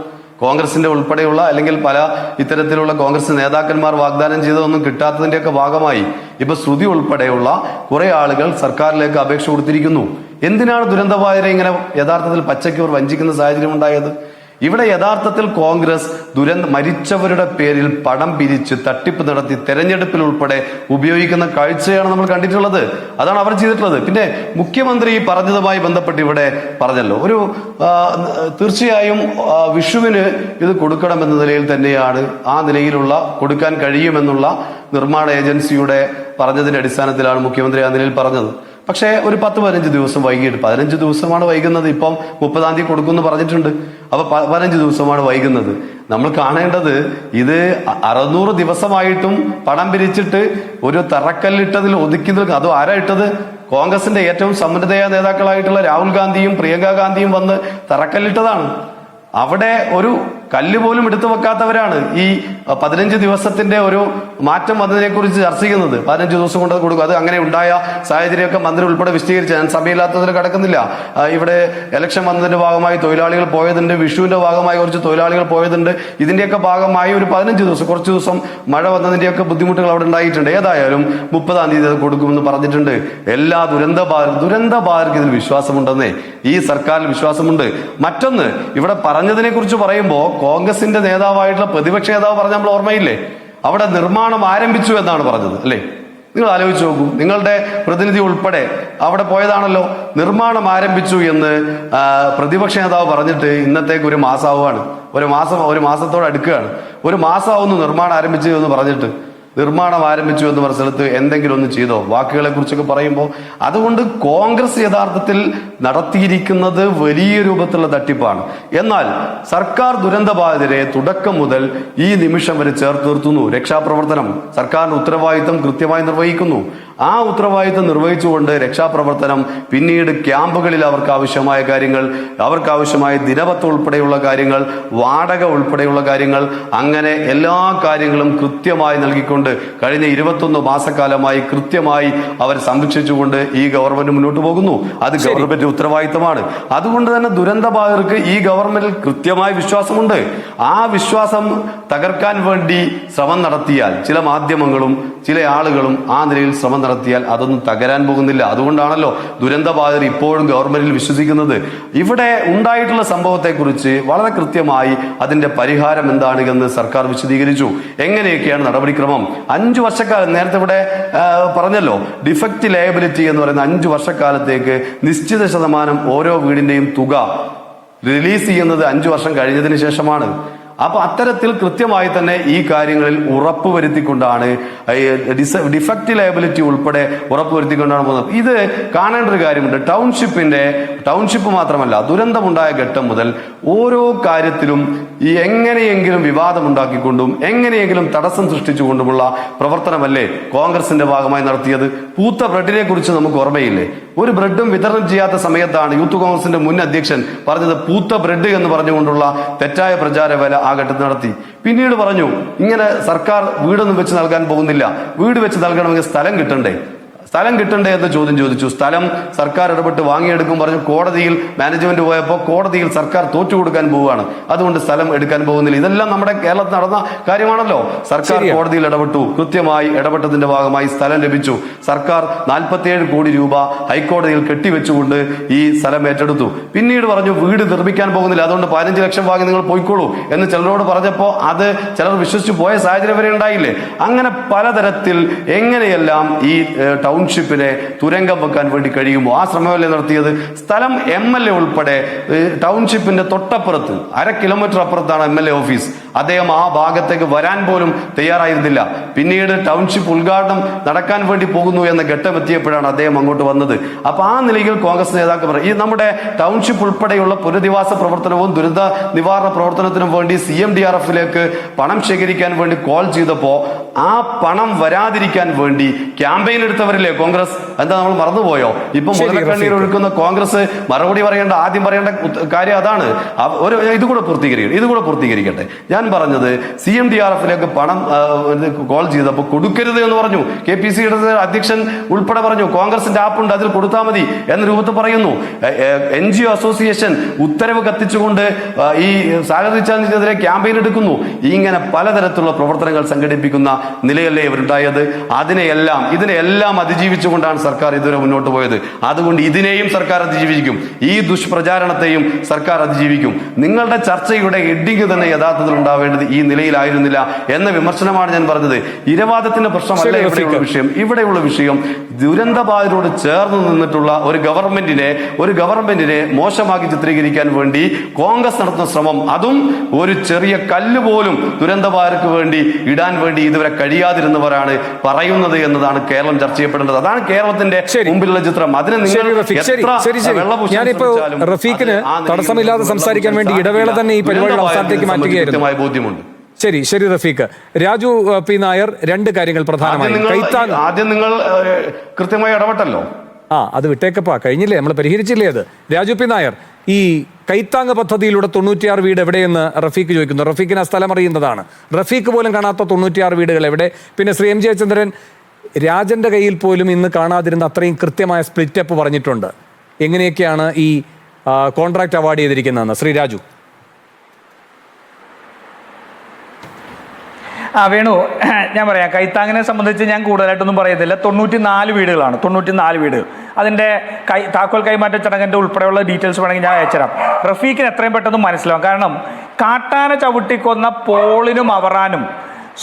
കോൺഗ്രസിന്റെ ഉൾപ്പെടെയുള്ള അല്ലെങ്കിൽ പല ഇത്തരത്തിലുള്ള കോൺഗ്രസ് നേതാക്കന്മാർ വാഗ്ദാനം ചെയ്തതൊന്നും കിട്ടാത്തതിന്റെയൊക്കെ ഭാഗമായി ഇപ്പൊ ശ്രുതി ഉൾപ്പെടെയുള്ള കുറെ ആളുകൾ സർക്കാരിലേക്ക് അപേക്ഷ കൊടുത്തിരിക്കുന്നു. എന്തിനാണ് ദുരന്തബാധിതരെ ഇങ്ങനെ യഥാർത്ഥത്തിൽ പച്ചയ്ക്ക് വഞ്ചിക്കുന്ന സാഹചര്യം ഉണ്ടായത്? ഇവിടെ യഥാർത്ഥത്തിൽ കോൺഗ്രസ് മരിച്ചവരുടെ പേരിൽ പണം പിരിച്ച് തട്ടിപ്പ് നടത്തി തെരഞ്ഞെടുപ്പിൽ ഉൾപ്പെടെ ഉപയോഗിക്കുന്ന കാഴ്ചയാണ് നമ്മൾ കണ്ടിട്ടുള്ളത്. അതാണ് അവർ ചെയ്തിട്ടുള്ളത്. പിന്നെ മുഖ്യമന്ത്രി പറഞ്ഞതുമായി ബന്ധപ്പെട്ട് ഇവിടെ പറഞ്ഞല്ലോ, തീർച്ചയായും വിഷുവിന് ഇത് കൊടുക്കണമെന്ന നിലയിൽ തന്നെയാണ്, ആ നിലയിലുള്ള കൊടുക്കാൻ കഴിയുമെന്നുള്ള നിർമ്മാണ ഏജൻസിയുടെ പറഞ്ഞതിന്റെ അടിസ്ഥാനത്തിലാണ് മുഖ്യമന്ത്രി ആ നിലയിൽ പറഞ്ഞത്. പക്ഷേ ഒരു 10-15 ദിവസം വൈകിട്ട്, 15 ദിവസമാണ് വൈകുന്നത്. ഇപ്പം 30-ാം തീയതി കൊടുക്കുമെന്ന് പറഞ്ഞിട്ടുണ്ട്. അപ്പൊ 15 ദിവസമാണ് വൈകുന്നത്. നമ്മൾ കാണേണ്ടത് ഇത് 600 ദിവസമായിട്ടും പണം പിരിച്ചിട്ട് ഒരു തറക്കല്ലിട്ടതിൽ ഒതുക്കി നിൽക്കുക. അതും ആരാ ഇട്ടത്? കോൺഗ്രസിന്റെ ഏറ്റവും സമുന്നതയായ നേതാക്കളായിട്ടുള്ള രാഹുൽ ഗാന്ധിയും പ്രിയങ്ക ഗാന്ധിയും വന്ന് തറക്കല്ലിട്ടതാണ്. അവിടെ ഒരു കല്ല് പോലും എടുത്തു വെക്കാത്തവരാണ് ഈ 15 ദിവസത്തിന്റെ ഒരു മാറ്റം വന്നതിനെ കുറിച്ച് ചർച്ച ചെയ്യുന്നത്. 15 ദിവസം കൊണ്ട് കൊടുക്കും. അത് അങ്ങനെ ഉണ്ടായ സാഹചര്യമൊക്കെ മന്ത്രി ഉൾപ്പെടെ വിശദീകരിച്ച് ഞാൻ സമയമില്ലാത്തതിൽ കടക്കുന്നില്ല. ഇവിടെ ഇലക്ഷൻ വന്നതിന്റെ ഭാഗമായി തൊഴിലാളികൾ പോയതുണ്ട്, വിഷുവിന്റെ ഭാഗമായി കുറച്ച് തൊഴിലാളികൾ പോയതുണ്ട്. ഇതിന്റെയൊക്കെ ഭാഗമായി ഒരു 15 ദിവസം, കുറച്ച് ദിവസം മഴ വന്നതിന്റെയൊക്കെ ബുദ്ധിമുട്ടുകൾ അവിടെ ഉണ്ടായിട്ടുണ്ട്. ഏതായാലും 30-ാം തീയതി അത് കൊടുക്കുമെന്ന് പറഞ്ഞിട്ടുണ്ട്. എല്ലാ ദുരന്തബാധിതർക്ക് ഇതിൽ വിശ്വാസമുണ്ടെന്നേ, ഈ സർക്കാരിൽ വിശ്വാസമുണ്ട്. മറ്റൊന്ന്, ഇവിടെ പറഞ്ഞതിനെ കുറിച്ച് പറയുമ്പോൾ കോൺഗ്രസിന്റെ നേതാവായിട്ടുള്ള പ്രതിപക്ഷ നേതാവ് പറഞ്ഞ നമ്മൾ ഓർമ്മയില്ലേ, അവിടെ നിർമ്മാണം ആരംഭിച്ചു എന്നാണ് പറഞ്ഞത് അല്ലേ? നിങ്ങൾ ആലോചിച്ച് നോക്കൂ, നിങ്ങളുടെ പ്രതിനിധി ഉൾപ്പെടെ അവിടെ പോയതാണല്ലോ. നിർമ്മാണം ആരംഭിച്ചു എന്ന് പ്രതിപക്ഷ നേതാവ് പറഞ്ഞിട്ട് ഇന്നത്തേക്ക് ഒരു മാസമാവുകയാണ്, ഒരു മാസത്തോട് അടുക്കുകയാണ്. ഒരു മാസമാവുന്നു നിർമ്മാണം ആരംഭിച്ചു എന്ന് പറഞ്ഞിട്ട്. നിർമ്മാണം ആരംഭിച്ചു എന്ന് പറഞ്ഞ സ്ഥലത്ത് എന്തെങ്കിലും ഒന്ന് ചെയ്തോ? വാക്കുകളെ കുറിച്ചൊക്കെ പറയുമ്പോൾ അതുകൊണ്ട് കോൺഗ്രസ് യഥാർത്ഥത്തിൽ നടത്തിയിരിക്കുന്നത് വലിയ രൂപത്തിലുള്ള തട്ടിപ്പാണ്. എന്നാൽ സർക്കാർ ദുരന്തബാധിതരെ തുടക്കം മുതൽ ഈ നിമിഷം വരെ ചേർത്ത് നിർത്തുന്നു. രക്ഷാപ്രവർത്തനം സർക്കാരിന്റെ ഉത്തരവാദിത്തം കൃത്യമായി നിർവഹിക്കുന്നു. ആ ഉത്തരവാദിത്തം നിർവഹിച്ചുകൊണ്ട് രക്ഷാപ്രവർത്തനം, പിന്നീട് ക്യാമ്പുകളിൽ അവർക്ക് ആവശ്യമായ കാര്യങ്ങൾ, അവർക്ക് ആവശ്യമായ ദിനപത്രം ഉൾപ്പെടെയുള്ള കാര്യങ്ങൾ, വാടക ഉൾപ്പെടെയുള്ള കാര്യങ്ങൾ, അങ്ങനെ എല്ലാ കാര്യങ്ങളും കൃത്യമായി നൽകിക്കൊണ്ട് കഴിഞ്ഞ 21 മാസക്കാലമായി കൃത്യമായി അവർ സംരക്ഷിച്ചുകൊണ്ട് ഈ ഗവൺമെന്റ് മുന്നോട്ട് പോകുന്നു. അത് ഗവൺമെന്റ് ഉത്തരവാദിത്തമാണ്. അതുകൊണ്ട് തന്നെ ദുരന്തബാധിതർക്ക് ഈ ഗവൺമെന്റിൽ കൃത്യമായ വിശ്വാസമുണ്ട്. ആ വിശ്വാസം തകർക്കാൻ വേണ്ടി ശ്രമം നടത്തിയാൽ, ചില മാധ്യമങ്ങളും ചില ആളുകളും ആ നിലയിൽ ശ്രമം നടത്തിയാൽ അതൊന്നും തകരാൻ പോകുന്നില്ല. അതുകൊണ്ടാണല്ലോ ദുരന്തബാധിതർ ഇപ്പോഴും ഗവൺമെന്റിൽ വിശ്വസിക്കുന്നത്. ഇവിടെ ഉണ്ടായിട്ടുള്ള സംഭവത്തെക്കുറിച്ച് വളരെ കൃത്യമായി അതിന്റെ പരിഹാരം എന്താണ് എന്ന് സർക്കാർ വിശദീകരിച്ചു. എങ്ങനെയൊക്കെയാണ് നടപടിക്രമം? 5 വർഷക്കാലം, നേരത്തെ ഇവിടെ പറഞ്ഞല്ലോ, ഡിഫക്റ്റ് ലയബിലിറ്റി എന്ന് പറയുന്ന 5 വർഷക്കാലത്തേക്ക് നിശ്ചിത ശതമാനം ഓരോ വീടിന്റെയും തുക റിലീസ് ചെയ്യുന്നത് 5 വർഷം കഴിഞ്ഞതിന് ശേഷമാണ്. അപ്പൊ അത്തരത്തിൽ കൃത്യമായി തന്നെ ഈ കാര്യങ്ങളിൽ ഉറപ്പുവരുത്തിക്കൊണ്ടാണ് ഡിഫക്റ്റ് ലയബിലിറ്റി ഉൾപ്പെടെ ഉറപ്പുവരുത്തിക്കൊണ്ടാണ് പോകുന്നത്. ഇത് കാണേണ്ട ഒരു കാര്യമുണ്ട്. ടൗൺഷിപ്പ് മാത്രമല്ല, ദുരന്തമുണ്ടായ ഘട്ടം മുതൽ ഓരോ കാര്യത്തിലും ഈ എങ്ങനെയെങ്കിലും വിവാദമുണ്ടാക്കിക്കൊണ്ടും എങ്ങനെയെങ്കിലും തടസ്സം സൃഷ്ടിച്ചുകൊണ്ടുമുള്ള പ്രവർത്തനമല്ലേ കോൺഗ്രസിന്റെ ഭാഗമായി നടത്തിയത്? പൂത്ത ബ്രെഡിനെ കുറിച്ച് നമുക്ക് ഓർമ്മയില്ലേ? ഒരു ബ്രെഡും വിതരണം ചെയ്യാത്ത സമയത്താണ് യൂത്ത് കോൺഗ്രസിന്റെ മുൻ അധ്യക്ഷൻ പറഞ്ഞത് പൂത്ത ബ്രെഡ് എന്ന് പറഞ്ഞുകൊണ്ടുള്ള തെറ്റായ പ്രചാരവേല ആ ഘട്ടത്തിൽ നടത്തി. പിന്നീട് പറഞ്ഞു, ഇങ്ങനെ സർക്കാർ വീടൊന്നും വെച്ച് നൽകാൻ പോകുന്നില്ല, വീട് വെച്ച് നൽകണമെങ്കിൽ സ്ഥലം കിട്ടണ്ടേ എന്ന് ചോദ്യം ചോദിച്ചു. സ്ഥലം സർക്കാർ ഇടപെട്ട് വാങ്ങിയെടുക്കും പറഞ്ഞു. കോടതിയിൽ മാനേജ്മെന്റ് പോയപ്പോൾ കോടതിയിൽ സർക്കാർ തോറ്റു കൊടുക്കാൻ പോവുകയാണ്, അതുകൊണ്ട് സ്ഥലം എടുക്കാൻ പോകുന്നില്ല. ഇതെല്ലാം നമ്മുടെ കേരളത്തിൽ നടന്ന കാര്യമാണല്ലോ. സർക്കാർ കോടതിയിൽ ഇടപെട്ടു, കൃത്യമായി ഇടപെട്ടതിന്റെ ഭാഗമായി സ്ഥലം ലഭിച്ചു. സർക്കാർ 47 കോടി രൂപ ഹൈക്കോടതിയിൽ കെട്ടിവെച്ചുകൊണ്ട് ഈ സ്ഥലം ഏറ്റെടുത്തു. പിന്നീട് പറഞ്ഞു വീട് നിർമ്മിക്കാൻ പോകുന്നില്ല, അതുകൊണ്ട് 15 ലക്ഷം വാങ്ങി നിങ്ങൾ പോയിക്കോളൂ എന്ന് ചിലരോട് പറഞ്ഞപ്പോൾ അത് ചിലർ വിശ്വസിച്ചു പോയ സാഹചര്യം വരെ ഉണ്ടായില്ലേ? അങ്ങനെ പലതരത്തിൽ എങ്ങനെയെല്ലാം ഈ ടൗൺഷിപ്പിനെ തുരങ്കം വെക്കാൻ വേണ്ടി കഴിയുമോ ആ ശ്രമമല്ലേ നടത്തിയത്. സ്ഥലം MLA ഉൾപ്പെടെ ടൗൺഷിപ്പിന്റെ തൊട്ടപ്പുറത്ത് 1/2 കിലോമീറ്റർ അപ്പുറത്താണ് MLA ഓഫീസ്. അദ്ദേഹം ആ ഭാഗത്തേക്ക് വരാൻ പോലും തയ്യാറായിരുന്നില്ല. പിന്നീട് ടൗൺഷിപ്പ് ഉദ്ഘാടനം നടക്കാൻ വേണ്ടി പോകുന്നു എന്ന ഘട്ടം എത്തിയപ്പോഴാണ് അദ്ദേഹം അങ്ങോട്ട് വന്നത്. അപ്പൊ ആ നിലയിൽ കോൺഗ്രസ് നേതാക്കൾ പറയും, ഈ നമ്മുടെ ടൗൺഷിപ്പ് ഉൾപ്പെടെയുള്ള പുനരധിവാസ പ്രവർത്തനവും ദുരന്ത നിവാരണ പ്രവർത്തനത്തിനും വേണ്ടി CMDRFലേക്ക് പണം ശേഖരിക്കാൻ വേണ്ടി കോൾ ചെയ്തപ്പോ ആ പണം വരാതിരിക്കാൻ വേണ്ടി ക്യാമ്പയിൻ എടുത്തവരില്ലേ കോൺഗ്രസ്? എന്താ നമ്മൾ മറന്നുപോയോ? ഇപ്പൊ മുതലക്കണ്ണീർ ഒഴുക്കുന്ന കോൺഗ്രസ് മറുപടി ആദ്യം പറയേണ്ട കാര്യം അതാണ്. ഇതുകൂടെ പൂർത്തീകരിക്കട്ടെ. ഞാൻ പറഞ്ഞത് CMDRFിലേക്ക് പണം കോൾ ചെയ്തപ്പോൾ കൊടുക്കരുത് എന്ന് പറഞ്ഞു. KPCയുടെ അധ്യക്ഷൻ ഉൾപ്പെടെ പറഞ്ഞു കോൺഗ്രസിന്റെ ആപ്പുണ്ട്, അതിൽ കൊടുത്താൽ മതി എന്ന രൂപത്തിൽ പറയുന്നു. NGO അസോസിയേഷൻ ഉത്തരവ് കത്തിച്ചുകൊണ്ട് ഈ സാലറി ചാർജിനെതിരെ ക്യാമ്പയിൻ എടുക്കുന്നു. ഇങ്ങനെ പലതരത്തിലുള്ള പ്രവർത്തനങ്ങൾ സംഘടിപ്പിക്കുന്ന നിലയല്ലേ ഇവരുണ്ടായത്? ഇതിനെയെല്ലാം അതിജീവിച്ചുകൊണ്ടാണ് സർക്കാർ ഇതുവരെ മുന്നോട്ട് പോയത്. അതുകൊണ്ട് ഇതിനെയും സർക്കാർ അതിജീവിക്കും, ഈ ദുഷ്പ്രചാരണത്തെയും സർക്കാർ അതിജീവിക്കും. നിങ്ങളുടെ ചർച്ചയുടെ ഹെഡിങ് തന്നെ യഥാർത്ഥത്തിൽ ഉണ്ടാവേണ്ടത് ഈ നിലയിലായിരുന്നില്ല എന്ന വിമർശനമാണ് ഞാൻ പറഞ്ഞത്. ഇരവാദത്തിന്റെ പ്രശ്നമല്ല ഇവിടെയുള്ള വിഷയം. ദുരന്തബാധിതരോട് ചേർന്ന് നിന്നിട്ടുള്ള ഒരു ഗവൺമെന്റിനെ മോശമാക്കി ചിത്രീകരിക്കാൻ വേണ്ടി കോൺഗ്രസ് നടത്തുന്ന ശ്രമം, അതും ഒരു ചെറിയ കല്ല് പോലും ദുരന്തബാധിതർക്ക് വേണ്ടി ഇടാൻ വേണ്ടി ഇതുവരെ കഴിയാതിരുന്നവരാണ് പറയുന്നത് എന്നതാണ് കേരളം ചർച്ച ചെയ്യപ്പെടേണ്ടത്. അതാണ് കേരളത്തിന്റെ മുമ്പിലുള്ള ചിത്രം. അതിനെ ഞാനിപ്പോ റഫീഖിന് തടസ്സമില്ലാതെ സംസാരിക്കാൻ വേണ്ടി ഇടവേള തന്നെ ഈ പരിപാടിയുടെ അവസാനത്തേക്ക് മാറ്റുകയായിരുന്നു. ബോധ്യമുണ്ട്. ശരി റഫീഖ്. രാജു പി നായർ, രണ്ട് കാര്യങ്ങൾ പ്രധാനമായും. ആദ്യം നിങ്ങൾ കൃത്യമായി ഇടപെട്ടല്ലോ. അത് വിട്ടേക്കപ്പാ, കഴിഞ്ഞില്ലേ, നമ്മൾ പരിഹരിച്ചില്ലേ അത്. രാജു പി നായർ, ഈ കൈത്താങ് പദ്ധതിയിലൂടെ 96 വീട് എവിടെയെന്ന് റഫീഖ് ചോദിക്കുന്നു. റഫീഖിന് ആ സ്ഥലം അറിയുന്നതാണ്. റഫീഖ് പോലും കാണാത്ത 96 വീടുകൾ എവിടെ? പിന്നെ ശ്രീ M. ജയചന്ദ്രൻ രാജന്റെ കയ്യിൽ പോലും ഇന്ന് കാണാതിരുന്ന അത്രയും കൃത്യമായ സ്പ്ലിറ്റപ്പ് പറഞ്ഞിട്ടുണ്ട്. എങ്ങനെയൊക്കെയാണ് ഈ കോൺട്രാക്ട് അവാർഡ് ചെയ്തിരിക്കുന്നതെന്ന് ശ്രീ രാജു. വേണു, ഞാൻ പറയാം, കൈത്താങ്ങിനെ സംബന്ധിച്ച് ഞാൻ കൂടുതലായിട്ടൊന്നും പറയുന്നില്ല. 94 വീടുകളാണ്, 94 വീടുകൾ. അതിൻ്റെ താക്കോൽ കൈമാറ്റ ചടങ്ങിൻ്റെ ഉൾപ്പെടെയുള്ള ഡീറ്റെയിൽസ് വേണമെങ്കിൽ ഞാൻ അയച്ചുതരാം. റഫീഖിന് എത്രയും പെട്ടെന്ന് മനസ്സിലാവും. കാരണം കാട്ടാന ചവിട്ടിക്കൊന്ന പോളിനും അവറാനും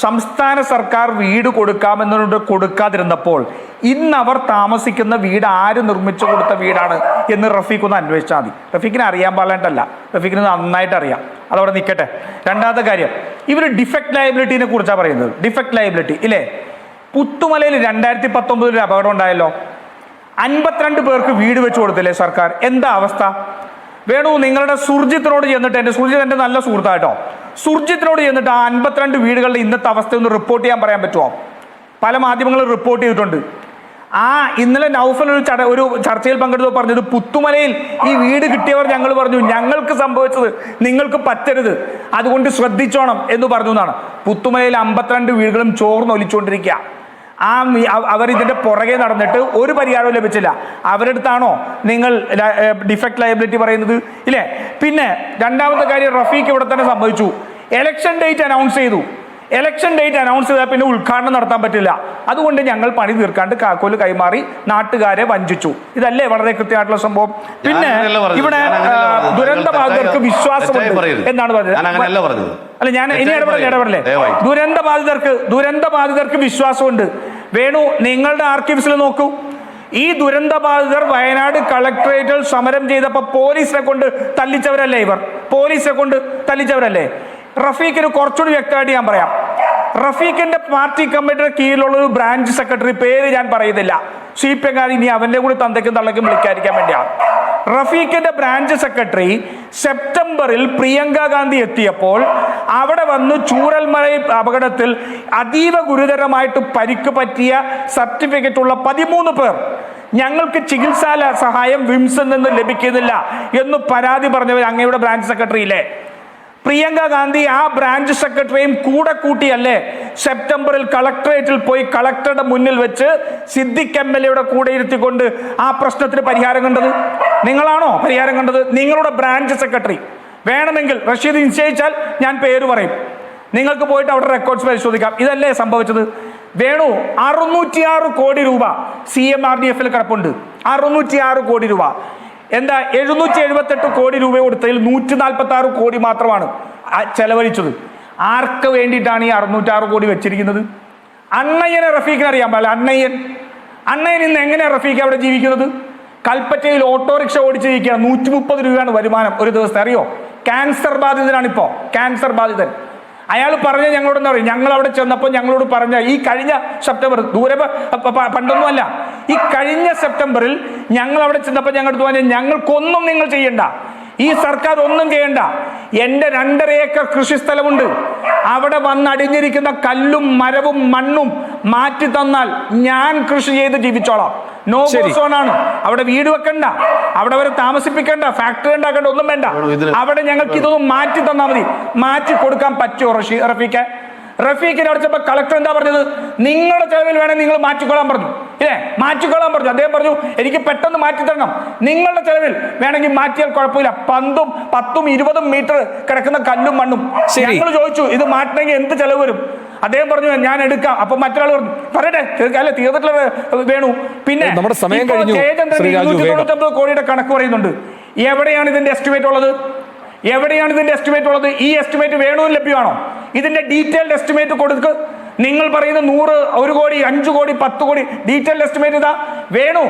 സംസ്ഥാന സർക്കാർ വീട് കൊടുക്കാമെന്നുകൊണ്ട് കൊടുക്കാതിരുന്നപ്പോൾ ഇന്ന് അവർ താമസിക്കുന്ന വീട് ആര് നിർമ്മിച്ചു കൊടുത്ത വീടാണ് എന്ന് റഫീഖ് ഒന്ന് അന്വേഷിച്ചാൽ മതി. റഫീഖിനെ അറിയാൻ പാടില്ല, റഫീഖിന് നന്നായിട്ട് അറിയാം. അതവിടെ നിൽക്കട്ടെ. രണ്ടാമത്തെ കാര്യം, ഇവർ ഡിഫക്റ്റ് ലയബിലിറ്റിനെ കുറിച്ചാണ് പറയുന്നത്. ഡിഫക്റ്റ് ലയബിലിറ്റി ഇല്ലേ? പുത്തുമലയിൽ 2019 ഒരു അപകടം ഉണ്ടായല്ലോ. 52 പേർക്ക് വീട് വെച്ച് കൊടുത്തില്ലേ സർക്കാർ? എന്താ അവസ്ഥ? വേണു, നിങ്ങളുടെ സുർജിത്തിനോട് ചെന്നിട്ട്, സുർജിത്ത് എൻ്റെ നല്ല സുഹൃത്തായിട്ടോ, സുർജിത്തിനോട് ചെന്നിട്ട് ആ 52 വീടുകളുടെ ഇന്നത്തെ അവസ്ഥ ഒന്ന് റിപ്പോർട്ട് ചെയ്യാൻ പറയാൻ പറ്റുമോ? പല മാധ്യമങ്ങളും റിപ്പോർട്ട് ചെയ്തിട്ടുണ്ട്. ഇന്നലെ നൗഫൽ ഒരു ചർച്ചയിൽ പങ്കെടുത്ത് പറഞ്ഞത്, പുത്തുമലയിൽ ഈ വീട് കിട്ടിയവർ ഞങ്ങൾ പറഞ്ഞു ഞങ്ങൾക്ക് സംഭവിച്ചത് നിങ്ങൾക്ക് പറ്റരുത്, അതുകൊണ്ട് ശ്രദ്ധിച്ചോണം എന്ന് പറഞ്ഞു എന്നാണ്. പുത്തുമലയിൽ 52 വീടുകളും ചോർന്നൊലിച്ചുകൊണ്ടിരിക്കുക. അവർ ഇതിന്റെ പുറകെ നടന്നിട്ട് ഒരു പരിഹാരവും ലഭിച്ചില്ല. അവരെടുത്താണോ നിങ്ങൾ ഡിഫക്റ്റ് ലയബിലിറ്റി പറയുന്നത്? ഇല്ലേ? പിന്നെ രണ്ടാമത്തെ കാര്യം, റഫീഖ് ഇവിടെ തന്നെ സംഭവിച്ചു. ഇലക്ഷൻ ഡേറ്റ് അനൗൺസ് ചെയ്താൽ പിന്നെ ഉദ്ഘാടനം നടത്താൻ പറ്റില്ല. അതുകൊണ്ട് ഞങ്ങൾ പണി തീർക്കാണ്ട് കാക്കോല് കൈമാറി നാട്ടുകാരെ വഞ്ചിച്ചു. ഇതല്ലേ വളരെ കൃത്യമായിട്ടുള്ള സംഭവം? പിന്നെ ഇവിടെ ദുരന്തബാധിതർക്ക് വിശ്വാസമുണ്ട് എന്നാണ് പറഞ്ഞത്. അല്ല, ഞാൻ ഇനി ഇടപെടല്ലേ. ദുരന്തബാധിതർക്ക് വിശ്വാസമുണ്ട്. വേണു, നിങ്ങളുടെ ആർക്കൈവ്സിൽ നോക്കൂ. ഈ ദുരന്തബാധിതർ വയനാട് കളക്ടറേറ്റിൽ സമരം ചെയ്തപ്പോൾ പോലീസിനെ കൊണ്ട് തല്ലിച്ചവരല്ലേ? റഫീഖിന് കുറച്ചുകൂടി വ്യക്തമായിട്ട് ഞാൻ പറയാം. റഫീഖിന്റെ പാർട്ടി കമ്മിറ്റിയുടെ കീഴിലുള്ള ഒരു ബ്രാഞ്ച് സെക്രട്ടറി, പേര് ഞാൻ പറയുന്നില്ല, CPM ഇനി അവന്റെ കൂടി തന്തയ്ക്കും തള്ളയ്ക്കും വിളിക്കാതിരിക്കാൻ വേണ്ടിയാണ്. റഫീഖിന്റെ ബ്രാഞ്ച് സെക്രട്ടറി സെപ്റ്റംബറിൽ പ്രിയങ്ക ഗാന്ധി എത്തിയപ്പോൾ അവിടെ വന്ന് ചൂരൽമല അപകടത്തിൽ അതീവ ഗുരുതരമായിട്ട് പരിക്ക് പറ്റിയ സർട്ടിഫിക്കറ്റുള്ള 13 പേർ ഞങ്ങൾക്ക് ചികിത്സാ സഹായം വിംസിൽ നിന്ന് ലഭിക്കുന്നില്ല എന്ന് പരാതി പറഞ്ഞവർ അങ്ങയുടെ ബ്രാഞ്ച് സെക്രട്ടറിയില്ലേ? പ്രിയങ്ക ഗാന്ധി ആ ബ്രാഞ്ച് സെക്രട്ടറിയും കൂടെ കൂട്ടിയല്ലേ സെപ്റ്റംബറിൽ കളക്ടറേറ്റിൽ പോയി കളക്ടറുടെ മുന്നിൽ വെച്ച് സിദ്ദിഖ് MLA കൂടെ ഇരുത്തിക്കൊണ്ട് ആ പ്രശ്നത്തിന് പരിഹാരം കണ്ടത്? നിങ്ങളാണോ പരിഹാരം കണ്ടത്? നിങ്ങളുടെ ബ്രാഞ്ച് സെക്രട്ടറി. വേണമെങ്കിൽ റഷീദ് നിശ്ചയിച്ചാൽ ഞാൻ പേര് പറയും, നിങ്ങൾക്ക് പോയിട്ട് അവിടെ റെക്കോർഡ്സ് പരിശോധിക്കാം. ഇതല്ലേ സംഭവിച്ചത്? വേണു, 606 കോടി രൂപ CMRDF കിടപ്പുണ്ട്. 606 കോടി രൂപ. എന്താ 778 കോടി രൂപ കൊടുത്തതിൽ 146 കോടി മാത്രമാണ് ചെലവഴിച്ചത്. ആർക്ക് വേണ്ടിയിട്ടാണ് ഈ 606 കോടി വെച്ചിരിക്കുന്നത്? അണ്ണയ്യനെ റഫീഖിന് അറിയാൻ പാടില്ല. അണ്ണയ്യൻ ഇന്ന് എങ്ങനെയാണ് റഫീഖ് അവിടെ ജീവിക്കുന്നത്? കൽപ്പറ്റയിൽ ഓട്ടോറിക്ഷ ഓടിച്ച് ജീവിക്കുകയാണ്. 130 രൂപയാണ് വരുമാനം ഒരു ദിവസത്തെ. അറിയോ? ക്യാൻസർ ബാധിതനാണിപ്പോ, ക്യാൻസർ ബാധിതൻ. അയാൾ പറഞ്ഞ ഞങ്ങളോട് പറയും, ഞങ്ങൾ അവിടെ ചെന്നപ്പോൾ ഞങ്ങളോട് പറഞ്ഞ ഈ കഴിഞ്ഞ സെപ്റ്റംബർ, പണ്ടൊന്നുമല്ല, ഈ കഴിഞ്ഞ സെപ്റ്റംബറിൽ ഞങ്ങൾ അവിടെ ചെന്നപ്പോൾ ഞങ്ങളുടെ പറഞ്ഞ ഞങ്ങൾക്കൊന്നും നിങ്ങൾ ചെയ്യണ്ട, ഈ സർക്കാർ ഒന്നും ചെയ്യണ്ട. എൻ്റെ 2.5 ഏക്കർ കൃഷിസ്ഥലമുണ്ട്. അവിടെ വന്നടിഞ്ഞിരിക്കുന്ന കല്ലും മരവും മണ്ണും മാറ്റി തന്നാൽ ഞാൻ കൃഷി ചെയ്ത് ജീവിച്ചോളാം. No go സോണാണ്. അവിടെ വീട് വെക്കണ്ട, അവിടെ അവരെ താമസിപ്പിക്കണ്ട, ഫാക്ടറി ഉണ്ടാക്കണ്ട, ഒന്നും വേണ്ട. അവിടെ ഞങ്ങൾക്ക് ഇതൊന്നും മാറ്റി തന്നാൽ മതി. മാറ്റി കൊടുക്കാൻ പറ്റുമോ റഫീഖ്? റഫീഖിനെ അടച്ചപ്പോ കളക്ടർ എന്താ പറഞ്ഞത്? നിങ്ങളുടെ ചെലവിൽ വേണേൽ നിങ്ങൾ മാറ്റിക്കൊള്ളാൻ പറഞ്ഞു. ഇല്ലേ, മാറ്റിക്കൊള്ളാൻ പറഞ്ഞു. അദ്ദേഹം പറഞ്ഞു എനിക്ക് പെട്ടെന്ന് മാറ്റി തരണം, നിങ്ങളുടെ ചെലവിൽ വേണമെങ്കിൽ മാറ്റിയാൽ കുഴപ്പമില്ല. 10ഉം 20ഉം മീറ്റർ കിടക്കുന്ന കല്ലും മണ്ണും. ഞങ്ങൾ ചോദിച്ചു ഇത് മാറ്റണമെങ്കിൽ എന്ത് ചെലവ് വരും? അദ്ദേഹം പറഞ്ഞു ഞാൻ എടുക്കാം. അപ്പൊ മറ്റൊരാൾ പറഞ്ഞു പറയട്ടെ, അല്ല തീർന്നിട്ടുള്ള വേണു. പിന്നെ ജയചന്ദ്രൻ 299 കോടിയുടെ കണക്ക് പറയുന്നുണ്ട്. എവിടെയാണ് ഇതിന്റെ എസ്റ്റിമേറ്റ് ഉള്ളത്? ഈ എസ്റ്റിമേറ്റ് വേണുവിന് ലഭ്യമാണോ? ഇതിന്റെ ഡീറ്റെയിൽഡ് എസ്റ്റിമേറ്റ് കൊടുക്ക്. നിങ്ങൾ പറയുന്ന 100, 1 കോടി, 5 കോടി, 10 കോടി ഡീറ്റെയിൽഡ് എസ്റ്റിമേറ്റ് ഇതാ. വേണു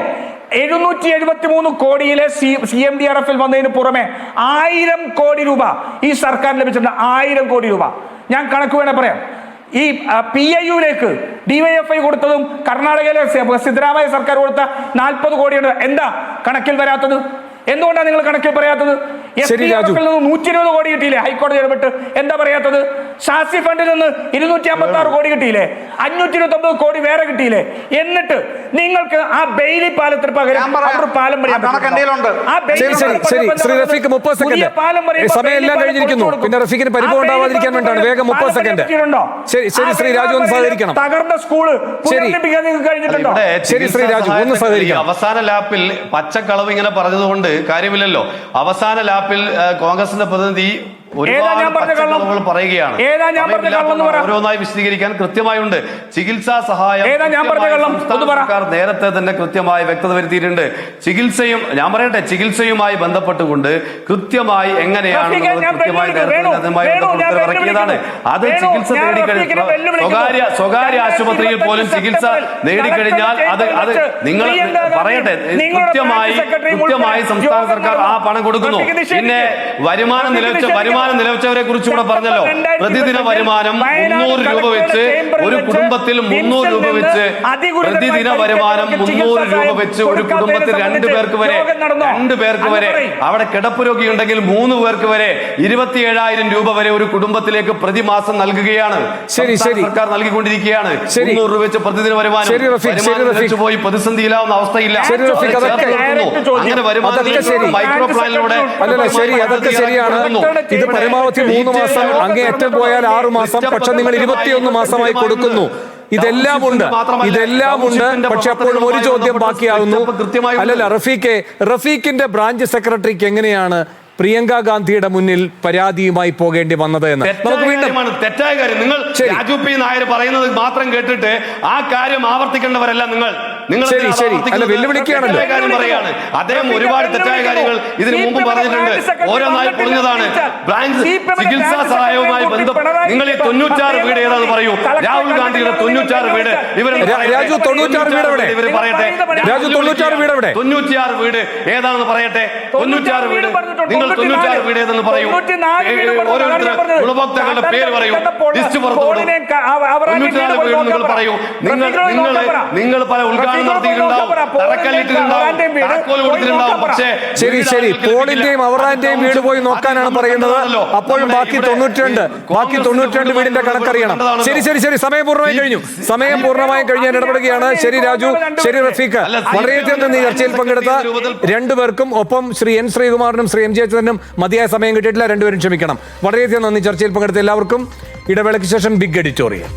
773 കോടിയിലെ CMDRF-ൽ വന്നതിന് പുറമെ 1000 കോടി രൂപ ഈ സർക്കാർ ലഭിച്ചിട്ടുണ്ട്. 1000 കോടി രൂപ. ഞാൻ കണക്ക് വേണേ പറയാം. ഈ PIU-ലേക്ക് DYFI കൊടുത്തതും കർണാടകയിലെ സിദ്ധരാമയ്യ സർക്കാർ കൊടുത്ത 40 കോടിയുണ്ട്. എന്താ കണക്കിൽ വരാത്തത്? എന്തുകൊണ്ടാണ് നിങ്ങൾ കണക്കിൽ പറയാത്തത്? 120 കോടി കിട്ടിയില്ലേ ഹൈക്കോടതി ഇടപെട്ട്? എന്താ പറയാത്തത്? ഷാസി ഫണ്ടിൽ നിന്ന് 256 കോടി കിട്ടിയില്ലേ? 529 കോടി വേറെ കിട്ടിയില്ലേ? എന്നിട്ട് നിങ്ങൾക്ക് ആ ബെയിലി പാലത്തിന് പകരം പാലം സമയമെല്ലാം കഴിഞ്ഞിരിക്കുന്നു. പിന്നെ റഫീഖിന് പരിഭവം ഉണ്ടാവാതിരിക്കാൻ വേണ്ടിയാണ് വേഗം 30 സെക്കൻഡ്. ശരി ശ്രീ രാജു ഒന്ന് സഹകരിക്കണം. തകർന്ന സ്കൂള് കഴിഞ്ഞിട്ടുണ്ടോ? ശരി ശ്രീ രാജു ഒന്ന് സഹകരിക്കണം. അവസാന ലാപ്പിൽ പച്ചക്കളവ് ഇങ്ങനെ പറഞ്ഞതുകൊണ്ട് കാര്യമില്ലല്ലോ. അവസാന ലാപ്പിൽ കോൺഗ്രസിന്റെ പ്രതിനിധി പറയുകയാണ്. ഓരോന്നായി വിശദീകരിക്കാൻ കൃത്യമായുണ്ട്. ചികിത്സാ സഹായം സർക്കാർ നേരത്തെ തന്നെ കൃത്യമായി വ്യക്തത വരുത്തിയിട്ടുണ്ട്. ചികിത്സയുമായി ബന്ധപ്പെട്ടുകൊണ്ട് കൃത്യമായി എങ്ങനെയാണ് ഇറക്കിയതാണ്. അത് ചികിത്സ നേടിക്കഴിഞ്ഞാൽ സ്വകാര്യ ആശുപത്രിയിൽ പോലും ചികിത്സ നേടിക്കഴിഞ്ഞാൽ അത് നിങ്ങൾ പറയട്ടെ, കൃത്യമായി സംസ്ഥാന സർക്കാർ ആ പണം കൊടുക്കുന്നു. പിന്നെ വരുമാനം നിലവിച്ചവരെ കുറിച്ച് കൂടെ പറഞ്ഞല്ലോ. പ്രതിദിന വരുമാനം 300 രൂപ വെച്ച് ഒരു കുടുംബത്തിൽ 300 രൂപ വെച്ച് പ്രതിദിന വരുമാനം 300 രൂപ വെച്ച് ഒരു കുടുംബത്തിൽ 2 പേർക്ക് വരെ അവിടെ കിടപ്പ് രോഗി ഉണ്ടെങ്കിൽ 3 പേർക്ക് വരെ 27,000 രൂപ വരെ ഒരു കുടുംബത്തിലേക്ക് പ്രതിമാസം നൽകുകയാണ് സർക്കാർ നൽകിക്കൊണ്ടിരിക്കുകയാണ്. 300 രൂപ വെച്ച് പ്രതിദിന വരുമാനം പോയി പ്രതിസന്ധിയിലാവുന്ന അവസ്ഥയില്ല. അങ്ങനെ വരുമാനം മൈക്രോ പ്ലാനിലൂടെ ഇത് പരമാവധി 3 മാസം, അങ്ങേയറ്റം പോയാൽ 6 മാസം. പക്ഷെ നിങ്ങൾ 21 മാസമായി കൊടുക്കുന്നു. ഇതെല്ലാം ഉണ്ട്. പക്ഷെ അപ്പോഴും ഒരു ചോദ്യം ബാക്കിയാകുന്നു. അല്ലല്ല റഫീഖിന്റെ ബ്രാഞ്ച് സെക്രട്ടറിക്ക് എങ്ങനെയാണ് പ്രിയങ്ക ഗാന്ധിയുടെ മുന്നിൽ പരാതിയുമായി പോകേണ്ടി വന്നത് എന്ന് നമുക്ക് വീണ്ടും തെറ്റായ കാര്യം. നിങ്ങൾ രാജു പി നായർ പറയുന്നത് മാത്രം കേട്ടിട്ട് ആ കാര്യം ആവർത്തിക്കേണ്ടവരല്ല. നിങ്ങൾ അല്ല വെല്ലുവിളിക്കുകയാണല്ലോ. അദ്ദേഹം ഒരുപാട് തെറ്റായ കാര്യങ്ങൾ ഇതിനു മുമ്പ് പറഞ്ഞിട്ടുണ്ട്. ഓരോന്നായി പൊളിഞ്ഞതാണ്. ബ്രാഞ്ച് ചികിത്സാ സഹായവുമായി ബന്ധപ്പെട്ട് നിങ്ങൾ ഈ 96 വീട് ഏതാണെന്ന് പറയൂ. രാഹുൽ ഗാന്ധിയുടെ 96 വീട് രാജു 96 വീട് എവിടെ? ഇവർ പറയട്ടെ. രാജു 96 വീട് എവിടെ? 96 വീട് ഏതാണെന്ന് പറയട്ടെ. 96 വീട് നിങ്ങൾ 96 വീട് ഏതെന്ന് പറയൂ. ഓരോരുത്തർ ഗുണഭോക്താക്കളുടെ പേര് പറയൂ. ലിസ്റ്റ് പുറത്തുവിടും. 94 വീട് നിങ്ങൾ പറയൂ. നിങ്ങൾ പല ഉദ്ഘാടനം നടത്തിയിട്ടുണ്ടാവും, തറക്കല്ലിട്ടിട്ടുണ്ടാവും, താക്കോൽ കൊടുത്തിട്ടുണ്ടാവും. പക്ഷേ ശരി പോളിന്റെയും അവറാന്റെയും വീട് പോയി നോക്കാനാണ് പറയുന്നത്. അപ്പോഴും ബാക്കി 92 വീടിന്റെ കണക്കറിയണം. ശരി സമയം പൂർണ്ണമായി കഴിഞ്ഞ് ഞാൻ ഇടപെടുകയാണ്. ശരി രാജു, ശരി റഫീഖ്, വളരെയധികം നന്ദി ചർച്ചയിൽ പങ്കെടുത്ത 2 പേർക്കും. ഒപ്പം ശ്രീ N ശ്രീകുമാറിനും ശ്രീ M ജയചന്ദ്രനും മതിയായ സമയം കിട്ടിയിട്ടില്ല. 2 പേരും ക്ഷമിക്കണം. വളരെയധികം നന്ദി ചർച്ചയിൽ പങ്കെടുത്ത എല്ലാവർക്കും. ഇടവേളയ്ക്ക് ശേഷം ബിഗ് എഡിറ്റോറിയൽ.